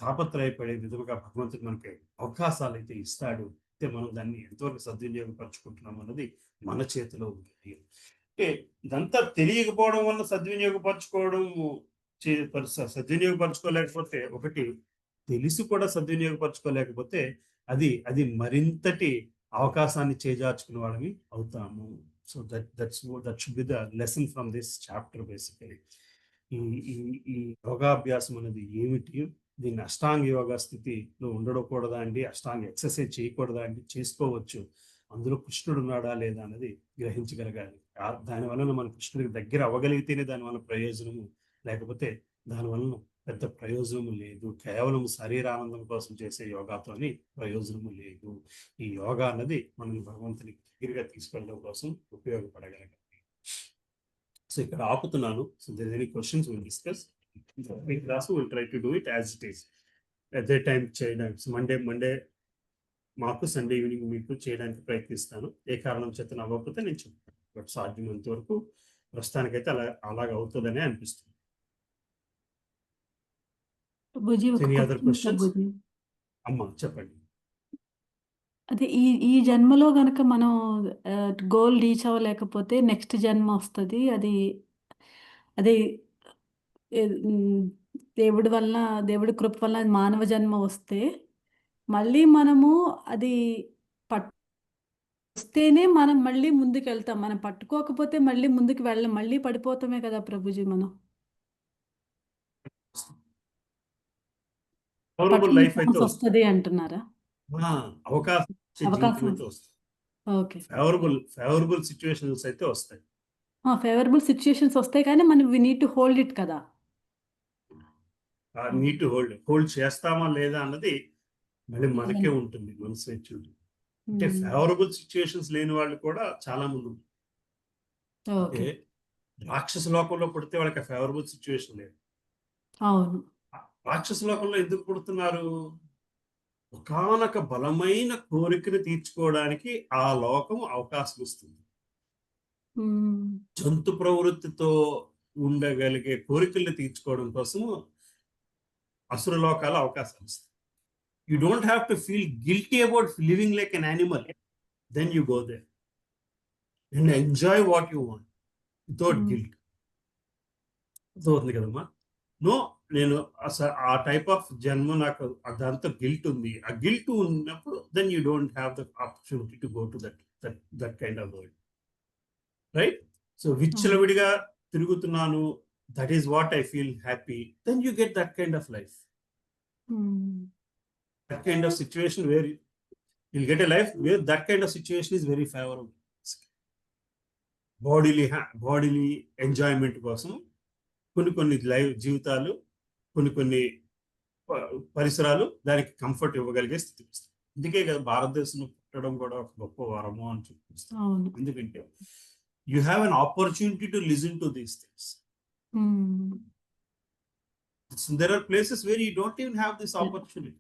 తాపత్రయపడే విధంగా భగవంతుడు మనకి అవకాశాలు అయితే ఇస్తాడు. అయితే మనం దాన్ని ఎంతవరకు సద్వినియోగపరచుకుంటున్నాం అన్నది మన చేతిలో ఉంటుంది. అంటే ఇదంతా తెలియకపోవడం వల్ల సద్వినియోగపరచుకోలేకపోతే, ఒకటి తెలిసి కూడా సద్వినియోగపరచుకోలేకపోతే అది మరింతటి అవకాశాన్ని చేజార్చుకునే వాళ్ళని అవుతాము. So that should be the lesson from this chapter. Basically ఈ యోగాభ్యాసం అనేది ఏమిటి, దీన్ని అష్టాంగ యోగా స్థితిలో ఉండకూడదా అండి, అష్టాంగ ఎక్సర్సైజ్ చేయకూడదా అండి, చేసుకోవచ్చు. అందులో కృష్ణుడు ఉన్నాడా లేదా అనేది గ్రహించగలగాలి. దానివలన మన కృష్ణుడికి దగ్గర అవ్వగలిగితేనే దానివల్ల ప్రయోజనము, లేకపోతే దానివలన పెద్ద ప్రయోజనము లేదు. కేవలం శరీరానందం కోసం చేసే యోగాతోని ప్రయోజనము లేదు. ఈ యోగా అన్నది మనం భగవంతుని దగ్గరగా తీసుకెళ్ళడం కోసం ఉపయోగపడగలగాలి. సో ఇక్కడ ఆపుతున్నాను. So there any questions will discuss. ఈ class will try to do it as it is. అదే టైం చేయడానికి మండే మాకు సండే ఈవినింగ్ మీకు చేయడానికి ప్రయత్నిస్తాను. ఏ కారణం చేత అవ్వకపోతే నేను చెప్తాను. బట్ సాధ్యమైనంత వరకు ప్రస్తుతానికైతే అలాగ అవుతుందనే అనిపిస్తుంది. Any other questions? అమ్మా చెప్పండి. అదే ఈ జన్మలో గనక మనం గోల్ రీచ్ అవ్వలేకపోతే నెక్స్ట్ జన్మ వస్తుంది. అది దేవుడి కృప వల్ల మానవ జన్మ వస్తే మళ్ళీ మనము అది వస్తేనే మనం మళ్ళీ ముందుకు వెళ్తాం. మనం పట్టుకోకపోతే మళ్ళీ ముందుకు వెళ్ళం, మళ్ళీ పడిపోతామే కదా ప్రభుజీ. మనం లైఫ్ అయితే వస్తుంది అంటున్నారా? అవకాశం ఫేవరబుల్ సిచ్యువేషన్స్ అయితే వస్తాయి. ఫేవరబుల్ సిచ్యుయేషన్స్ వస్తాయి, కానీ మనం we need to hold it కదా. నీడ్ టు హోల్డ్ చేస్తామా లేదా అన్నది మళ్ళీ మనకే ఉంటుంది. మనసు ఉంటుంది. అంటే ఫేవరబుల్ సిచ్యువేషన్స్ లేని వాళ్ళు కూడా చాలా మంది. అంటే రాక్షస లోకంలో పుడితే వాళ్ళకి ఫేవరబుల్ సిచ్యువేషన్ లేదు. అవును. రాక్షస లోకంలో ఎందుకు పుడుతున్నారు? ఒకానొక బలమైన కోరికను తీర్చుకోవడానికి ఆ లోకం అవకాశం ఇస్తుంది. జంతు ప్రవృత్తితో ఉండగలిగే కోరికల్ని తీర్చుకోవడం కోసము అసుర లోకాల అవకాశం ఇస్తుంది. You don't have to feel guilty about living like an animal. Then you go there and enjoy what you want without guilt. అవుతుంది కదమ్మా. నో, నేను ఆ టైప్ ఆఫ్ జన్మ నాకు అదంతా గిల్ట్ ఉంది. ఆ గిల్ట్ ఉన్నప్పుడు then you don't have the opportunity to go to that kind of world, right? So విచ్చలవిడిగా తిరుగుతున్నాను, that is what I feel happy, then you get that kind of life. That kind of situation where you'll get a life where that kind of situation is very favorable. Bodily enjoyment కోసం కొన్ని లైఫ్ జీవితాలు, కొన్ని పరిసరాలు దానికి కంఫర్ట్ ఇవ్వగలిగే స్థితి వస్తుంది. అందుకే కదా భారతదేశంలో పుట్టడం కూడా ఒక గొప్ప వరము అని చూపిస్తాం. ఎందుకంటే you have an opportunity to listen to these things. There are places where you don't even have this opportunity.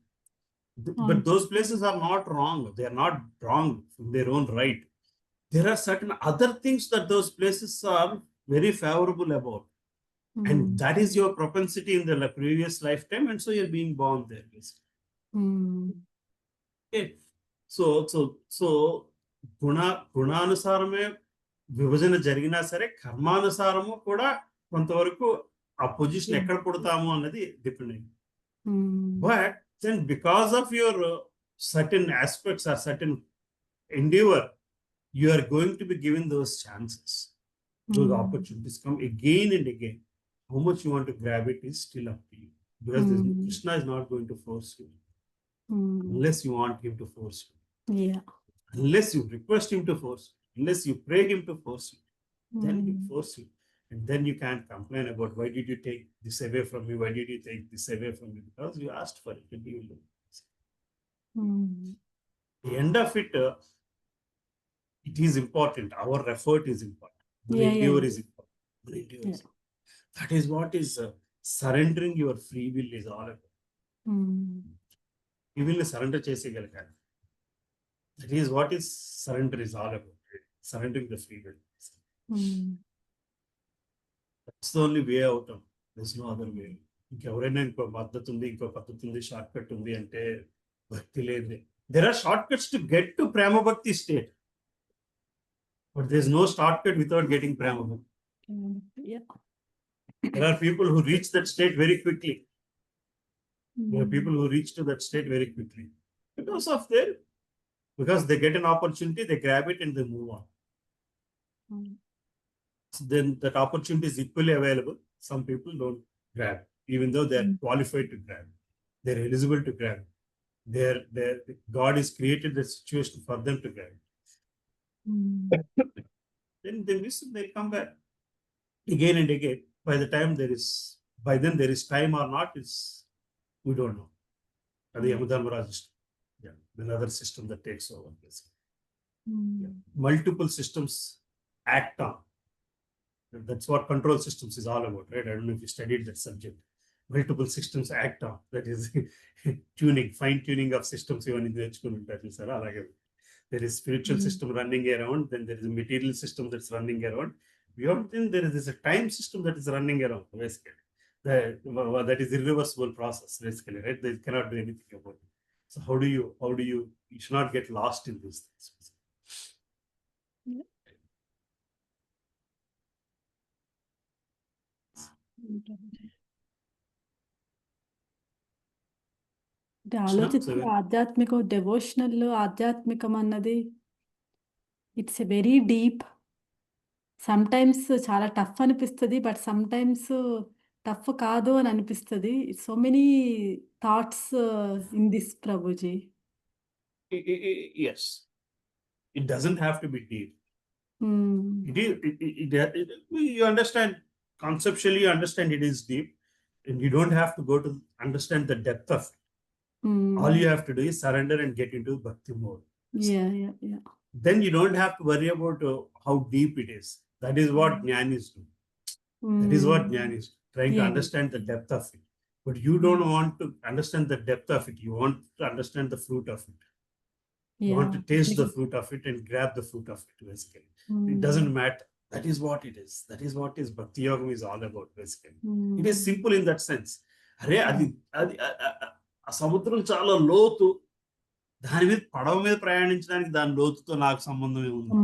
But those places are not wrong. They are not wrong in their own right. There are certain other things that those places are very favorable about. And that is your propensity in the previous lifetime, and so you're being born there, basically. Okay. So గుణానుసారమే విభజన జరిగినా సరే కర్మానుసారము కూడా కొంతవరకు ఆ పొజిషన్ ఎక్కడ పుడతాము అన్నది డిపెండ్ అయింది. But then because of your certain aspects or certain endeavor, you are going to be given those chances. Those opportunities come again and again. How much you want to grab it is still up to you, because Krishna is not going to force you unless you want him to force you. Yeah. Unless you request him to force you, unless you pray him to force you, then he force you. And then you can't complain about why did you take this away from me, why did you take this away from me, because you asked for it. The end of it, it is important. Our effort is important. The endeavor is important. The endeavor is important. That is what is surrendering your free will is all about. You will surrender chesegalagali. That is what is surrender is all about. Surrendering the free will. That's the only way out of. There's no other way. ఇంకెవరైనా ఇంకో పద్ధతి ఉంది, ఇంకో పద్ధతి ఉంది, షార్ట్ కట్ ఉంది అంటే భక్తి లేదు. There are shortcuts to get to Prema Bhakti state, but there's no shortcut without getting Prema Bhakti. Yeah. There are people who reach that state very quickly. There are people who reach to that state very quickly because they get an opportunity, they grab it and they move on. So then that opportunity is equally available. Some people don't grab, even though they are qualified to grab. They're eligible to grab. God has created the situation for them to grab. Then they miss it, they'll come back again and again. By then there is time or not, we don't know. The Yamadharmara system, another system that takes over. Multiple systems act on. That's what control systems is all about, right? I don't know if you studied that subject. Multiple systems act on. That is tuning, fine tuning of systems. Even in the school, there is spiritual system running around. Then there is a material system that's running around. Beyond then there is a time system that is running around. Basically, that is irreversible process. Basically, right? They cannot do anything about it. So how do you? You should not get lost in these things. అంటే ఆలోచిస్తే ఆధ్యాత్మికం, డెవోషనల్ ఆధ్యాత్మికం అన్నది it's a very deep. Some times చాలా టఫ్ అనిపిస్తుంది, బట్ సమ్ టైమ్స్ టఫ్ కాదు అని అనిపిస్తుంది. So many thoughts in this Prabhuji. Yes, it doesn't have to be deep. You understand conceptually, you understand it is deep, and you don't have to go to understand the depth of it. All you have to do is surrender and get into bhakti mode. Yeah. Then you don't have to worry about how deep it is. That is what Jnana is doing. That is what Jnana is trying to understand the depth of it. But you don't want to understand the depth of it. You want to understand the fruit of it. You want to taste the fruit of it and grab the fruit of it, basically. It doesn't matter. That is what it is. That is what is Bhakti Yoga is all about, basically. It is simple in that sense. ఆ సముద్రం చాలా లోతు, దాని మీద పడవ మీద ప్రయాణించడానికి దాని లోతుతో నాకు సంబంధమే ఉంది.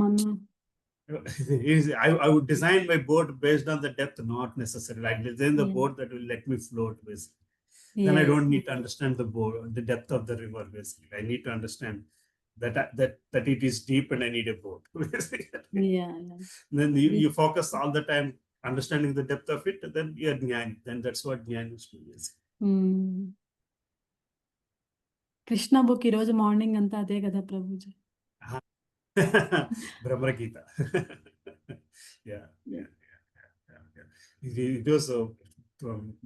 I would design my boat based on the depth, not necessarily. I design the boat that will let me float, basically. Then I don't need to understand the depth of the river, basically. I need to understand that it is deep and I need a boat. Then you focus all the time understanding the depth of it, then you are Jnani. Then that's what Jnani is doing. Krishna book ఈరోజు మార్నింగ్ అంతా అదే కదా Prabhuji. Brahmagita. It was a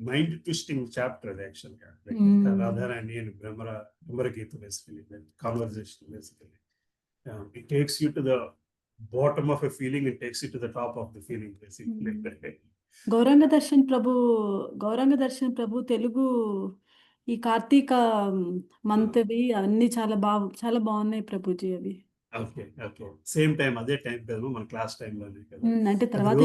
mind twisting chapter, actually. Radharani and Brahmagita, basically, the conversation, basically. It takes you to the bottom of a feeling, it takes you to the top of the feeling, basically. Gauranga Darshan ప్రభు తెలుగు ఈ కార్తీక మంత్వి అన్ని చాలా బాగున్నాయి ప్రభుజీ అవి. ఓకే సేమ్ టైం, అదే టైం కదా మన క్లాస్ టైం లో. అంటే తర్వాత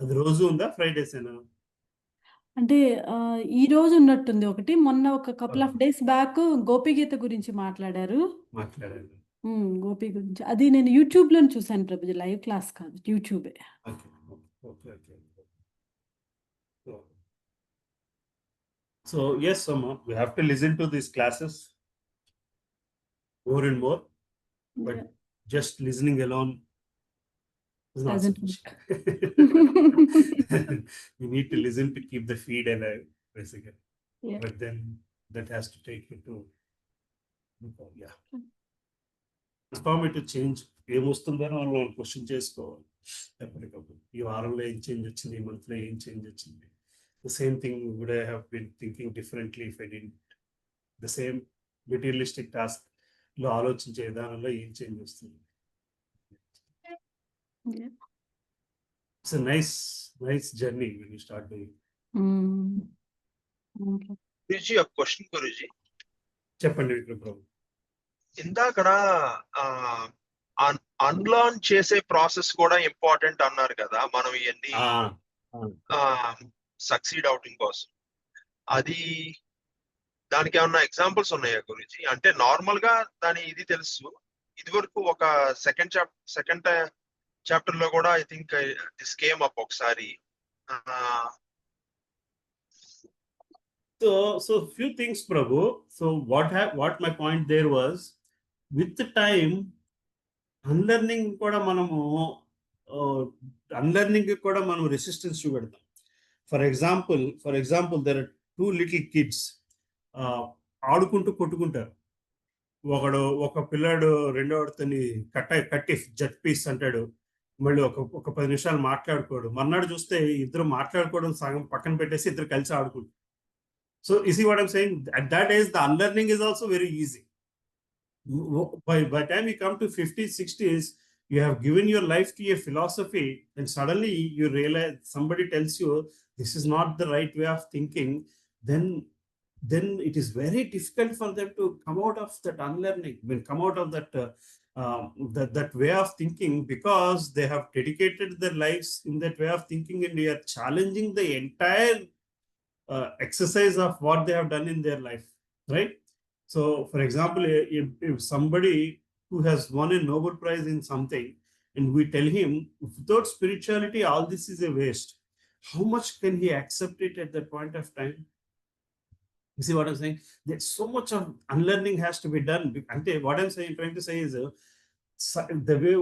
అది రోజు ఉందా, ఫ్రైడేసేనా? అంటే ఈ రోజు ఉన్నట్టుంది ఒకటి. మొన్న ఒక కపుల్ ఆఫ్ డేస్ బ్యాక్ గోపిగీత గురించి మాట్లాడారు. మాట్లాడాను. గోపి గురించి. అది నేను యూట్యూబ్‌లో చూసాను ప్రభుజీ. లైవ్ క్లాస్ కాదు. యూట్యూబే. Okay okay okay. So yes, Soma, we have to listen to these classes more and more, but Yeah. just listening alone is not Doesn't sufficient. You need to listen to keep the feed alive, basically. Yeah. But then that has to take you to, yeah. Transformative change. ఏమొస్తుందో మనం క్వశ్చన్ చేసుకోవాలి ఎప్పటికప్పుడు. ఈ వారంలో ఏం చేంజ్ వచ్చింది, ఈ మంత్లో ఏం చేంజ్ వచ్చింది. The same thing would I have been thinking differently if I didn't. The same materialistic task లో ఆలోచించే విధానంలో ఏం చేంజ్ వస్తుంది. Yeah. It's a nice journey when you start doing. Okay. Guruji, ఒక క్వశ్చన్ గురుజీ. చెప్పండి విక్రమ్ ప్రభు. ఇందాకడ అన్లర్న్ చేసే ప్రాసెస్ కూడా ఇంపార్టెంట్ అన్నారు కదా, మనం ఇవన్నీ సక్సీడ్ అవటం కోసం. అది దానికి ఏమన్నా ఎగ్జాంపుల్స్ ఉన్నాయా గురుజీ? అంటే నార్మల్ గా దాని ఇది తెలుసు. ఇది వరకు ఒక సెకండ్ చాప్టర్ లో కూడా I think this came up ఒకసారి. So few things, Prabhu. So what my point there was, with the time, unlearning కూడా మనము రెసిస్టెన్స్ చూపెడతాం. For example there are two little kids ఆడుకుంటూ కొట్టుకుంటారు. ఒక పిల్లాడు రెండో వాడితోని కట్టి జట్ పీస్ అంటాడు. మళ్ళీ ఒక 10 నిమిషాలు మాట్లాడుకోడు. మర్నాడు చూస్తే ఇద్దరు మాట్లాడుకోవడం సగం పక్కన పెట్టేసి ఇద్దరు కలిసి ఆడుకుంటారు. So you see what I'm saying? At that age, the unlearning is also very easy. By the time you come to 50s, 60s, you have given your life to a philosophy, and suddenly you realize somebody tells you this is not the right way of thinking. Then it is very difficult for them to come out of that unlearning, come out of that way of thinking, because they have dedicated their lives in that way of thinking, and they are challenging the entire exercise of what they have done in their life, right? So for example, if somebody who has won a Nobel Prize in something, and we tell him without spirituality all this is a waste, how much can he accept it at that point of time? You see what I'm saying? There's so much of unlearning has to be done. And what I'm trying to say is the way,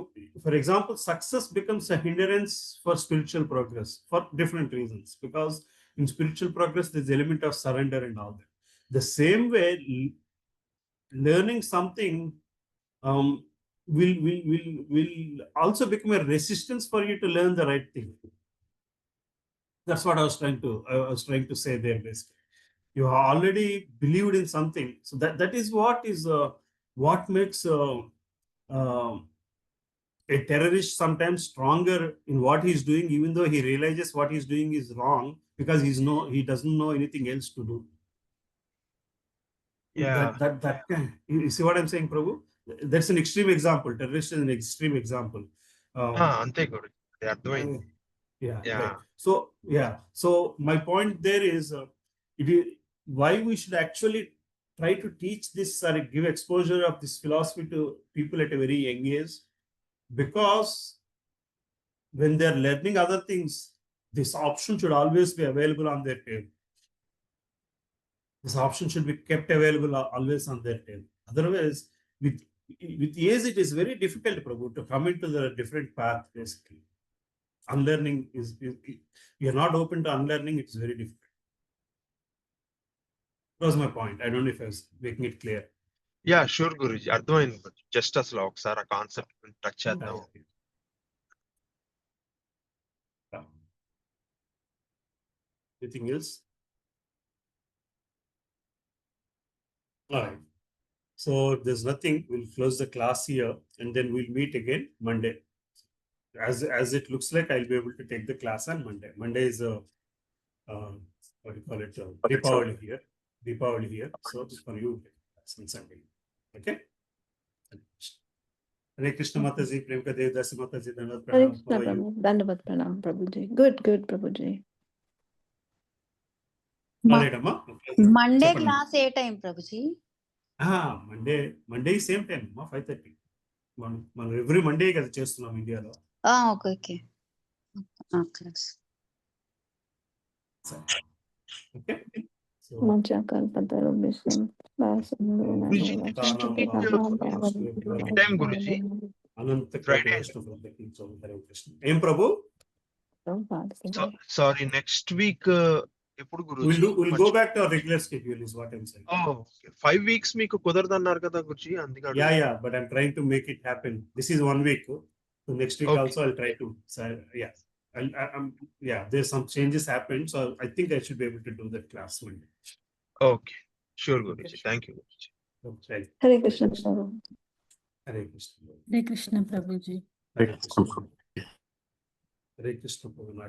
for example, success becomes a hindrance for spiritual progress for different reasons, because in spiritual progress there's element of surrender and all that. The same way, learning something will also become a resistance for you to learn the right thing. That's what I was trying to say there. Basically, you have already believed in something, so that is what makes a terrorist sometimes stronger in what he's doing, even though he realizes what he's doing is wrong, because he doesn't know anything else to do. Yeah. That you see what I'm saying, Prabhu? That's an extreme example. Terrorist is an extreme example. అంతే గురు, అర్థమైంది. Yeah. Yeah. Right. So my point there is, why we should actually try to teach this or give exposure of this philosophy to people at a very young age, because when they're learning other things, this option should always be available on their table. This option should be kept available always on their table. Otherwise, with age, it is very difficult, Prabhu, to come into the different path. Basically, unlearning is you're not open to unlearning. It's very difficult. That was my point. I don't know if I was making it clear. Yeah sure Guruji, అర్థమైంది. జస్ట్ అసలు ఒకసారి ఆ కాన్సెప్ట్ టచ్ చేద్దాం. Anything else? All right. So if there's nothing, we'll close the class here, and then we'll meet again Monday. As it looks like, I'll be able to take the class on Monday. Monday is what do you call it? Deepavali here. So for you, it's on Sunday. Okay. हरे कृष्ण माता जी, प्रेम का देवदासी माता जी, धन्यवाद हरे प्रणाम। Krishna How are you? प्रभु, दंडवत प्रणाम प्रभु जी। गुड प्रभु जी। రాలేడమ్మా? మండే చెప్పండి. క్లాస్ ఏ time Prabhuji? Monday same time అమ్మా, 5:30. మనం ఎవ్రీ మండే కదా చేస్తున్నాం ఇండియాలో. Okay okay class. Okay, so మంచిగా కల్పతరు విషయం గురుజీ ఏ టైం గురుజీ? అనంత Friday. హరే కృష్ణ. ఏం ప్రభు? సారీ, నెక్స్ట్ వీక్ ఎప్పుడు Guruji? We'll go back to our regular schedule is what I'm saying. 5 weeks మీకు కుదరదన్నారు కదా గురుజీ, అందుకని. Yeah, but I'm trying to make it happen. This is 1 week. So next week Okay. also I'll try to. So yeah, there's some changes happened. So I think I should be able to do that class Monday. Okay, sure Guruji, thank you Guruji. Okay. Hare Krishna Prabhu. Hare Krishna. Hare Krishna Prabhuji. Hare Krishna. Hare Krishna.